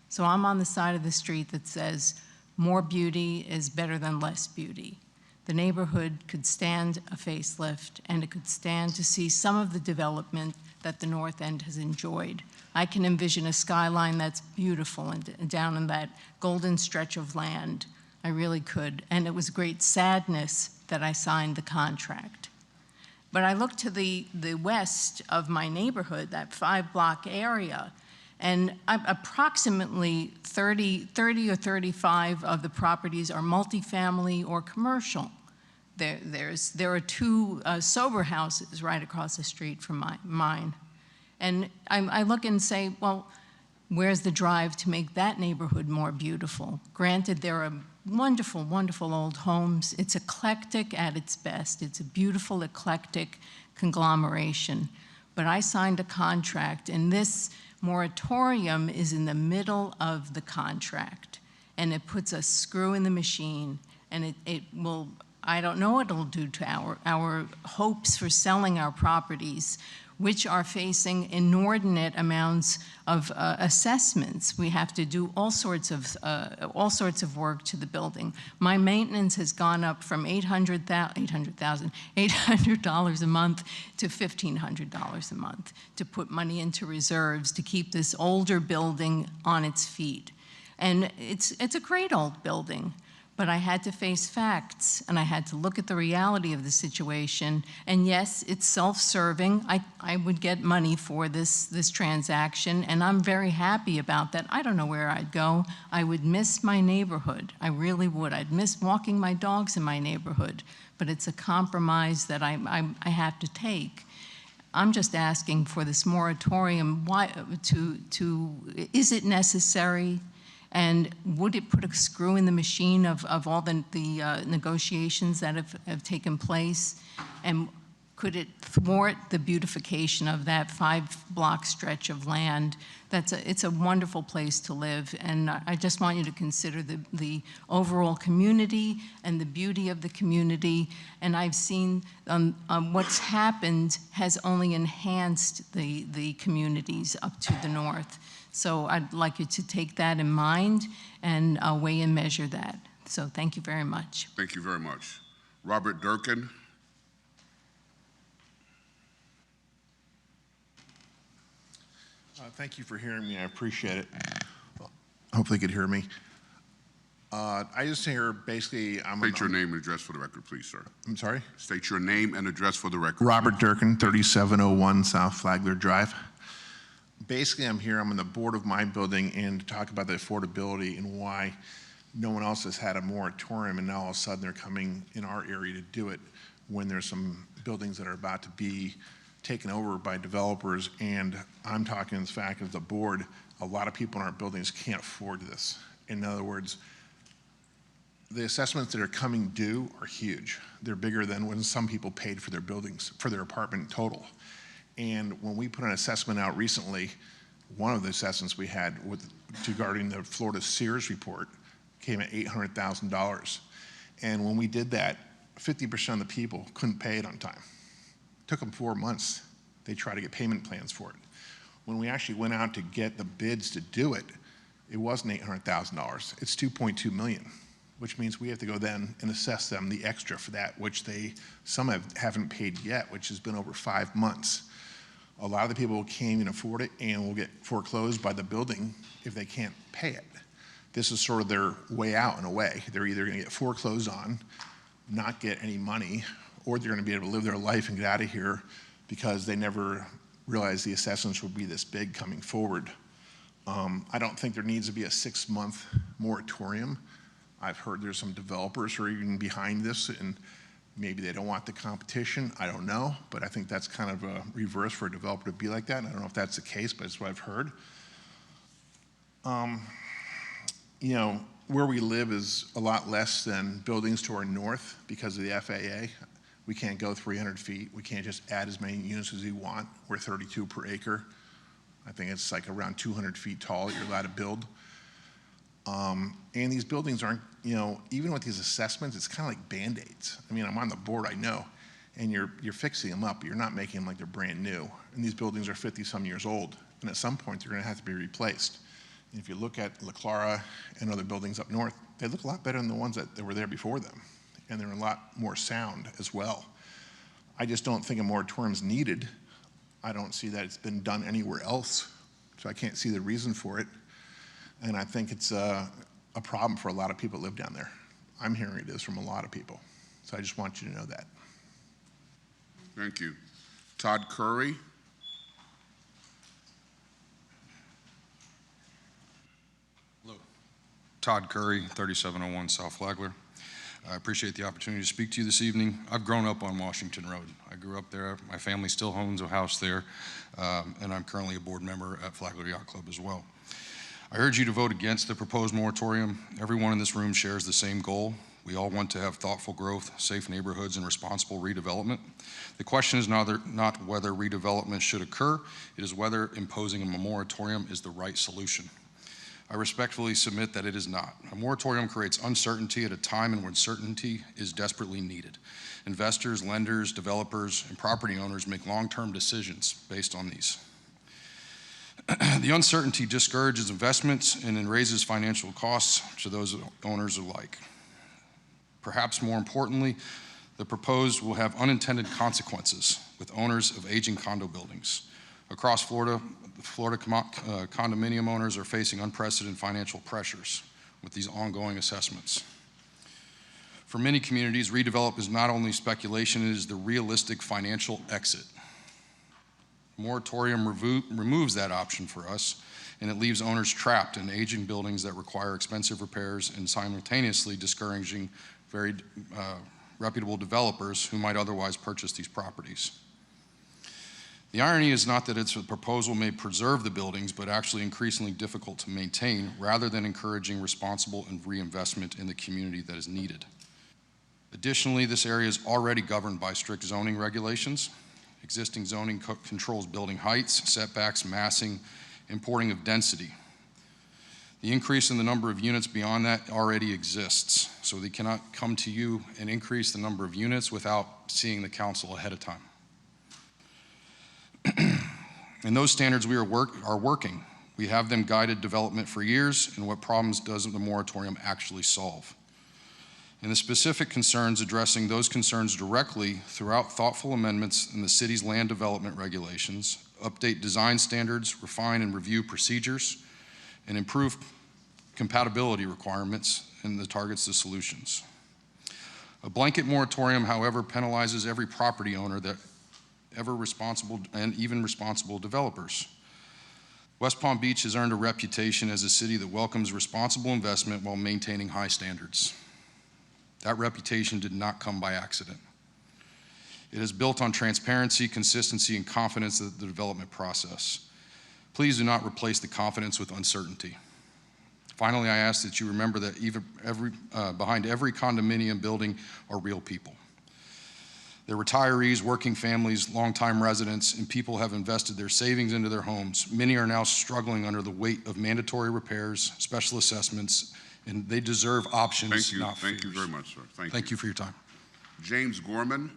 So I'm on the side of the street that says, more beauty is better than less beauty. The neighborhood could stand a facelift, and it could stand to see some of the development that the North End has enjoyed. I can envision a skyline that's beautiful and down in that golden stretch of land. I really could. And it was great sadness that I signed the contract. But I looked to the west of my neighborhood, that 5-block area, and approximately 30 or 35 of the properties are multifamily or commercial. There are 2 sober houses right across the street from mine. And I look and say, well, where's the drive to make that neighborhood more beautiful? Granted, there are wonderful, wonderful old homes. It's eclectic at its best. It's a beautiful, eclectic conglomeration. But I signed a contract, and this moratorium is in the middle of the contract, and it puts a screw in the machine, and it will, I don't know what it'll do to our hopes for selling our properties. which are facing inordinate amounts of assessments. We have to do all sorts of work to the building. My maintenance has gone up from $800 a month to $1,500 a month to put money into reserves to keep this older building on its feet. And it's a great old building, but I had to face facts, and I had to look at the reality of the situation. And yes, it's self-serving. I would get money for this transaction, and I'm very happy about that. I don't know where I'd go. I would miss my neighborhood. I really would. I'd miss walking my dogs in my neighborhood, but it's a compromise that I have to take. I'm just asking for this moratorium. Is it necessary? And would it put a screw in the machine of all the negotiations that have taken place? And could it thwart the beautification of that 5-block stretch of land? It's a wonderful place to live, and I just want you to consider the overall community and the beauty of the community. And I've seen what's happened has only enhanced the communities up to the north. So I'd like you to take that in mind and weigh and measure that. So thank you very much. Thank you very much. Robert Durkin. Thank you for hearing me. I appreciate it. Hopefully you could hear me. I just hear basically State your name and address for the record, please, sir. I'm sorry? State your name and address for the record. Robert Durkin, 3701 South Flagler Drive. Basically, I'm here, I'm on the board of my building, and to talk about the affordability and why no one else has had a moratorium, and now all of a sudden they're coming in our area to do it when there's some buildings that are about to be taken over by developers. And I'm talking as fact as the board, a lot of people in our buildings can't afford this. In other words, the assessments that are coming due are huge. They're bigger than when some people paid for their buildings, for their apartment total. And when we put an assessment out recently, one of the assessments we had regarding the Florida Sears report came at $800,000. And when we did that, 50% of the people couldn't pay it on time. It took them 4 months. They tried to get payment plans for it. When we actually went out to get the bids to do it, it wasn't $800,000. It's $2.2 million, which means we have to go then and assess them the extra for that, which some haven't paid yet, which has been over 5 months. A lot of the people can't even afford it and will get foreclosed by the building if they can't pay it. This is sort of their way out in a way. They're either going to get foreclosed on, not get any money, or they're going to be able to live their life and get out of here because they never realized the assessments would be this big coming forward. I don't think there needs to be a 6-month moratorium. I've heard there's some developers who are even behind this, and maybe they don't want the competition. I don't know, but I think that's kind of a reverse for a developer to be like that. And I don't know if that's the case, but it's what I've heard. You know, where we live is a lot less than buildings to our north because of the FAA. We can't go 300 feet. We can't just add as many units as we want. We're 32 per acre. I think it's like around 200 feet tall that you're allowed to build. And these buildings aren't, you know, even with these assessments, it's kind of like Band-Aids. I mean, I'm on the board, I know, and you're fixing them up, but you're not making them like they're brand new. And these buildings are 50-some years old, and at some point, they're gonna have to be replaced. And if you look at La Clara and other buildings up north, they look a lot better than the ones that were there before them, and they're a lot more sound as well. I just don't think a moratorium is needed. I don't see that it's been done anywhere else, so I can't see the reason for it. And I think it's a problem for a lot of people that live down there. I'm hearing it is from a lot of people. So I just want you to know that. Thank you. Todd Curry. Hello. Todd Curry, 3701 South Flagler. I appreciate the opportunity to speak to you this evening. I've grown up on Washington Road. I grew up there. My family still owns a house there, and I'm currently a board member at Flagler Yacht Club as well. I urge you to vote against the proposed moratorium. Everyone in this room shares the same goal. We all want to have thoughtful growth, safe neighborhoods, and responsible redevelopment. The question is not whether redevelopment should occur, it is whether imposing a moratorium is the right solution. I respectfully submit that it is not. A moratorium creates uncertainty at a time when certainty is desperately needed. Investors, lenders, developers, and property owners make long-term decisions based on these. The uncertainty discourages investments and then raises financial costs to those owners alike. Perhaps more importantly, the proposed will have unintended consequences with owners of aging condo buildings. Across Florida, condominium owners are facing unprecedented financial pressures with these ongoing assessments. For many communities, redevelop is not only speculation, it is the realistic financial exit. Moratorium removes that option for us, and it leaves owners trapped in aging buildings that require expensive repairs and simultaneously discouraging very reputable developers who might otherwise purchase these properties. The irony is not that its proposal may preserve the buildings, but actually increasingly difficult to maintain, rather than encouraging responsible and reinvestment in the community that is needed. Additionally, this area is already governed by strict zoning regulations. Existing zoning controls building heights, setbacks, massing, importing of density. The increase in the number of units beyond that already exists, so they cannot come to you and increase the number of units without seeing the council ahead of time. And those standards are working. We have them guided development for years, and what problems doesn't the moratorium actually solve? And the specific concerns, addressing those concerns directly throughout thoughtful amendments in the city's land development regulations, update design standards, refine and review procedures, and improve compatibility requirements and the targets the solutions. A blanket moratorium, however, penalizes every property owner that ever responsible and even responsible developers. West Palm Beach has earned a reputation as a city that welcomes responsible investment while maintaining high standards. That reputation did not come by accident. It is built on transparency, consistency, and confidence in the development process. Please do not replace the confidence with uncertainty. Finally, I ask that you remember that behind every condominium building are real people. They're retirees, working families, longtime residents, and people have invested their savings into their homes. Many are now struggling under the weight of mandatory repairs, special assessments, and they deserve options, Thank you. not Thank you fears. very much, sir. Thank you for your time. James Gorman.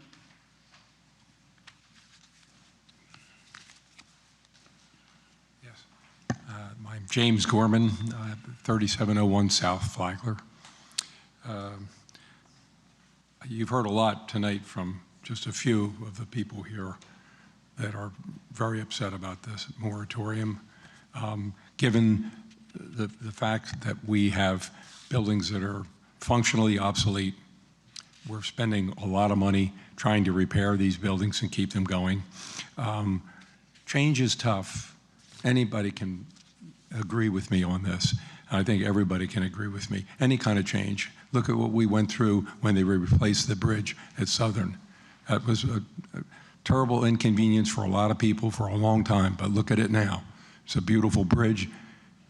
I'm James Gorman, 3701 South Flagler. You've heard a lot tonight from just a few of the people here that are very upset about this moratorium. Given the fact that we have buildings that are functionally obsolete, we're spending a lot of money trying to repair these buildings and keep them going. Change is tough. Anybody can agree with me on this. I think everybody can agree with me. Any kind of change. Look at what we went through when they replaced the bridge at Southern. That was a terrible inconvenience for a lot of people for a long time, but look at it now. It's a beautiful bridge.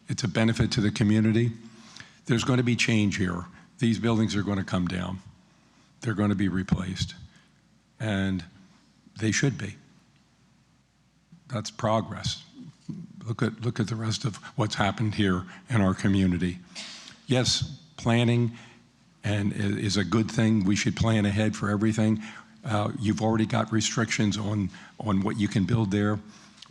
It's a benefit to the community. There's going to be change here. These buildings are going to come down. They're going to be replaced. And they should be. That's progress. Look at the rest of what's happened here in our community. Yes, planning is a good thing. We should plan ahead for everything. You've already got restrictions on what you can build there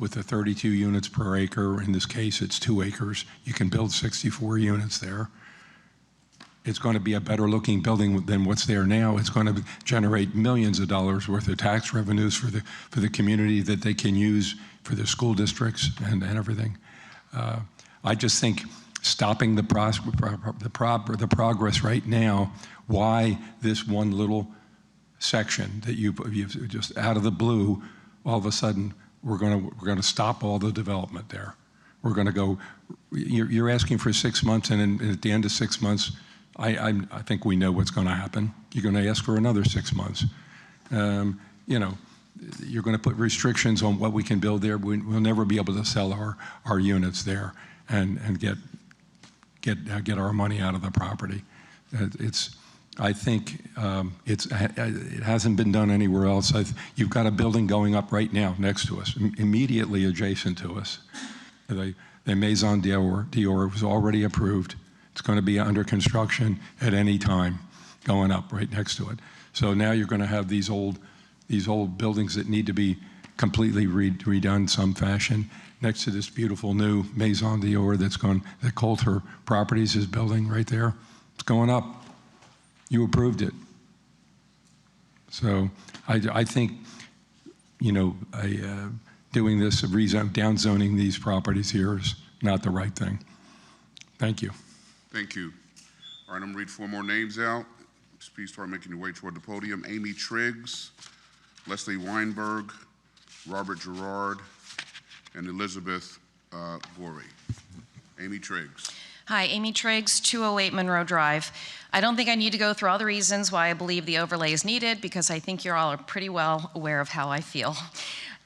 with the 32 units per acre. In this case, it's 2 acres. You can build 64 units there. It's going to be a better looking building than what's there now. It's going to generate millions of dollars worth of tax revenues for the community that they can use for the school districts and everything. I just think stopping the progress right now, why this one little section that you've just out of the blue, all of a sudden we're going to stop all the development there. We're going to go. You're asking for 6 months, and at the end of 6 months, I think we know what's going to happen. You're going to ask for another 6 months. You know, you're going to put restrictions on what we can build there. We'll never be able to sell our units there and get our money out of the property. I think it hasn't been done anywhere else. You've got a building going up right now next to us, immediately adjacent to us. They The Maison Dior was already approved. It's going to be under construction at any time, going up right next to it. So now you're going to have these old buildings that need to be completely redone some fashion next to this beautiful new Maison Dior that Coulter Properties is building right there. It's going up. You approved it. So I think, doing this, downzoning these properties here is not the right thing. Thank you. Thank you. All right, I'm gonna read 4 more names out. Please start making your way toward the podium. Amy Triggs, Leslie Weinberg, Robert Gerard, and Elizabeth Gorey. Amy Triggs. Hi, Amy Triggs, 208 Monroe Drive. I don't think I need to go through all the reasons why I believe the overlay is needed, because I think you all are pretty well aware of how I feel.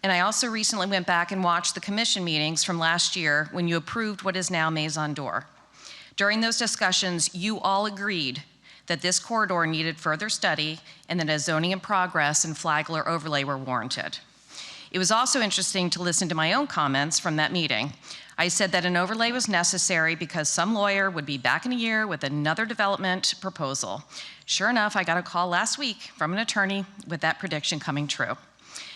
And I also recently went back and watched the commission meetings from last year when you approved what is now Maison Dior. During those discussions, you all agreed that this corridor needed further study and that a zoning in progress and Flagler overlay were warranted. It was also interesting to listen to my own comments from that meeting. I said that an overlay was necessary because some lawyer would be back in a year with another development proposal. Sure enough, I got a call last week from an attorney with that prediction coming true.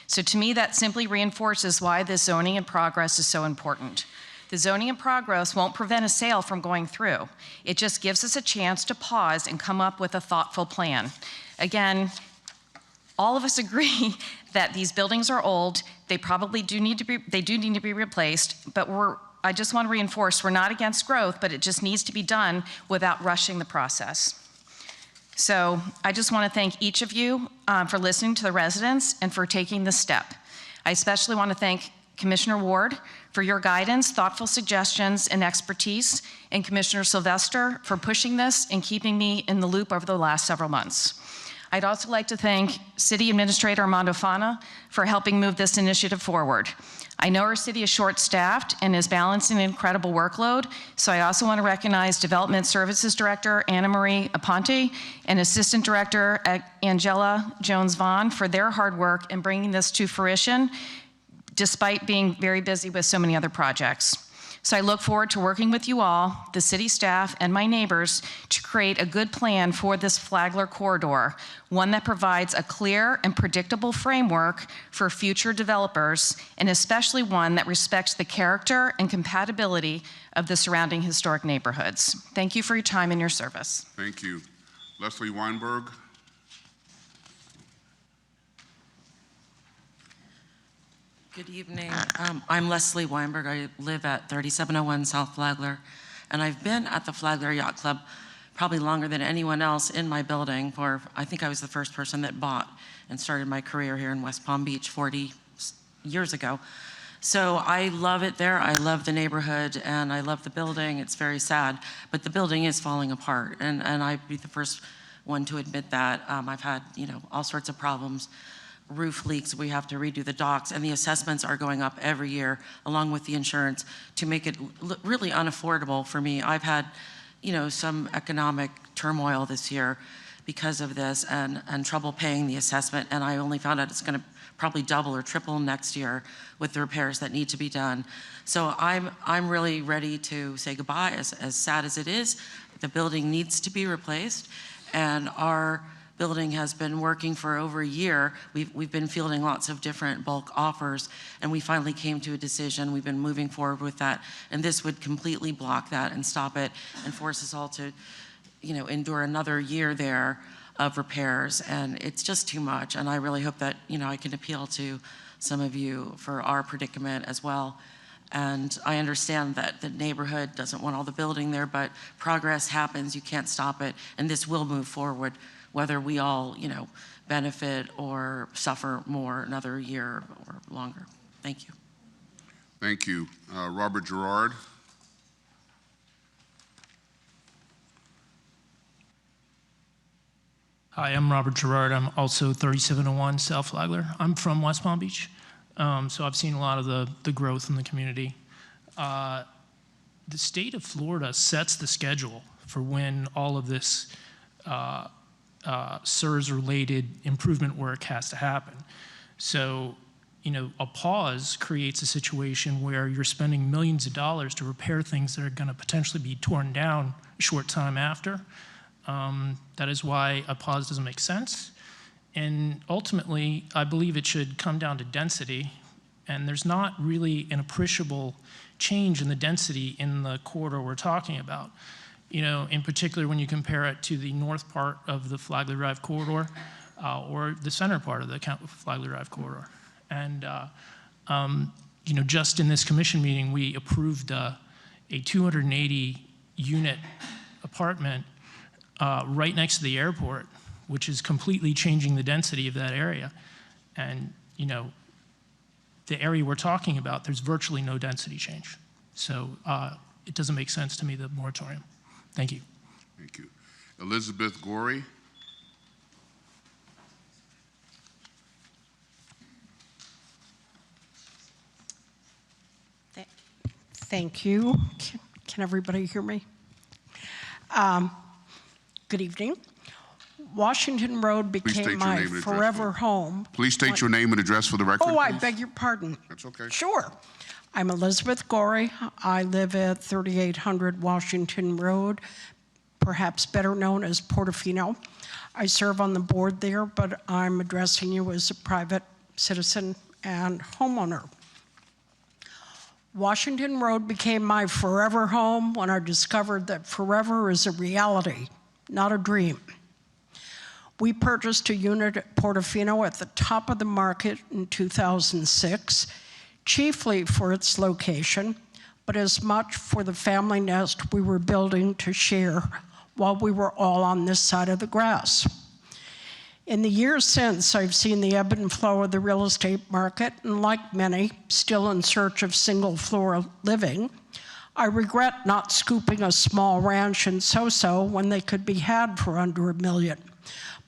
So to me, that simply reinforces why this zoning in progress is so important. The zoning in progress won't prevent a sale from going through. It just gives us a chance to pause and come up with a thoughtful plan. Again, all of us agree that these buildings are old. They probably do need to be replaced, but I just want to reinforce, we're not against growth, but it just needs to be done without rushing the process. So I just want to thank each of you for listening to the residents and for taking this step. I especially want to thank Commissioner Ward for your guidance, thoughtful suggestions, and expertise, and Commissioner Sylvester for pushing this and keeping me in the loop over the last several months. I'd also like to thank City Administrator Armando Fana for helping move this initiative forward. I know our city is short-staffed and is balancing an incredible workload, so I also want to recognize Development Services Director Anna Marie Aponte and Assistant Director Angela Jones-Vaughn for their hard work in bringing this to fruition, despite being very busy with so many other projects. So I look forward to working with you all, the city staff, and my neighbors to create a good plan for this Flagler corridor, one that provides a clear and predictable framework for future developers, and especially one that respects the character and compatibility of the surrounding historic neighborhoods. Thank you for your time and your service. Thank you. Leslie Weinberg. Good evening. I'm Leslie Weinberg. I live at 3701 South Flagler, and I've been at the Flagler Yacht Club probably longer than anyone else in my building. I think I was the first person that bought and started my career here in West Palm Beach 40 years ago. So I love it there. I love the neighborhood, and I love the building. It's very sad, but the building is falling apart, and I'd be the first one to admit that. I've had, all sorts of problems. Roof leaks, we have to redo the docks, and the assessments are going up every year along with the insurance to make it really unaffordable for me. I've had, some economic turmoil this year because of this and trouble paying the assessment, and I only found out it's going to probably double or triple next year with the repairs that need to be done. So I'm really ready to say goodbye, as sad as it is. The building needs to be replaced, and our building has been working for over a year. We've been fielding lots of different bulk offers, and we finally came to a decision. We've been moving forward with that, and this would completely block that and stop it and force us all to, endure another year there of repairs, and it's just too much. And I really hope that, I can appeal to some of you for our predicament as well. And I understand that the neighborhood doesn't want all the building there, but progress happens, you can't stop it, and this will move forward, whether we all, benefit or suffer more another year or longer. Thank you. Thank you. Robert Gerard. Hi, I'm Robert Gerard. I'm also 3701 South Flagler. I'm from West Palm Beach, so I've seen a lot of the growth in the community. The state of Florida sets the schedule for when all of this SERS-related improvement work has to happen. So, a pause creates a situation where you're spending millions of dollars to repair things that are going to potentially be torn down a short time after. That is why a pause doesn't make sense. And ultimately, I believe it should come down to density. And there's not really an appreciable change in the density in the corridor we're talking about. In particular, when you compare it to the north part of the Flagler Drive corridor or the center part of the Flagler Drive corridor. And, just in this commission meeting, we approved a 280-unit apartment right next to the airport, which is completely changing the density of that area. And, the area we're talking about, there's virtually no density change. So it doesn't make sense to me, the moratorium. Thank you. Thank you. Elizabeth Gorey. Thank you. Can everybody hear me? Good evening. Washington Road became my forever home. Please state your name and address for the record. Oh, I please. beg your pardon. That's okay. Sure. I'm Elizabeth Gorey. I live at 3800 Washington Road, perhaps better known as Portofino. I serve on the board there, but I'm addressing you as a private citizen and homeowner. Washington Road became my forever home when I discovered that forever is a reality, not a dream. We purchased a unit at Portofino at the top of the market in 2006, chiefly for its location, but as much for the family nest we were building to share while we were all on this side of the grass. In the years since, I've seen the ebb and flow of the real estate market, and like many, still in search of single-floor living, I regret not scooping a small ranch in Soso when they could be had for under $1 million.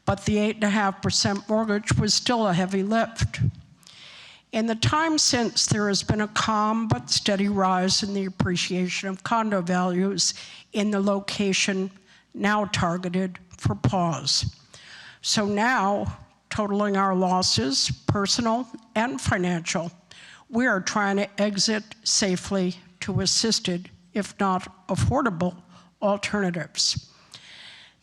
But the 8.5% mortgage was still a heavy lift. In the time since, there has been a calm but steady rise in the appreciation of condo values in the location now targeted for pause. So now, totaling our losses, personal and financial, we are trying to exit safely to assisted, if not affordable, alternatives.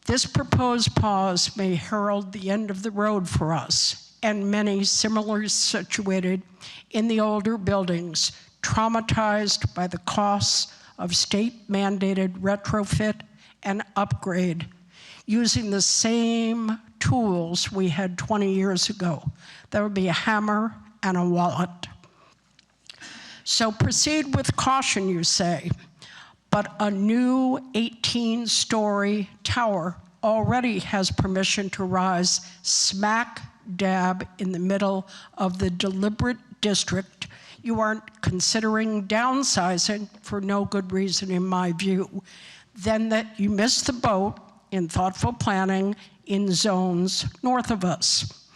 This proposed pause may herald the end of the road for us and many similarly situated in the older buildings, traumatized by the costs of state-mandated retrofit and upgrade using the same tools we had 20 years ago. That would be a hammer and a wallet. So proceed with caution, you say, but a new 18-story tower already has permission to rise smack dab in the middle of the deliberate district. You aren't considering downsizing for no good reason, in my view. Then that you missed the boat in thoughtful planning in zones north of us.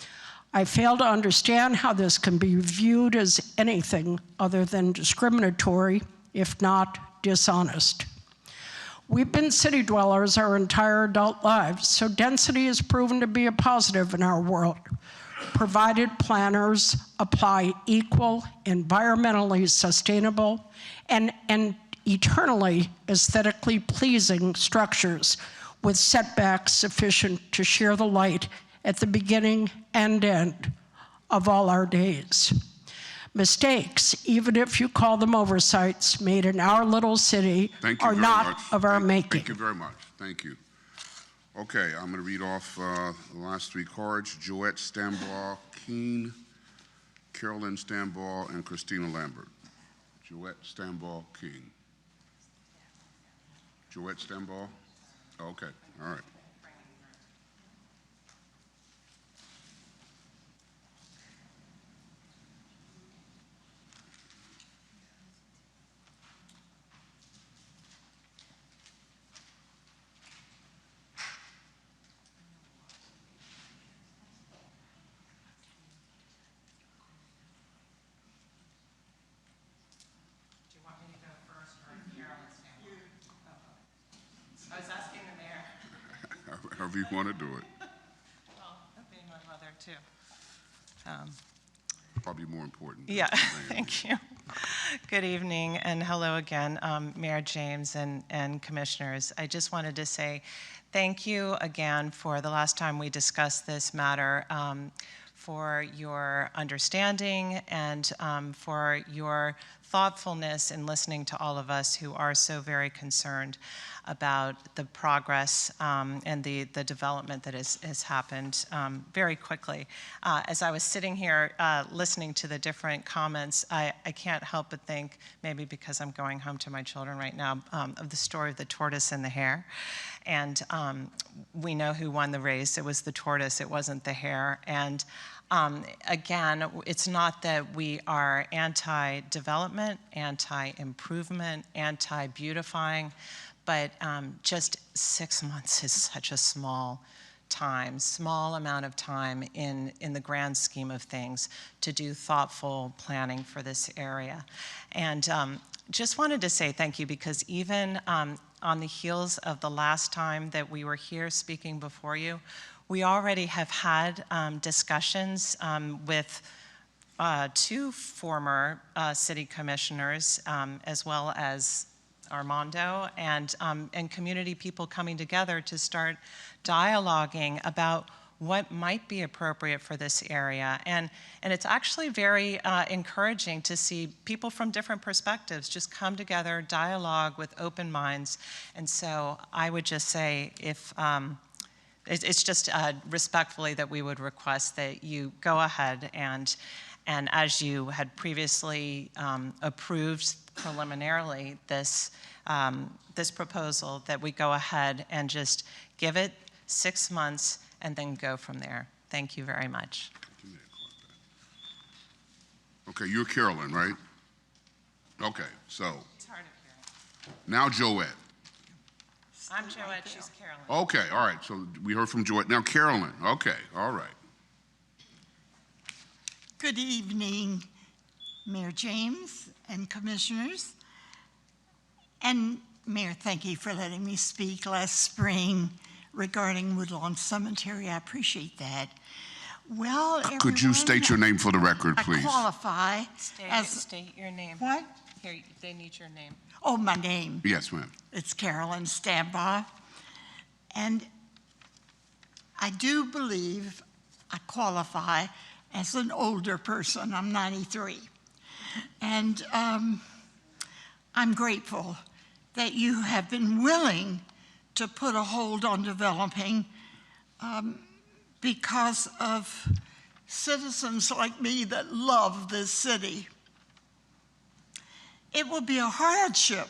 I fail to understand how this can be viewed as anything other than discriminatory, if not dishonest. We've been city dwellers our entire adult lives, so density has proven to be a positive in our world, provided planners apply equal, environmentally sustainable, and eternally aesthetically pleasing structures with setbacks sufficient to share the light at the beginning and end of all our days. Mistakes, even if you call them oversights, made in our little city are not of our making. Thank you very much. Thank you. Okay, I'm going to read off the last three cards. Joette Stambaugh Keene, Carolyn Stambaugh, and Christina Lambert. Joette Stambaugh Keene. Joette Stambaugh? Okay, all right. However you want to do it. Well, that being my mother, too. probably more important. Yeah, thank you. Good evening, and hello again, Mayor James and commissioners. I just wanted to say thank you again for the last time we discussed this matter, for your understanding and for your thoughtfulness in listening to all of us who are so very concerned about the progress and the development that has happened very quickly. As I was sitting here listening to the different comments, I can't help but think, maybe because I'm going home to my children right now, of the story of the tortoise and the hare. And we know who won the race. It was the tortoise, it wasn't the hare. And again, it's not that we are anti-development, anti-improvement, anti-beautifying, but just 6 months is such a small amount of time in the grand scheme of things to do thoughtful planning for this area. And just wanted to say thank you, because even on the heels of the last time that we were here speaking before you, we already have had discussions with 2 former city commissioners, as well as Armando, and community people coming together to start dialoguing about what might be appropriate for this area. And it's actually very encouraging to see people from different perspectives just come together, dialogue with open minds. And so I would just say, if it's just respectfully that we would request that you go ahead and as you had previously approved preliminarily this proposal, that we go ahead and just give it 6 months and then go from there. Thank you very much. Okay, you're Carolyn, right? Okay, so It's hard to hear. now Joette. I'm Joette, she's Carolyn. Okay, all right, so we heard from Joette. Now Carolyn, okay, all right. Good evening, Mayor James and commissioners. And Mayor, thank you for letting me speak last spring regarding Woodlawn Cemetery. I appreciate that. Well, Could you state your name for the record, please? I qualify as... State your name. What? Here, they need your name. Oh, my name. Yes, ma'am. It's Carolyn Stambaugh. And I do believe I qualify as an older person. I'm 93. And I'm grateful that you have been willing to put a hold on developing because of citizens like me that love this city. It will be a hardship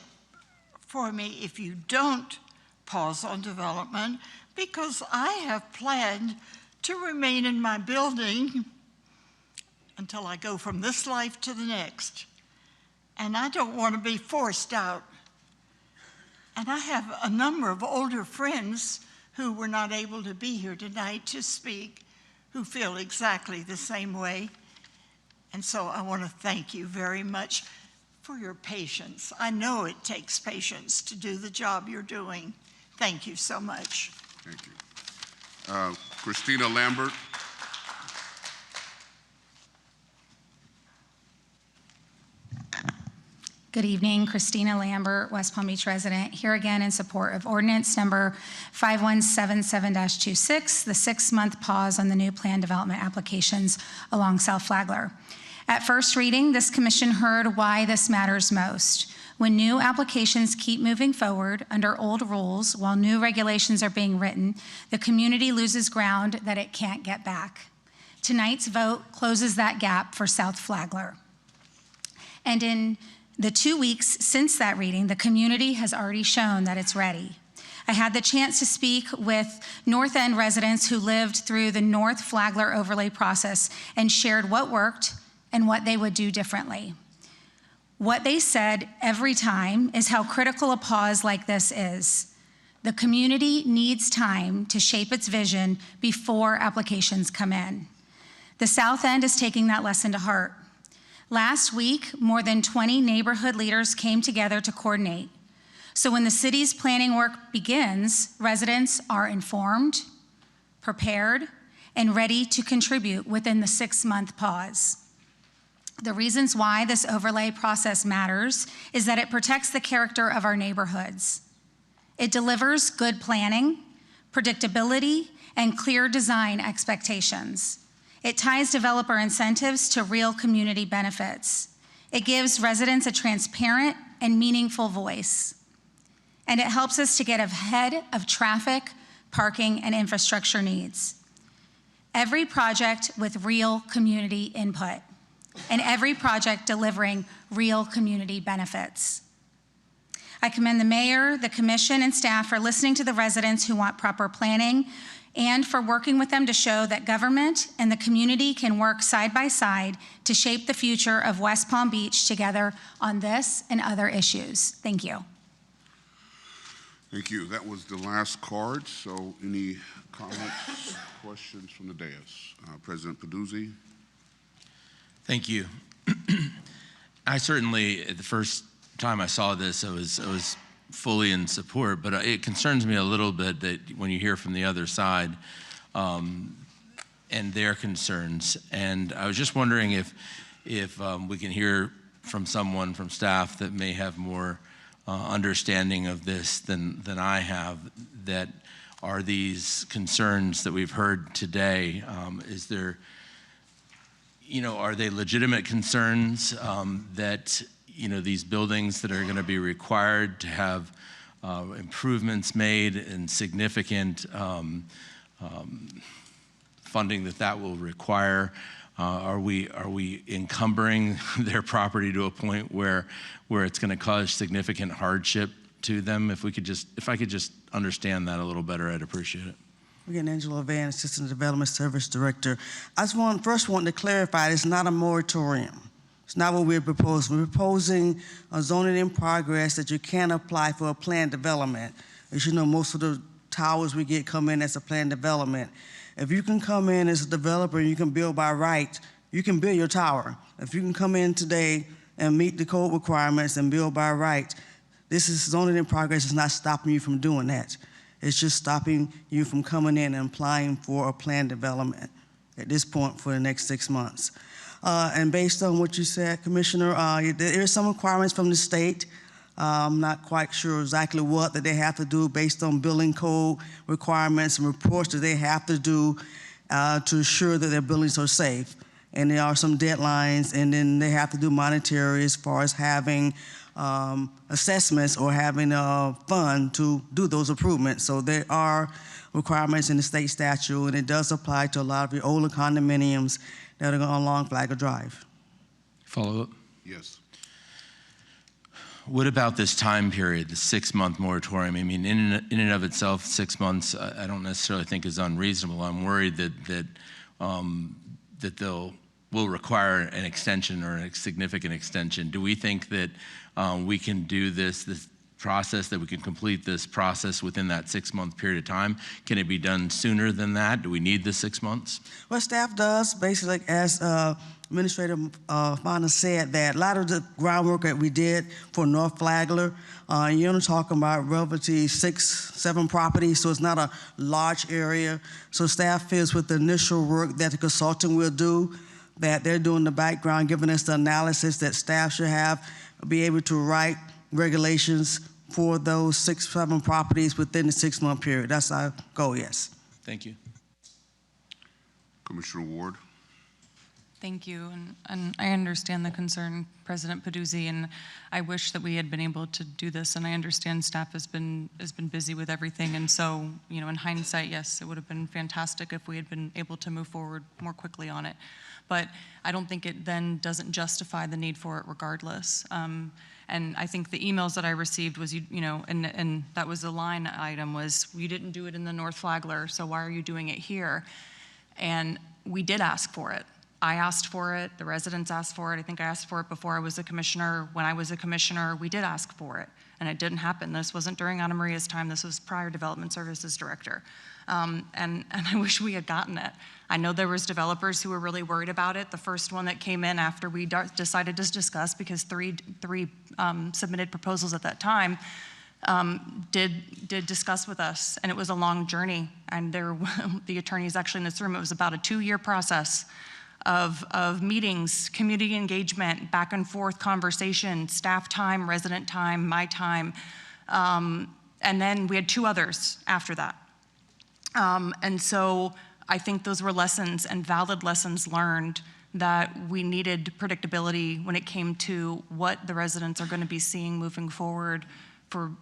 for me if you don't pause on development, because I have planned to remain in my building until I go from this life to the next. And I don't want to be forced out. And I have a number of older friends who were not able to be here tonight to speak, who feel exactly the same way. And so I want to thank you very much for your patience. I know it takes patience to do the job you're doing. Thank you so much. Thank you. Christina Lambert. Good evening, Christina Lambert, West Palm Beach resident, here again in support of ordinance number 5177-26, the 6-month pause on the new plan development applications along South Flagler. At first reading, this commission heard why this matters most. When new applications keep moving forward under old rules while new regulations are being written, the community loses ground that it can't get back. Tonight's vote closes that gap for South Flagler. And in the 2 weeks since that reading, the community has already shown that it's ready. I had the chance to speak with North End residents who lived through the North Flagler overlay process and shared what worked and what they would do differently. What they said every time is how critical a pause like this is. The community needs time to shape its vision before applications come in. The South End is taking that lesson to heart. Last week, more than 20 neighborhood leaders came together to coordinate. So when the city's planning work begins, residents are informed, prepared, and ready to contribute within the 6-month pause. The reasons why this overlay process matters is that it protects the character of our neighborhoods. It delivers good planning, predictability, and clear design expectations. It ties developer incentives to real community benefits. It gives residents a transparent and meaningful voice. And it helps us to get ahead of traffic, parking, and infrastructure needs. Every project with real community input, and every project delivering real community benefits. I commend the mayor, the commission, and staff for listening to the residents who want proper planning and for working with them to show that government and the community can work side by side to shape the future of West Palm Beach together on this and other issues. Thank you. Thank you. That was the last card. So any comments, questions from the dais? President Peduzzi. Thank you. I certainly, the first time I saw this, I was fully in support, but it concerns me a little bit that when you hear from the other side and their concerns, and I was just wondering if we can hear from someone from staff that may have more understanding of this than I have, that are these concerns that we've heard today, is there, are they legitimate concerns that, these buildings that are going to be required to have improvements made and significant funding that will require? Are we encumbering their property to a point where it's going to cause significant hardship to them? If I could just understand that a little better, I'd appreciate it. Again, Angela Van, Assistant Development Service Director. I just first want to clarify, it's not a moratorium. It's not what we're proposing. We're proposing a zoning in progress that you can apply for a planned development. As you know, most of the towers we get come in as a planned development. If you can come in as a developer and you can build by right, you can build your tower. If you can come in today and meet the code requirements and build by right, this is zoning in progress. It's not stopping you from doing that. It's just stopping you from coming in and applying for a planned development at this point for the next 6 months. And based on what you said, Commissioner, there are some requirements from the state. I'm not quite sure exactly what that they have to do based on building code requirements and reports that they have to do to ensure that their buildings are safe. And there are some deadlines, and then they have to do monetary as far as having assessments or having a fund to do those improvements. So there are requirements in the state statute, and it does apply to a lot of your older condominiums that are along Flagler Drive. Follow up? Yes. What about this time period, the 6-month moratorium? I mean, in and of itself, 6 months, I don't necessarily think is unreasonable. I'm worried that will require an extension or a significant extension. Do we think that we can do this process, that we can complete this process within that 6-month period of time? Can it be done sooner than that? Do we need the 6 months? Well, staff does, basically, as Administrator Fonda said, that a lot of the groundwork that we did for North Flagler, you're only talking about roughly 6-7 properties, so it's not a large area. So staff feels with the initial work that the consultant will do, that they're doing the background, giving us the analysis that staff should be able to write regulations for those 6-7 properties within the 6-month period. That's our goal, yes. Thank you. Commissioner Ward. Thank you, and I understand the concern, President Peduzzi, and I wish that we had been able to do this, and I understand staff has been busy with everything, and so, in hindsight, yes, it would have been fantastic if we had been able to move forward more quickly on it, but I don't think it then doesn't justify the need for it regardless. And I think the emails that I received was, and that was a line item, was you didn't do it in the North Flagler, so why are you doing it here? And we did ask for it. I asked for it, the residents asked for it. I think I asked for it before I was a commissioner. When I was a commissioner, we did ask for it, and it didn't happen. This wasn't during Anna Maria's time. This was prior Development Services Director. And I wish we had gotten it. I know there was developers who were really worried about it. The first one that came in after we decided to discuss, because three submitted proposals at that time, did discuss with us, and it was a long journey. And the attorneys actually in this room, it was about a 2-year process of meetings, community engagement, back and forth conversation, staff time, resident time, my time. And then we had 2 others after that. And so I think those were lessons and valid lessons learned that we needed predictability when it came to what the residents are going to be seeing moving forward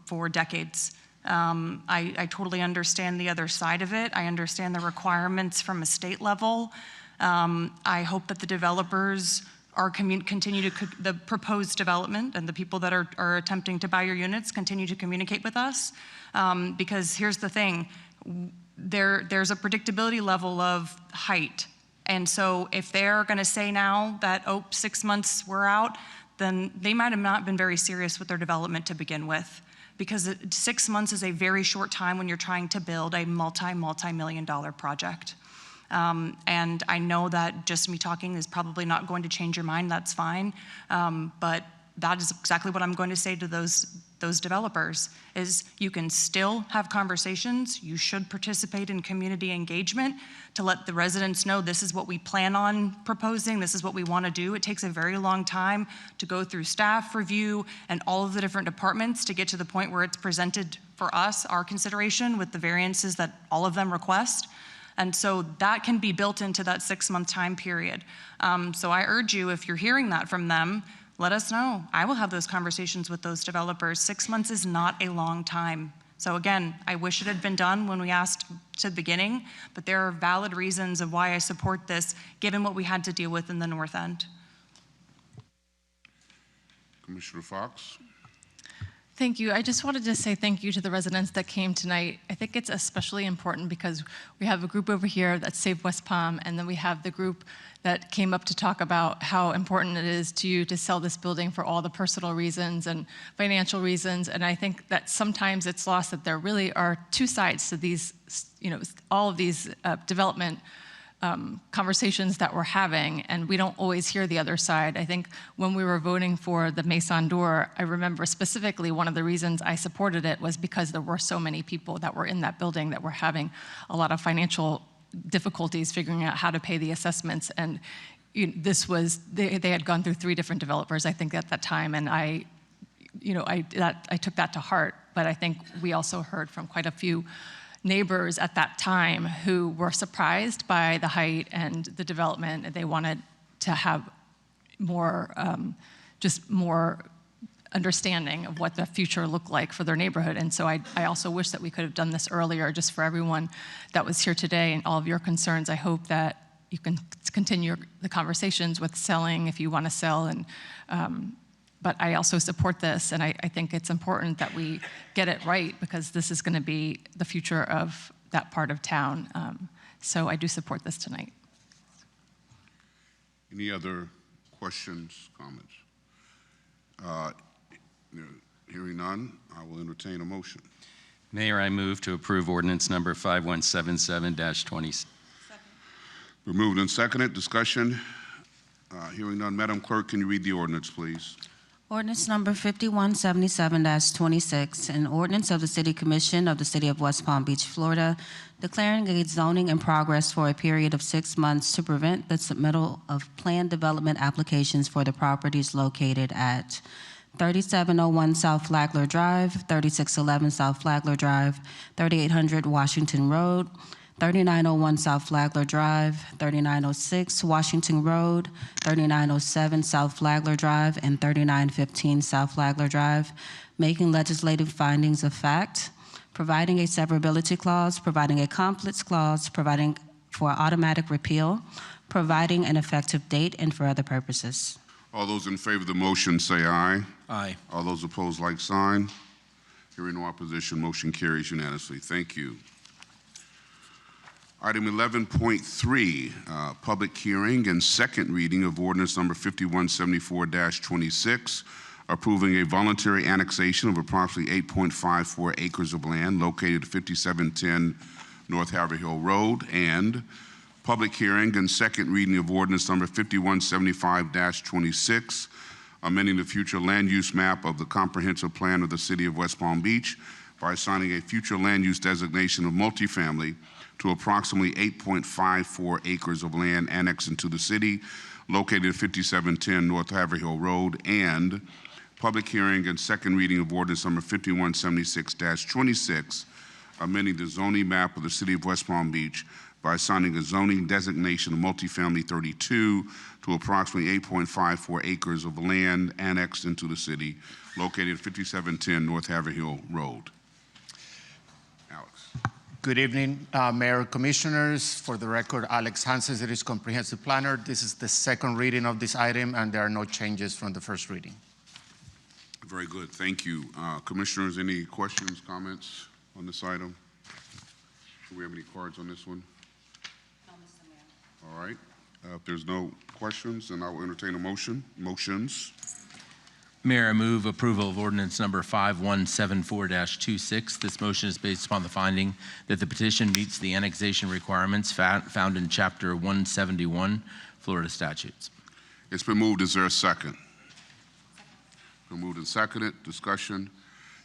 for decades. I totally understand the other side of it. I understand the requirements from a state level. I hope that the developers are the proposed development and the people that are attempting to buy your units continue to communicate with us. Because here's the thing, there's a predictability level of height. And so if they're gonna say now that, 6 months we're out, then they might have not been very serious with their development to begin with. Because 6 months is a very short time when you're trying to build a multi-million-dollar project. And I know that just me talking is probably not going to change your mind, that's fine. But that is exactly what I'm going to say to those developers, is you can still have conversations, you should participate in community engagement to let the residents know this is what we plan on proposing, this is what we want to do. It takes a very long time to go through staff review and all of the different departments to get to the point where it's presented for us, our consideration, with the variances that all of them request. And so that can be built into that 6-month time period. So I urge you, if you're hearing that from them, let us know. I will have those conversations with those developers. 6 months is not a long time. So again, I wish it had been done when we asked to the beginning, but there are valid reasons of why I support this, given what we had to deal with in the North End. Commissioner Fox. Thank you. I just wanted to say thank you to the residents that came tonight. I think it's especially important because we have a group over here that Save West Palm, and then we have the group that came up to talk about how important it is to you to sell this building for all the personal reasons and financial reasons. And I think that sometimes it's lost that there really are 2 sides to these, all of these development conversations that we're having, and we don't always hear the other side. I think when we were voting for the Maison d'Or, I remember specifically one of the reasons I supported it was because there were so many people that were in that building that were having a lot of financial difficulties figuring out how to pay the assessments. And this was, they had gone through 3 different developers, I think, at that time, and I took that to heart. But I think we also heard from quite a few neighbors at that time who were surprised by the height and the development, and they wanted to have more, just more understanding of what the future looked like for their neighborhood. And so I also wish that we could have done this earlier, just for everyone that was here today and all of your concerns. I hope that you can continue the conversations with selling if you want to sell. And but I also support this, and I think it's important that we get it right, because this is going to be the future of that part of town. So I do support this tonight. Any other questions, comments? Hearing none, I will entertain a motion. Mayor, I move to approve ordinance number 5177-20. We're moved and seconded. Discussion. Hearing none. Madam Clerk, can you read the ordinance, please? Ordinance number 5177-26, an ordinance of the City Commission of the City of West Palm Beach, Florida, declaring a zoning in progress for a period of 6 months to prevent the submittal of planned development applications for the properties located at 3701 South Flagler Drive, 3611 South Flagler Drive, 3800 Washington Road, 3901 South Flagler Drive, 3906 Washington Road, 3907 South Flagler Drive, and 3915 South Flagler Drive, making legislative findings of fact, providing a severability clause, providing a conflicts clause, providing for automatic repeal, providing an effective date, and for other purposes. All those in favor of the motion say aye. Aye. All those opposed, like sign. Hearing no opposition, motion carries unanimously. Thank you. Item 11.3, public hearing and second reading of ordinance number 5174-26, approving a voluntary annexation of approximately 8.54 acres of land located at 5710 North Haverhill Road, and public hearing and second reading of ordinance number 5175-26, amending the future land use map of the comprehensive plan of the City of West Palm Beach by assigning a future land use designation of multifamily to approximately 8.54 acres of land annexed into the city, located at 5710 North Haverhill Road, and public hearing and second reading of ordinance number 5176-26, amending the zoning map of the city of West Palm Beach by assigning a zoning designation of multifamily 32 to approximately 8.54 acres of land annexed into the city, located at 5710 North Haverhill Road. Alex. Good evening, Mayor, Commissioners. For the record, Alex Hansen, City's Comprehensive Planner. This is the second reading of this item, and there are no changes from the first reading. Very good, thank you. Commissioners, any questions, comments on this item? Do we have any cards on this one? No, Mr. Mayor. All right, if there's no questions, then I will entertain a motions. Mayor, I move approval of ordinance number 5174-26. This motion is based upon the finding that the petition meets the annexation requirements found in Chapter 171, Florida statutes. It's been moved. Is there a second? Been moved and seconded. Discussion.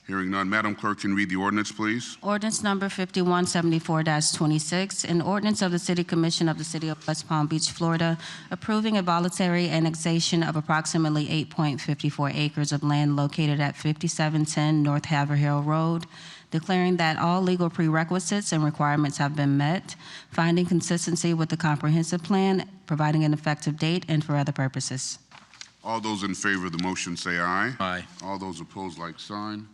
Hearing none. Madam Clerk, can you read the ordinance, please? Ordinance number 5174-26, an ordinance of the City Commission of the City of West Palm Beach, Florida, approving a voluntary annexation of approximately 8.54 acres of land located at 5710 North Haverhill Road, declaring that all legal prerequisites and requirements have been met, finding consistency with the comprehensive plan, providing an effective date, and for other purposes. All those in favor of the motion say aye. Aye. All those opposed, like sign.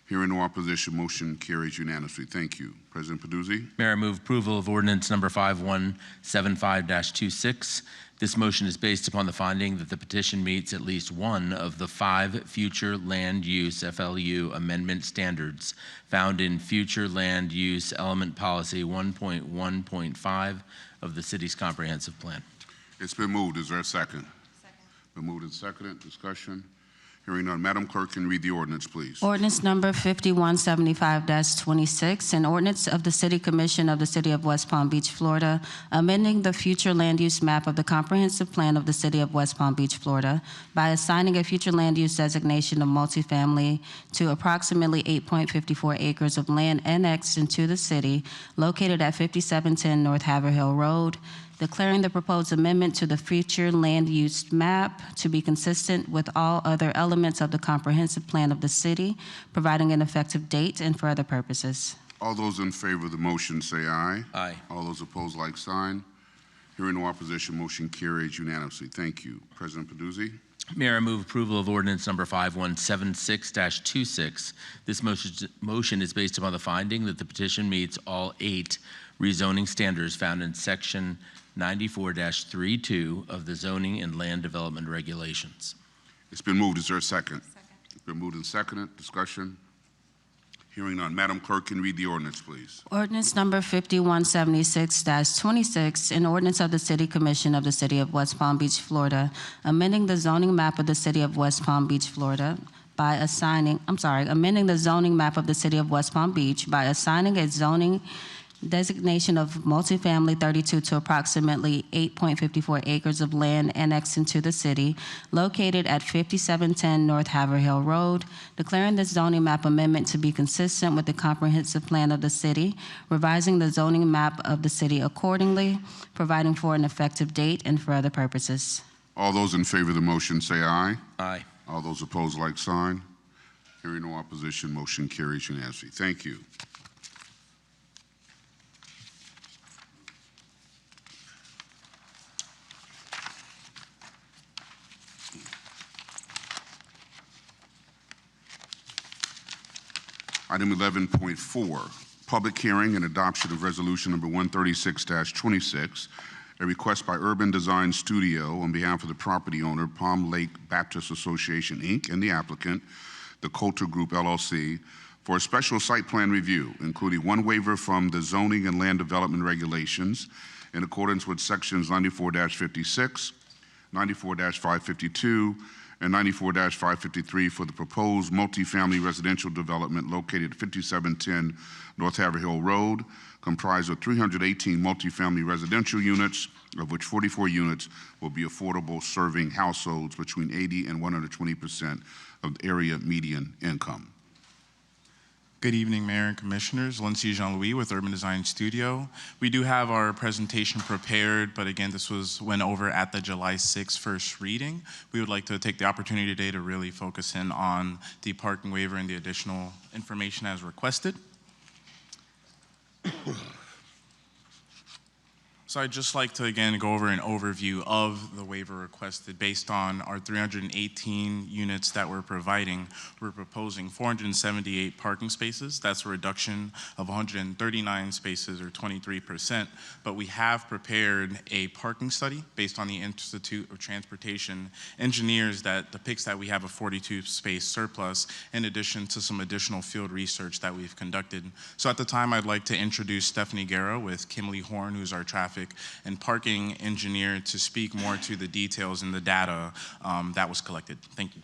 Hearing no opposition, motion carries unanimously. Thank you. President Peduzzi. Mayor, I move approval of ordinance number 5175-26. This motion is based upon the finding that the petition meets at least one of the 5 future land use FLU amendment standards found in future land use element policy 1.1.5 of the city's comprehensive plan. It's been moved. Is there a second? Been moved and seconded. Discussion. Hearing none. Madam Clerk, can you read the ordinance, please? Ordinance number 5175-26, an ordinance of the City Commission of the City of West Palm Beach, Florida, amending the future land use map of the comprehensive plan of the City of West Palm Beach, Florida, by assigning a future land use designation of multifamily to approximately 8.54 acres of land annexed into the city, located at 5710 North Haverhill Road, declaring the proposed amendment to the future land use map to be consistent with all other elements of the comprehensive plan of the city, providing an effective date and for other purposes. All those in favor of the motion say aye. Aye. All those opposed, like sign. Hearing no opposition, motion carries unanimously. Thank you. President Peduzzi. Mayor, I move approval of ordinance number 5176-26. This motion is based upon the finding that the petition meets all 8 rezoning standards found in section 94-32 of the Zoning and Land Development Regulations. It's been moved. Is there a second? It's been moved and seconded. Discussion. Hearing none. Madam Clerk, can you read the ordinance, please? Ordinance number 5176-26, an ordinance of the City Commission of the City of West Palm Beach, Florida, amending the zoning map of the City of West Palm Beach, Florida, by amending the zoning map of the City of West Palm Beach by assigning a zoning designation of multifamily 32 to approximately 8.54 acres of land annexed into the city, located at 5710 North Haverhill Road, declaring the zoning map amendment to be consistent with the comprehensive plan of the city, revising the zoning map of the city accordingly, providing for an effective date and for other purposes. All those in favor of the motion say aye. Aye. All those opposed, like sign. Hearing no opposition, motion carries unanimously. Thank you. Item 11.4, public hearing and adoption of resolution number 136-26, a request by Urban Design Studio on behalf of the property owner, Palm Lake Baptist Association, Inc., and the applicant, the Coulter Group, LLC, for a special site plan review, including one waiver from the Zoning and Land Development Regulations in accordance with sections 94-56, 94-552, and 94-553 for the proposed multifamily residential development located at 5710 North Haverhill Road, comprised of 318 multifamily residential units, of which 44 units will be affordable, serving households between 80 and 120% of the area median income. Good evening, Mayor and Commissioners. Lindsay Jean-Louis with Urban Design Studio. We do have our presentation prepared, but again, this went over at the July 6th first reading. We would like to take the opportunity today to really focus in on the parking waiver and the additional information as requested. So I'd just like to again go over an overview of the waiver requested based on our 318 units that we're providing. We're proposing 478 parking spaces. That's a reduction of 139 spaces or 23%. But we have prepared a parking study based on the Institute of Transportation Engineers that depicts that we have a 42 space surplus in addition to some additional field research that we've conducted. So at the time, I'd like to introduce Stephanie Guerra with Kimley Horn, who's our traffic and parking engineer, to speak more to the details and the data that was collected. Thank you.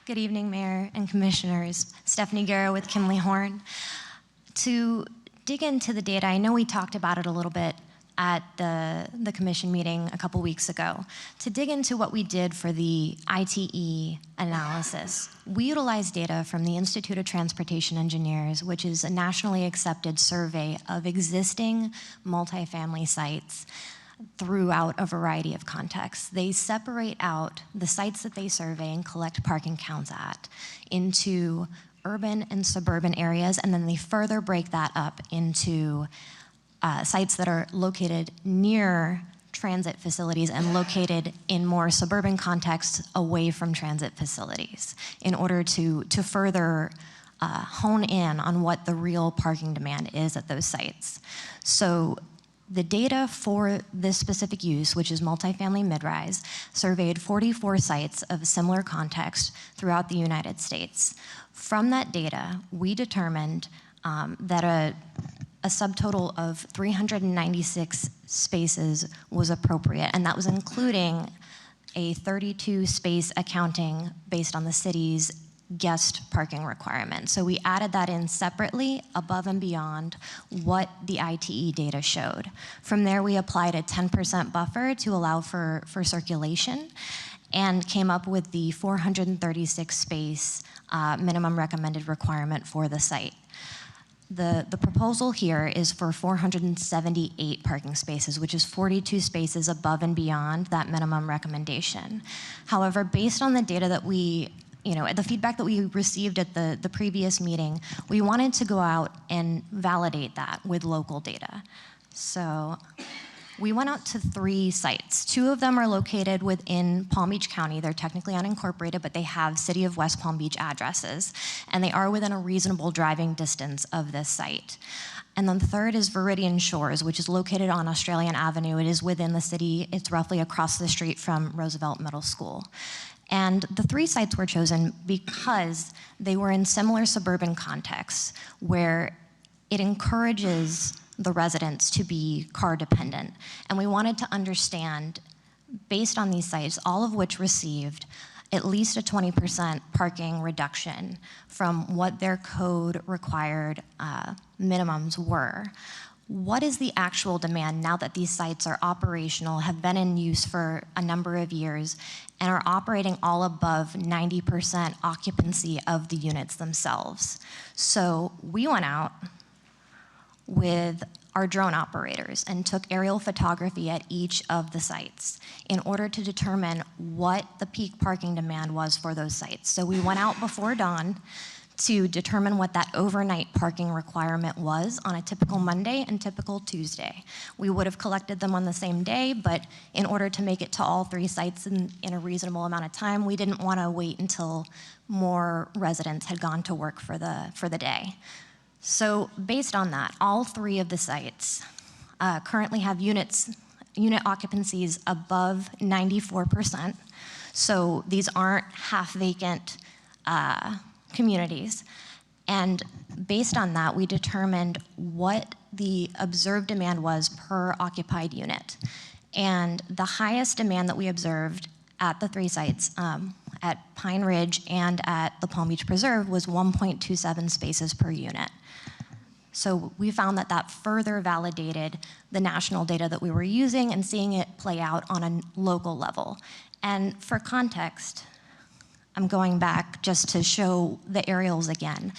Good evening, Mayor and Commissioners. Stephanie Guerra with Kimley Horn. To dig into the data, I know we talked about it a little bit at the commission meeting a couple weeks ago. To dig into what we did for the ITE analysis, we utilized data from the Institute of Transportation Engineers, which is a nationally accepted survey of existing multifamily sites throughout a variety of contexts. They separate out the sites that they survey and collect parking counts at into urban and suburban areas, and then they further break that up into sites that are located near transit facilities and located in more suburban contexts away from transit facilities in order to further hone in on what the real parking demand is at those sites. So the data for this specific use, which is multifamily mid-rise, surveyed 44 sites of similar context throughout the United States. From that data, we determined that a subtotal of 396 spaces was appropriate, and that was including a 32 space accounting based on the city's guest parking requirement. So we added that in separately above and beyond what the ITE data showed. From there, we applied a 10% buffer to allow for circulation and came up with the 436 space minimum recommended requirement for the site. The proposal here is for 478 parking spaces, which is 42 spaces above and beyond that minimum recommendation. However, based on the data that the feedback that we received at the previous meeting, we wanted to go out and validate that with local data. So we went out to 3 sites. 2 of them are located within Palm Beach County. They're technically unincorporated, but they have City of West Palm Beach addresses, and they are within a reasonable driving distance of this site. And then the third is Viridian Shores, which is located on Australian Avenue. It is within the city. It's roughly across the street from Roosevelt Middle School. And the 3 sites were chosen because they were in similar suburban contexts where it encourages the residents to be car dependent. And we wanted to understand, based on these sites, all of which received at least a 20% parking reduction from what their code required minimums were. What is the actual demand now that these sites are operational, have been in use for a number of years, and are operating all above 90% occupancy of the units themselves? So we went out with our drone operators and took aerial photography at each of the sites in order to determine what the peak parking demand was for those sites. So we went out before dawn to determine what that overnight parking requirement was on a typical Monday and typical Tuesday. We would have collected them on the same day, but in order to make it to all 3 sites in a reasonable amount of time, we didn't want to wait until more residents had gone to work for the day. So based on that, all 3 of the sites currently have unit occupancies above 94%. So these aren't half vacant communities. And based on that, we determined what the observed demand was per occupied unit. And the highest demand that we observed at the 3 sites, at Pine Ridge and at the Palm Beach Preserve, was 1.27 spaces per unit. So we found that that further validated the national data that we were using and seeing it play out on a local level. And for context, I'm going back just to show the aerials again.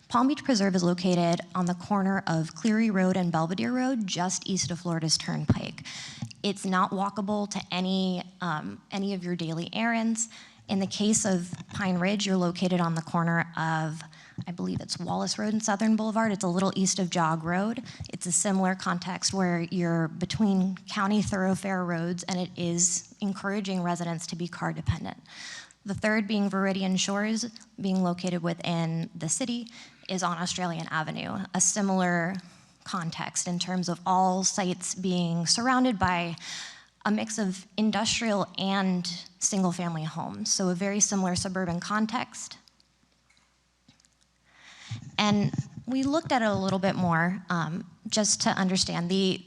Palm Beach Preserve is located on the corner of Cleary Road and Belvedere Road, just east of Florida's Turnpike. It's not walkable to any of your daily errands. In the case of Pine Ridge, you're located on the corner of, I believe it's Wallace Road and Southern Boulevard. It's a little east of Jog Road. It's a similar context where you're between county thoroughfare roads, and it is encouraging residents to be car dependent. The third, being Viridian Shores, being located within the city, is on Australian Avenue, a similar context in terms of all sites being surrounded by a mix of industrial and single-family homes, so a very similar suburban context. And we looked at it a little bit more just to understand. The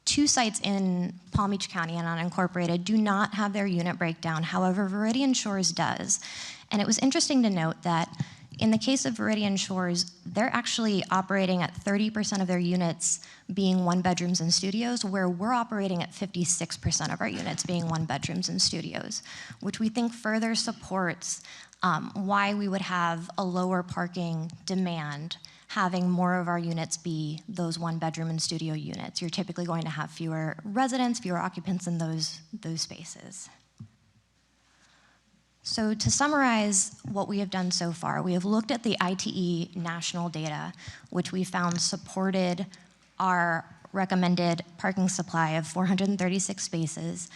two sites in Palm Beach County and unincorporated do not have their unit breakdown. However, Viridian Shores does. And it was interesting to note that in the case of Viridian Shores, they're actually operating at 30% of their units being one-bedrooms and studios, where we're operating at 56% of our units being one-bedrooms and studios, which we think further supports why we would have a lower parking demand having more of our units be those one-bedroom and studio units. You're typically going to have fewer residents, fewer occupants in those spaces. So to summarize what we have done so far, we have looked at the ITE national data, which we found supported our recommended parking supply of 436 spaces.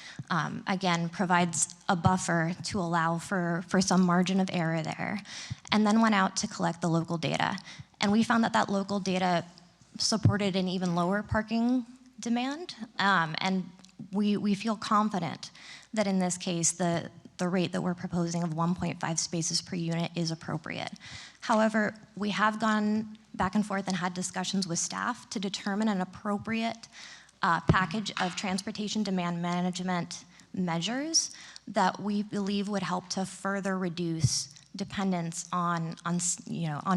Again, provides a buffer to allow for some margin of error there, and then went out to collect the local data. And we found that local data supported an even lower parking demand, and we feel confident that in this case, the rate that we're proposing of 1.5 spaces per unit is appropriate. However, we have gone back and forth and had discussions with staff to determine an appropriate package of transportation demand management measures that we believe would help to further reduce dependence on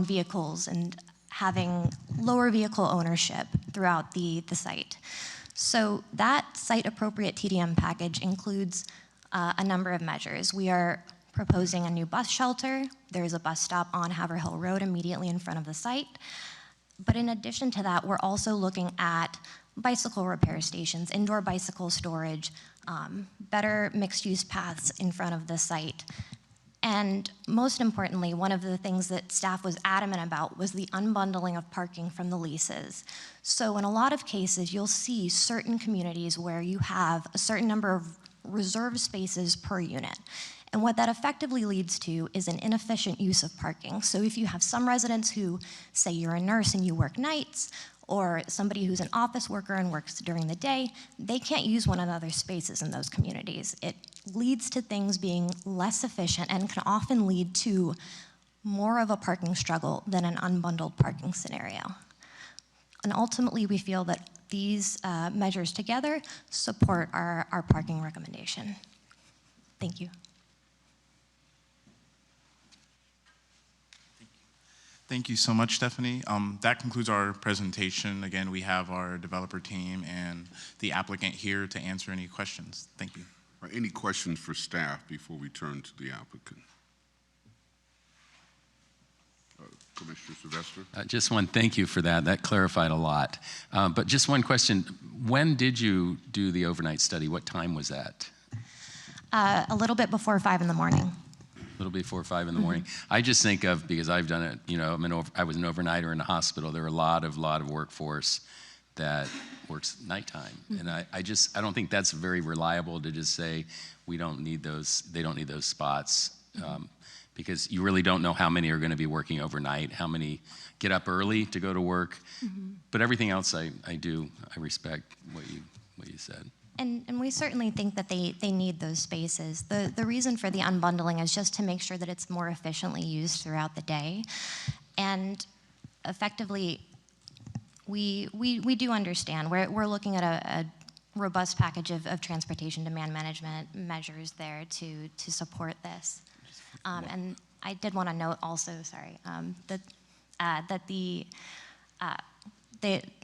vehicles and having lower vehicle ownership throughout the site. So that site-appropriate TDM package includes a number of measures. We are proposing a new bus shelter. There's a bus stop on Haverhill Road immediately in front of the site. But in addition to that, we're also looking at bicycle repair stations, indoor bicycle storage, better mixed-use paths in front of the site. And most importantly, one of the things that staff was adamant about was the unbundling of parking from the leases. So in a lot of cases, you'll see certain communities where you have a certain number of reserved spaces per unit. And what that effectively leads to is an inefficient use of parking. So if you have some residents who, say you're a nurse and you work nights, or somebody who's an office worker and works during the day, they can't use one another's spaces in those communities. It leads to things being less efficient and can often lead to more of a parking struggle than an unbundled parking scenario. And ultimately, we feel that these measures together support our parking recommendation. Thank you. Thank you so much, Stephanie. That concludes our presentation. Again, we have our developer team and the applicant here to answer any questions. Thank you. Any questions for staff before we turn to the applicant? Commissioner Sylvester? Just one, thank you for that. That clarified a lot. But just one question. When did you do the overnight study? What time was that? A little bit before 5 in the morning. A little before 5 in the morning. I just think of, because I've done it, you know, I was an overnighter in a hospital. There are a lot of workforce that works nighttime. And I don't think that's very reliable to just say, we don't need those, they don't need those spots. Because you really don't know how many are going to be working overnight, how many get up early to go to work. But everything else I respect what you said. And we certainly think that they need those spaces. The reason for the unbundling is just to make sure that it's more efficiently used throughout the day. And effectively, we do understand. We're looking at a robust package of transportation demand management measures there to support this. And I did want to note also, sorry, that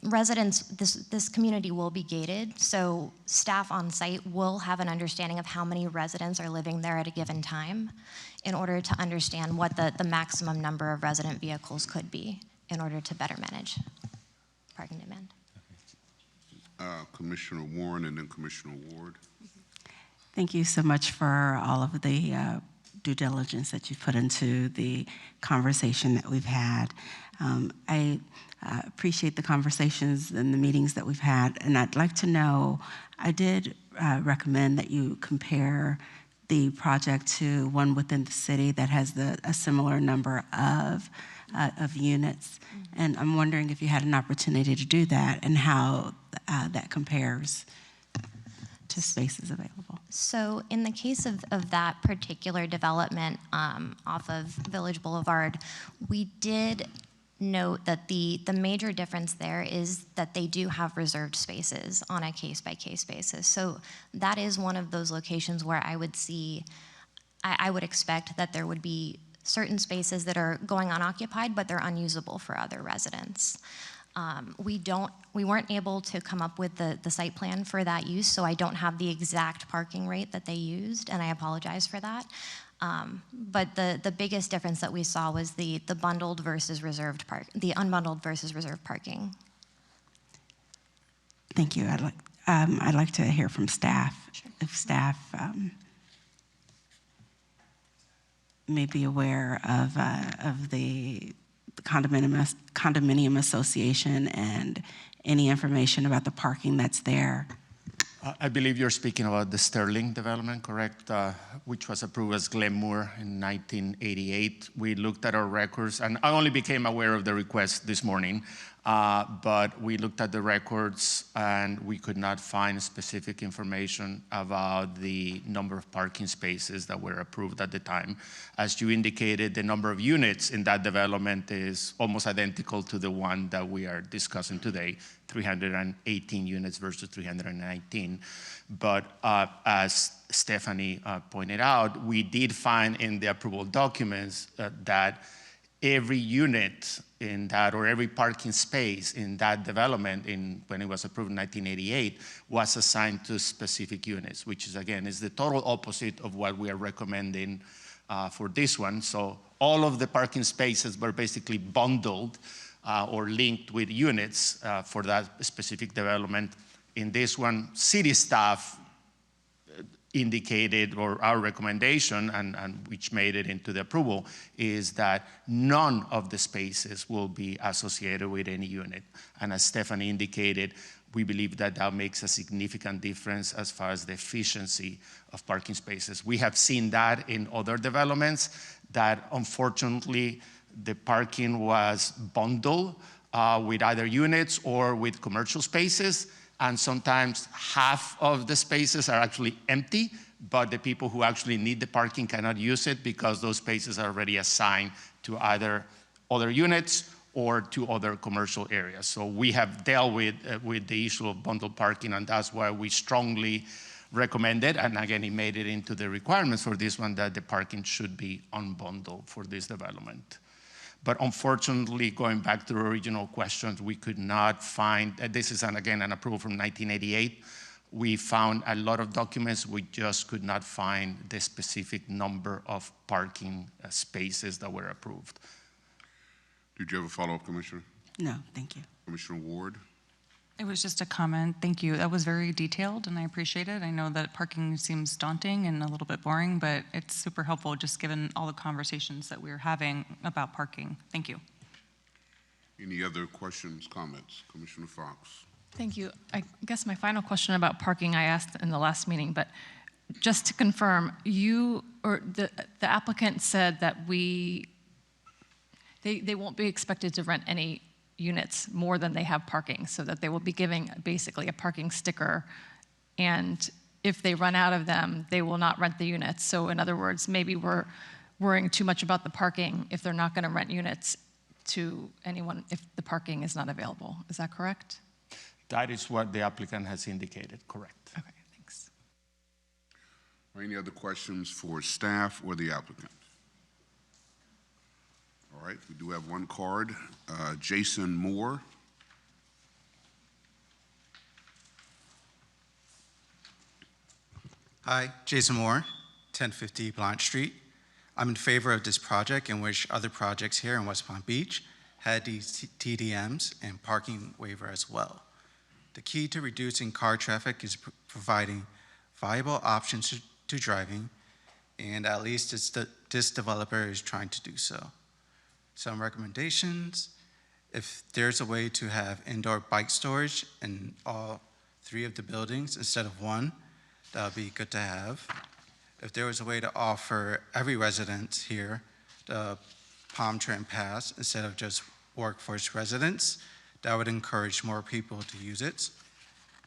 residents, this community will be gated, so staff on site will have an understanding of how many residents are living there at a given time in order to understand what the maximum number of resident vehicles could be in order to better manage parking demand. Commissioner Warren and then Commissioner Ward. Thank you so much for all of the due diligence that you've put into the conversation that we've had. I appreciate the conversations and the meetings that we've had, and I'd like to know, I did recommend that you compare the project to one within the city that has a similar number of units, and I'm wondering if you had an opportunity to do that and how that compares to spaces available. So in the case of that particular development off of Village Boulevard, we did note that the major difference there is that they do have reserved spaces on a case-by-case basis. So that is one of those locations where I would see, I would expect that there would be certain spaces that are going unoccupied, but they're unusable for other residents. We weren't able to come up with the site plan for that use, so I don't have the exact parking rate that they used, and I apologize for that. But the biggest difference that we saw was the bundled versus reserved the unbundled versus reserved parking. Thank you. I'd like to hear from staff. Sure. If staff may be aware of the condominium association and any information about the parking that's there. I believe you're speaking about the Sterling development, correct? Which was approved as Glenmore in 1988. We looked at our records, and I only became aware of the request this morning, but we looked at the records and we could not find specific information about the number of parking spaces that were approved at the time. As you indicated, the number of units in that development is almost identical to the one that we are discussing today, 318 units versus 319. But as Stephanie pointed out, we did find in the approval documents that every unit in that, or every parking space in that development when it was approved in 1988 was assigned to specific units, which is, again, is the total opposite of what we are recommending for this one. So all of the parking spaces were basically bundled or linked with units for that specific development. In this one, city staff indicated, or our recommendation, and which made it into the approval, is that none of the spaces will be associated with any unit. And as Stephanie indicated, we believe that that makes a significant difference as far as the efficiency of parking spaces. We have seen that in other developments, that unfortunately the parking was bundled with either units or with commercial spaces, and sometimes half of the spaces are actually empty, but the people who actually need the parking cannot use it because those spaces are already assigned to either other units or to other commercial areas. So we have dealt with the issue of bundled parking, and that's why we strongly recommended, and again, it made it into the requirements for this one, that the parking should be unbundled for this development. But unfortunately, going back to the original questions, we could not find, this is, again, an approval from 1988. We found a lot of documents, we just could not find the specific number of parking spaces that were approved. Did you have a follow-up, Commissioner? No, thank you. Commissioner Ward? It was just a comment. Thank you. That was very detailed, and I appreciate it. I know that parking seems daunting and a little bit boring, but it's super helpful just given all the conversations that we're having about parking. Thank you. Any other questions, comments? Commissioner Fox? Thank you. I guess my final question about parking I asked in the last meeting, but just to confirm, you or the applicant said that they won't be expected to rent any units more than they have parking, so that they will be giving basically a parking sticker, and if they run out of them, they will not rent the units. So in other words, maybe we're worrying too much about the parking if they're not going to rent units to anyone if the parking is not available. Is that correct? That is what the applicant has indicated, correct. Okay, thanks. Any other questions for staff or the applicant? All right, we do have one card. Jason Moore. Hi, Jason Moore, 1050 Blanche Street. I'm in favor of this project and wish other projects here in West Palm Beach had these TDMs and parking waiver as well. The key to reducing car traffic is providing viable options to driving, and at least this developer is trying to do so. Some recommendations: if there's a way to have indoor bike storage in all 3 of the buildings instead of 1, that would be good to have. If there was a way to offer every resident here the Palm Tram Pass instead of just workforce residents, that would encourage more people to use it.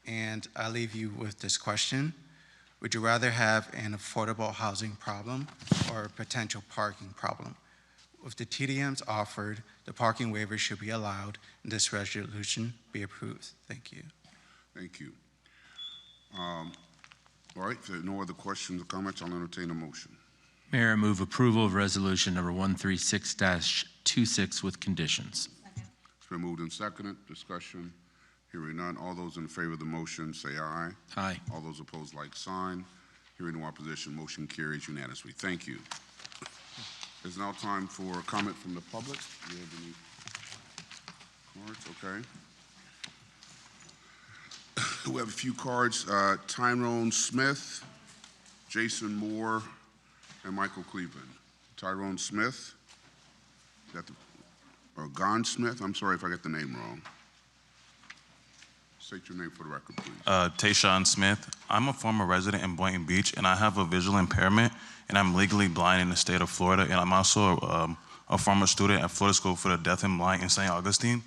And I leave you with this question: would you rather have an affordable housing problem or a potential parking problem? With the TDMs offered, the parking waiver should be allowed and this resolution be approved. Thank you. Thank you. All right, if there are no other questions or comments, I'll entertain a motion. Mayor, I move approval of resolution number 136-26 with conditions. It's been moved and seconded. Discussion. Hearing none. All those in favor of the motion say aye. Aye. All those opposed, like sign. Hearing no opposition, motion carries unanimously. Thank you. It's now time for comment from the public. Do you have any cards? Okay. We have a few cards. Tyrone Smith, Jason Moore, and Michael Cleveland. Tyrone Smith, or Gon Smith. I'm sorry if I got the name wrong. State your name for the record, please. Tayshawn Smith. I'm a former resident in Boynton Beach, and I have a visual impairment, and I'm legally blind in the state of Florida, and I'm also a former student at Florida School for the Deaf and Blind in St. Augustine.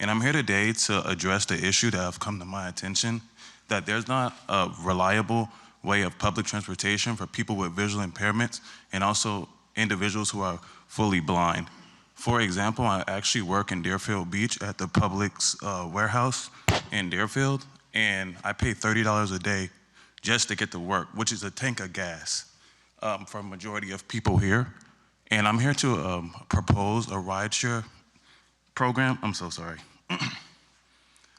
And I'm here today to address the issue that have come to my attention, that there's not a reliable way of public transportation for people with visual impairments and also individuals who are fully blind. For example, I actually work in Deerfield Beach at the Publix warehouse in Deerfield, and I pay $30 a day just to get to work, which is a tank of gas for a majority of people here. And I'm here to propose a rideshare program. I'm so sorry.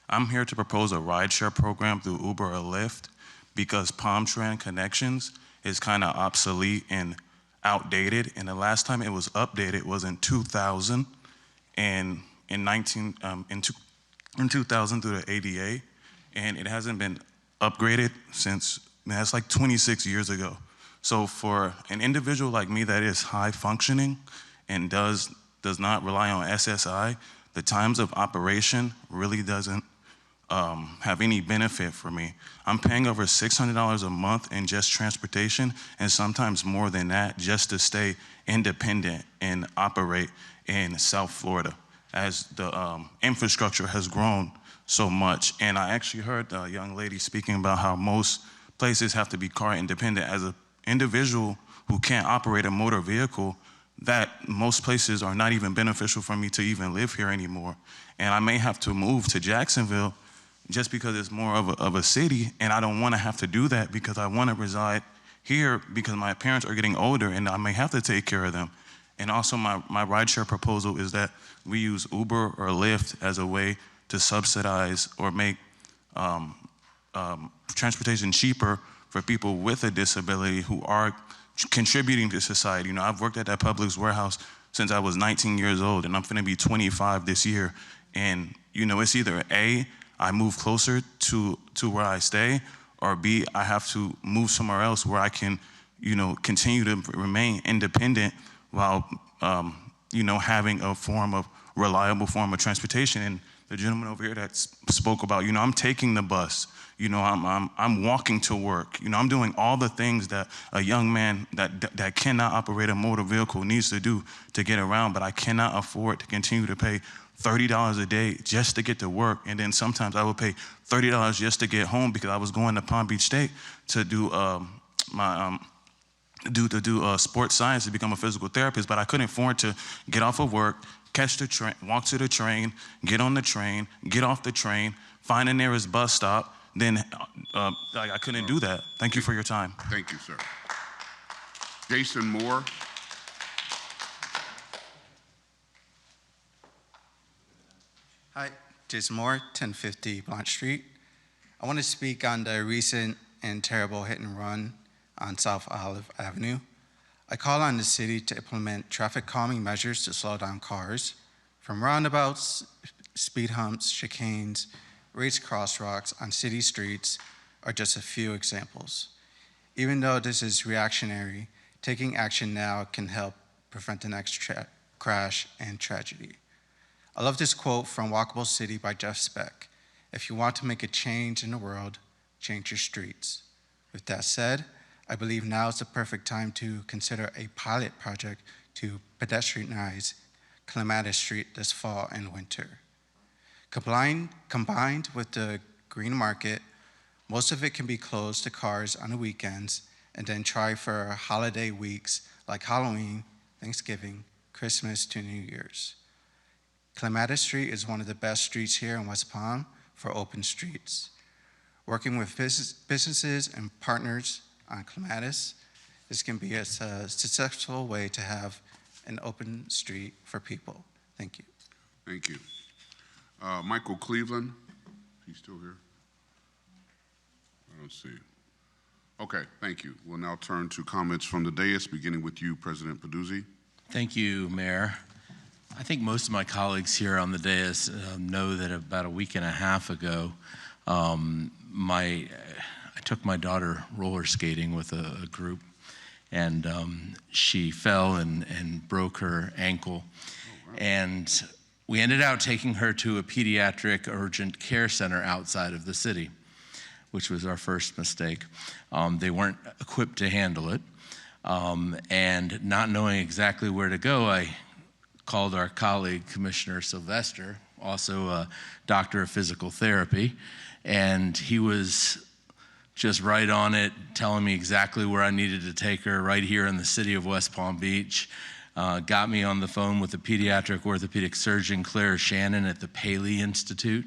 I'm here to propose a rideshare program through Uber or Lyft because Palm Tram Connections is kind of obsolete and outdated, and the last time it was updated was in 2000 and in 2000 through the ADA, and it hasn't been upgraded since, that's like 26 years ago. So for an individual like me that is high functioning and does not rely on SSI, the times of operation really doesn't have any benefit for me. I'm paying over $600 a month in just transportation, and sometimes more than that, just to stay independent and operate in South Florida, as the infrastructure has grown so much. And I actually heard a young lady speaking about how most places have to be car independent. As an individual who can't operate a motor vehicle, that most places are not even beneficial for me to even live here anymore. And I may have to move to Jacksonville just because it's more of a city, and I don't want to have to do that because I want to reside here because my parents are getting older and I may have to take care of them. And also my rideshare proposal is that we use Uber or Lyft as a way to subsidize or make transportation cheaper for people with a disability who are contributing to society. You know, I've worked at that Publix warehouse since I was 19 years old, and I'm gonna be 25 this year. And you know, it's either A, I move closer to where I stay, or B, I have to move somewhere else where I can, you know, continue to remain independent while, you know, having a reliable form of transportation. And the gentleman over here that spoke about, you know, I'm taking the bus, you know, I'm walking to work, you know, I'm doing all the things that a young man that cannot operate a motor vehicle needs to do to get around, but I cannot afford to continue to pay $30 a day just to get to work. And then sometimes I would pay $30 just to get home because I was going to Palm Beach State to do sports science to become a physical therapist, but I couldn't afford to get off of work, catch the train, walk to the train, get on the train, get off the train, find the nearest bus stop. Then I couldn't do that. Thank you for your time. Thank you, sir. Jason Moore. Hi, Jason Moore, 1050 Blanche Street. I want to speak on the recent and terrible hit and run on South Olive Avenue. I call on the city to implement traffic calming measures to slow down cars, from roundabouts, speed humps, chicanes, raised crosswalks on city streets are just a few examples. Even though this is reactionary, taking action now can help prevent the next crash and tragedy. I love this quote from Walkable City by Jeff Speck. If you want to make a change in the world, change your streets. With that said, I believe now is the perfect time to consider a pilot project to pedestrianize Clematis Street this fall and winter. Combined with the green market, most of it can be closed to cars on the weekends and then try for holiday weeks like Halloween, Thanksgiving, Christmas to New Year's. Clematis Street is one of the best streets here in West Palm for open streets. Working with businesses and partners on Clematis, this can be a successful way to have an open street for people. Thank you. Thank you. Michael Cleveland, he's still here? I don't see. Okay, thank you. We'll now turn to comments from the dais, beginning with you, President Peduzzi. Thank you, Mayor. I think most of my colleagues here on the dais know that about a week and a half ago, I took my daughter roller skating with a group, and she fell and broke her ankle. Oh, wow. And we ended up taking her to a pediatric urgent care center outside of the city, which was our first mistake. They weren't equipped to handle it. And not knowing exactly where to go, I called our colleague, Commissioner Sylvester, also a doctor of physical therapy, and he was just right on it, telling me exactly where I needed to take her right here in the city of West Palm Beach. Got me on the phone with the pediatric orthopedic surgeon, Claire Shannon, at the Paley Institute.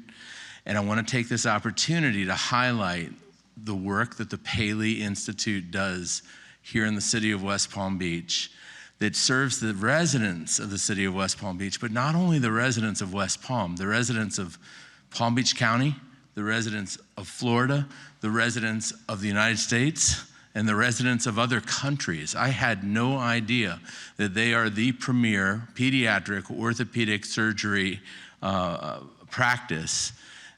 And I want to take this opportunity to highlight the work that the Paley Institute does here in the city of West Palm Beach that serves the residents of the city of West Palm Beach, but not only the residents of West Palm, the residents of Palm Beach County, the residents of Florida, the residents of the United States, and the residents of other countries. I had no idea that they are the premier pediatric orthopedic surgery practice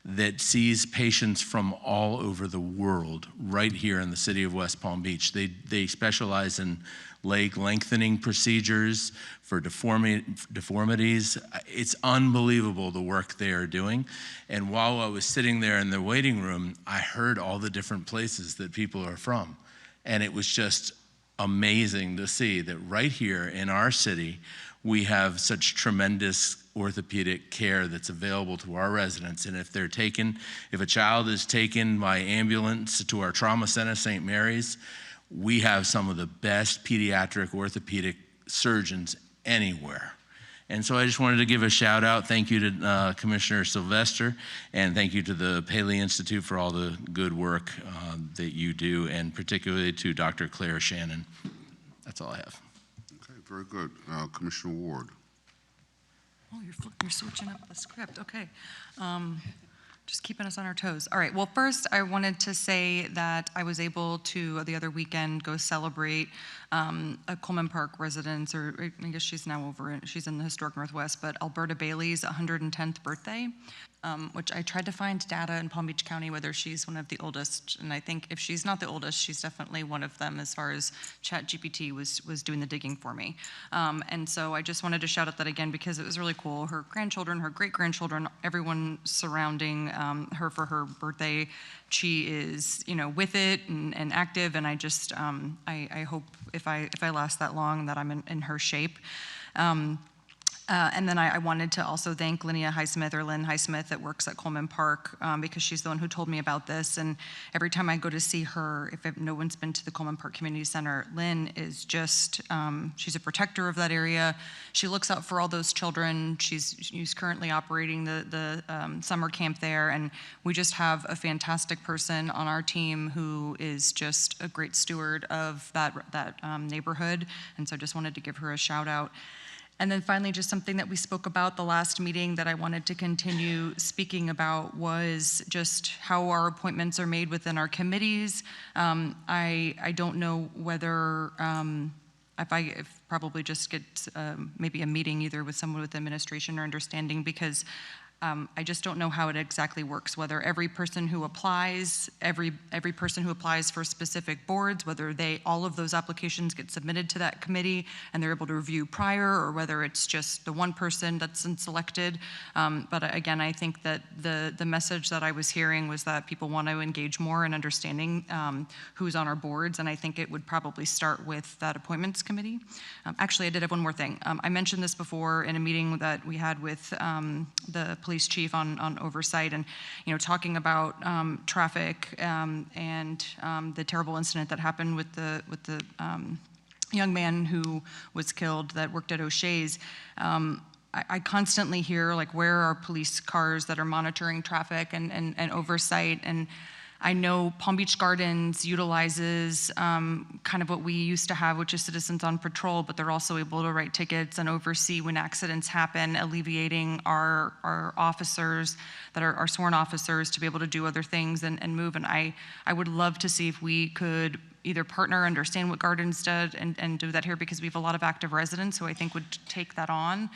that sees patients from all over the world right here in the city of West Palm Beach. They specialize in leg lengthening procedures for deformities. It's unbelievable the work they are doing. And while I was sitting there in the waiting room, I heard all the different places that people are from. And it was just amazing to see that right here in our city, we have such tremendous orthopedic care that's available to our residents. And if a child is taken by ambulance to our trauma center, St. Mary's, we have some of the best pediatric orthopedic surgeons anywhere. And so I just wanted to give a shout out. Thank you to Commissioner Sylvester, and thank you to the Paley Institute for all the good work that you do, and particularly to Dr. Claire Shannon. That's all I have. Okay, very good. Commissioner Ward. Oh, you're switching up the script. Okay. Just keeping us on our toes. All right, well, first I wanted to say that I was able to, the other weekend, go celebrate a Coleman Park residence, or I guess she's now she's in the historic Northwest, but Alberta Bailey's 110th birthday, which I tried to find data in Palm Beach County whether she's one of the oldest, and I think if she's not the oldest, she's definitely one of them as far as ChatGPT was doing the digging for me. And so I just wanted to shout out that again because it was really cool. Her grandchildren, her great-grandchildren, everyone surrounding her for her birthday, she is, with it and active, and I just, I hope if I last that long that I'm in her shape. And then I wanted to also thank Linnea Highsmith, or Lynn Highsmith, that works at Coleman Park, because she's the one who told me about this. And every time I go to see her, if no one's been to the Coleman Park Community Center, Lynn is just, she's a protector of that area. She looks out for all those children. She's currently operating the summer camp there. And we just have a fantastic person on our team who is just a great steward of that neighborhood. And so I just wanted to give her a shout out. And then finally, just something that we spoke about the last meeting that I wanted to continue speaking about was just how our appointments are made within our committees. I don't know whether if probably just get maybe a meeting either with someone with administration or understanding, because I just don't know how it exactly works, whether every person who applies, every person who applies for specific boards, whether all of those applications get submitted to that committee and they're able to review prior, or whether it's just the one person that's selected. But again, I think that the message that I was hearing was that people want to engage more in understanding who's on our boards, and I think it would probably start with that appointments committee. Actually, I did have one more thing. I mentioned this before in a meeting that we had with the police chief on oversight, and talking about traffic and the terrible incident that happened with the young man who was killed that worked at O'Shea's. I constantly hear, like, where are police cars that are monitoring traffic and oversight? And I know Palm Beach Gardens utilizes kind of what we used to have, which is citizens on patrol, but they're also able to write tickets and oversee when accidents happen, alleviating our officers that are our sworn officers to be able to do other things and move. And I would love to see if we could either partner, understand what Gardens did, and do that here, because we have a lot of active residents who I think would take that on,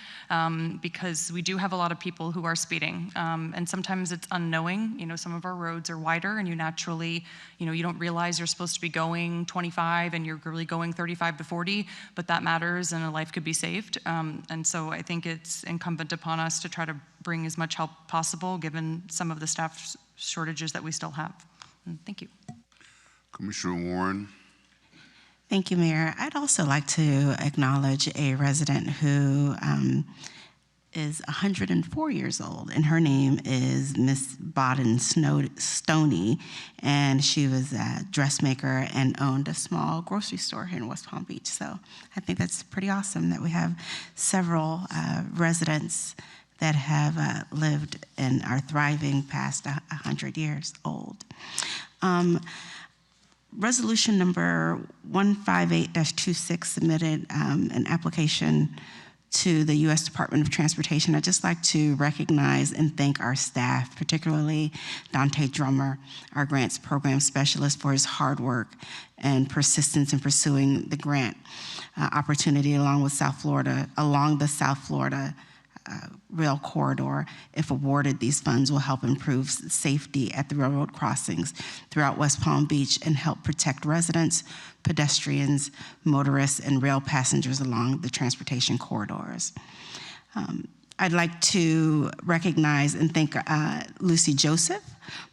because we do have a lot of people who are speeding, and sometimes it's unknowing. Some of our roads are wider, and you naturally, you don't realize you're supposed to be going 25 and you're really going 35 to 40, but that matters and a life could be saved. And so I think it's incumbent upon us to try to bring as much help possible given some of the staff shortages that we still have. Thank you. Commissioner Warren. Thank you, Mayor. I'd also like to acknowledge a resident who is 104 years old, and her name is Miss Bodden Stoney, and she was a dressmaker and owned a small grocery store here in West Palm Beach. So I think that's pretty awesome that we have several residents that have lived and are thriving past 100 years old. Resolution number 158-26 submitted an application to the U.S. Department of Transportation. I'd just like to recognize and thank our staff, particularly Dante Drummer, our grants program specialist, for his hard work and persistence in pursuing the grant opportunity along the South Florida rail corridor. If awarded, these funds will help improve safety at the railroad crossings throughout West Palm Beach and help protect residents, pedestrians, motorists, and rail passengers along the transportation corridors. I'd like to recognize and thank Lucy Joseph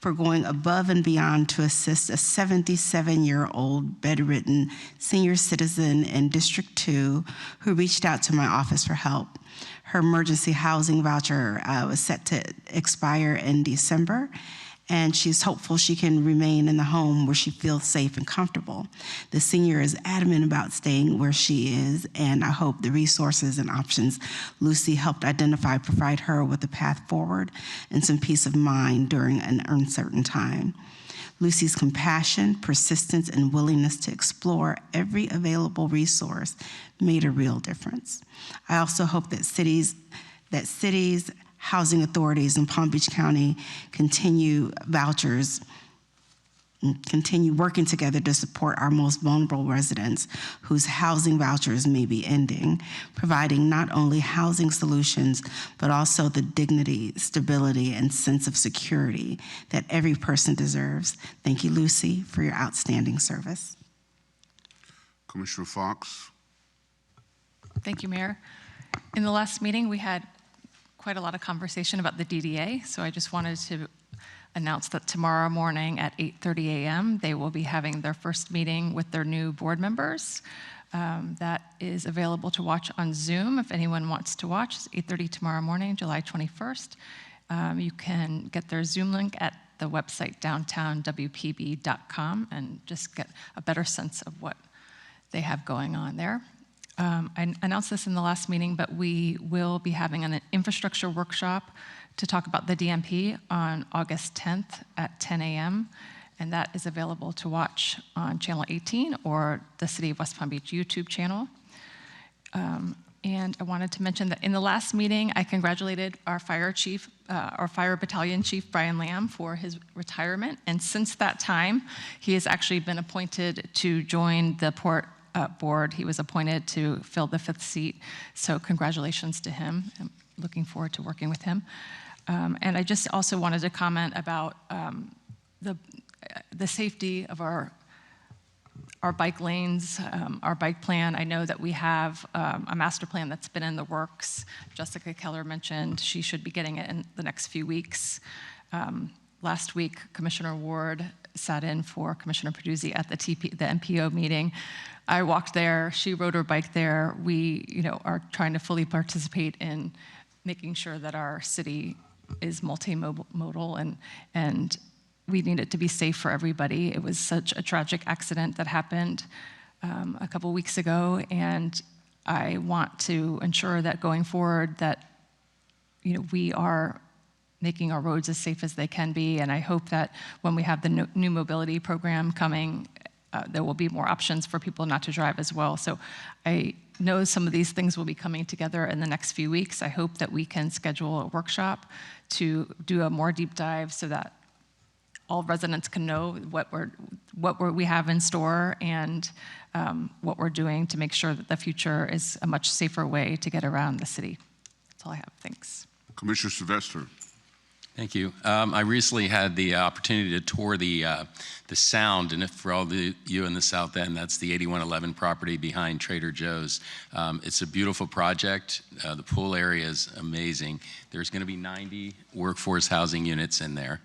for going above and beyond to assist a 77-year-old bedridden senior citizen in District 2 who reached out to my office for help. Her emergency housing voucher was set to expire in December, and she's hopeful she can remain in the home where she feels safe and comfortable. The senior is adamant about staying where she is, and I hope the resources and options Lucy helped identify provide her with a path forward and some peace of mind during an uncertain time. Lucy's compassion, persistence, and willingness to explore every available resource made a real difference. I also hope that cities, housing authorities in Palm Beach County continue working together to support our most vulnerable residents whose housing vouchers may be ending, providing not only housing solutions, but also the dignity, stability, and sense of security that every person deserves. Thank you, Lucy, for your outstanding service. Commissioner Fox. Thank you, Mayor. In the last meeting, we had quite a lot of conversation about the DDA, so I just wanted to announce that tomorrow morning at 8:30 a.m. they will be having their first meeting with their new board members. That is available to watch on Zoom if anyone wants to watch. It's 8:30 tomorrow morning, July 21st. You can get their Zoom link at the website downtownwpb.com and just get a better sense of what they have going on there. I announced this in the last meeting, but we will be having an infrastructure workshop to talk about the DMP on August 10th at 10 a.m., and that is available to watch on Channel 18 or the City of West Palm Beach YouTube channel. And I wanted to mention that in the last meeting, I congratulated our fire chief, our fire battalion chief, Brian Lamb, for his retirement. And since that time, he has actually been appointed to join the port board. He was appointed to fill the 5th seat. So congratulations to him. I'm looking forward to working with him. And I just also wanted to comment about the safety of our bike lanes, our bike plan. I know that we have a master plan that's been in the works. Jessica Keller mentioned she should be getting it in the next few weeks. Last week, Commissioner Ward sat in for Commissioner Peduzzi at the MPO meeting. I walked there, she rode her bike there. We, are trying to fully participate in making sure that our city is multimodal and we need it to be safe for everybody. It was such a tragic accident that happened a couple weeks ago, and I want to ensure that going forward that we are making our roads as safe as they can be, and I hope that when we have the new mobility program coming, there will be more options for people not to drive as well. So I know some of these things will be coming together in the next few weeks. I hope that we can schedule a workshop to do a more deep dive so that all residents can know what we have in store and what we're doing to make sure that the future is a much safer way to get around the city. That's all I have. Thanks. Commissioner Sylvester. Thank you. I recently had the opportunity to tour the Sound, and for all you in the South End, that's the 8111 property behind Trader Joe's. It's a beautiful project. The pool area is amazing. There's going to be 90 workforce housing units in there.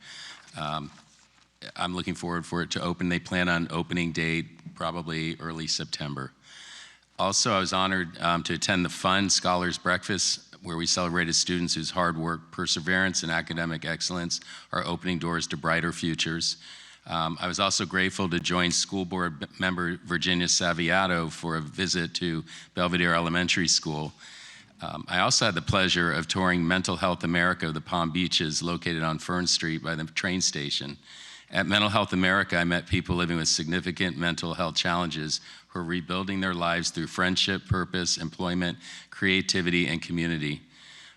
I'm looking forward for it to open. They plan on opening date probably early September. Also, I was honored to attend the Fun Scholars Breakfast, where we celebrated students whose hard work, perseverance, and academic excellence are opening doors to brighter futures. I was also grateful to join school board member Virginia Saviato for a visit to Belvedere Elementary School. I also had the pleasure of touring Mental Health America of the Palm Beaches, located on Fern Street by the train station. At Mental Health America, I met people living with significant mental health challenges who are rebuilding their lives through friendship, purpose, employment, creativity, and community.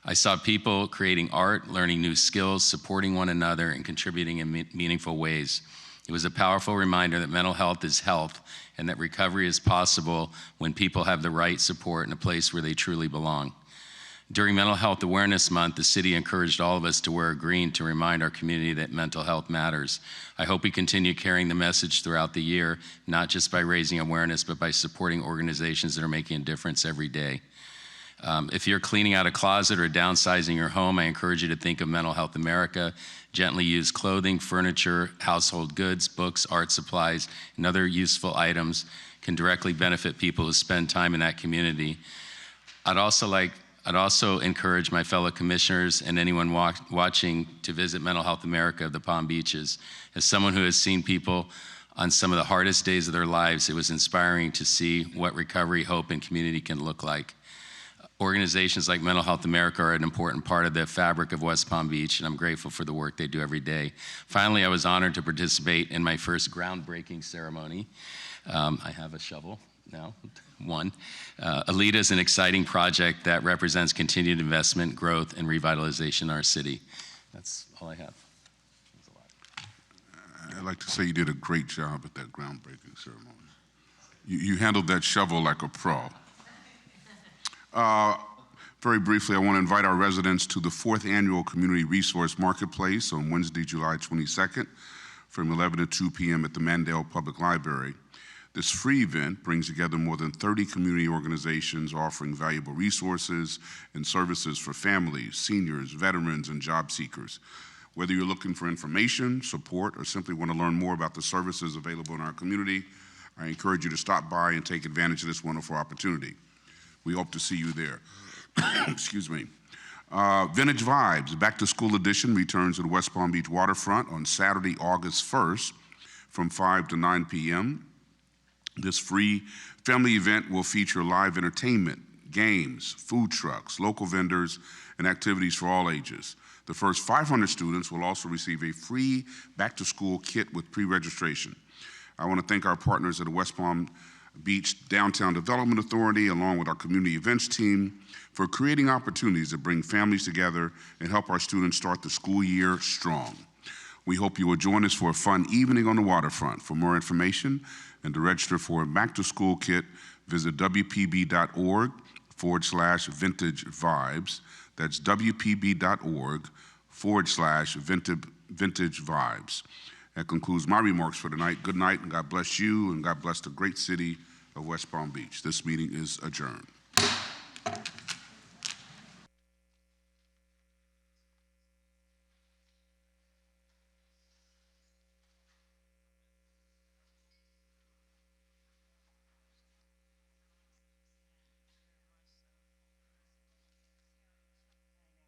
I saw people creating art, learning new skills, supporting one another, and contributing in meaningful ways. It was a powerful reminder that mental health is health and that recovery is possible when people have the right support in a place where they truly belong. During Mental Health Awareness Month, the city encouraged all of us to wear green to remind our community that mental health matters. I hope we continue carrying the message throughout the year, not just by raising awareness, but by supporting organizations that are making a difference every day. If you're cleaning out a closet or downsizing your home, I encourage you to think of Mental Health America. Gently used clothing, furniture, household goods, books, art supplies, and other useful items can directly benefit people who spend time in that community. I'd also encourage my fellow commissioners and anyone watching to visit Mental Health America of the Palm Beaches. As someone who has seen people on some of the hardest days of their lives, it was inspiring to see what recovery, hope, and community can look like. Organizations like Mental Health America are an important part of the fabric of West Palm Beach, and I'm grateful for the work they do every day. Finally, I was honored to participate in my first groundbreaking ceremony. I have a shovel now, one. ALITA is an exciting project that represents continued investment, growth, and revitalization in our city. That's all I have. I'd like to say you did a great job at that groundbreaking ceremony. You handled that shovel like a pro. Very briefly, I want to invite our residents to the 4th Annual Community Resource Marketplace on Wednesday, July 22nd from 11 to 2 p.m. at the Mandel Public Library. This free event brings together more than 30 community organizations offering valuable resources and services for families, seniors, veterans, and job seekers. Whether you're looking for information, support, or simply want to learn more about the services available in our community, I encourage you to stop by and take advantage of this wonderful opportunity. We hope to see you there. Excuse me. Vintage Vibes, Back to School Edition, returns to the West Palm Beach waterfront on Saturday, August 1st from 5 to 9 p.m. This free family event will feature live entertainment, games, food trucks, local vendors, and activities for all ages. The first 500 students will also receive a free back-to-school kit with pre-registration. I want to thank our partners at the West Palm Beach Downtown Development Authority, along with our community events team, for creating opportunities that bring families together and help our students start the school year strong. We hope you will join us for a fun evening on the waterfront. For more information and to register for a back-to-school kit, visit WPB.org/vintage vibes. That's WPB.org/vintage vibes. That concludes my remarks for tonight. Good night, and God bless you, and God bless the great city of West Palm Beach. This meeting is adjourned.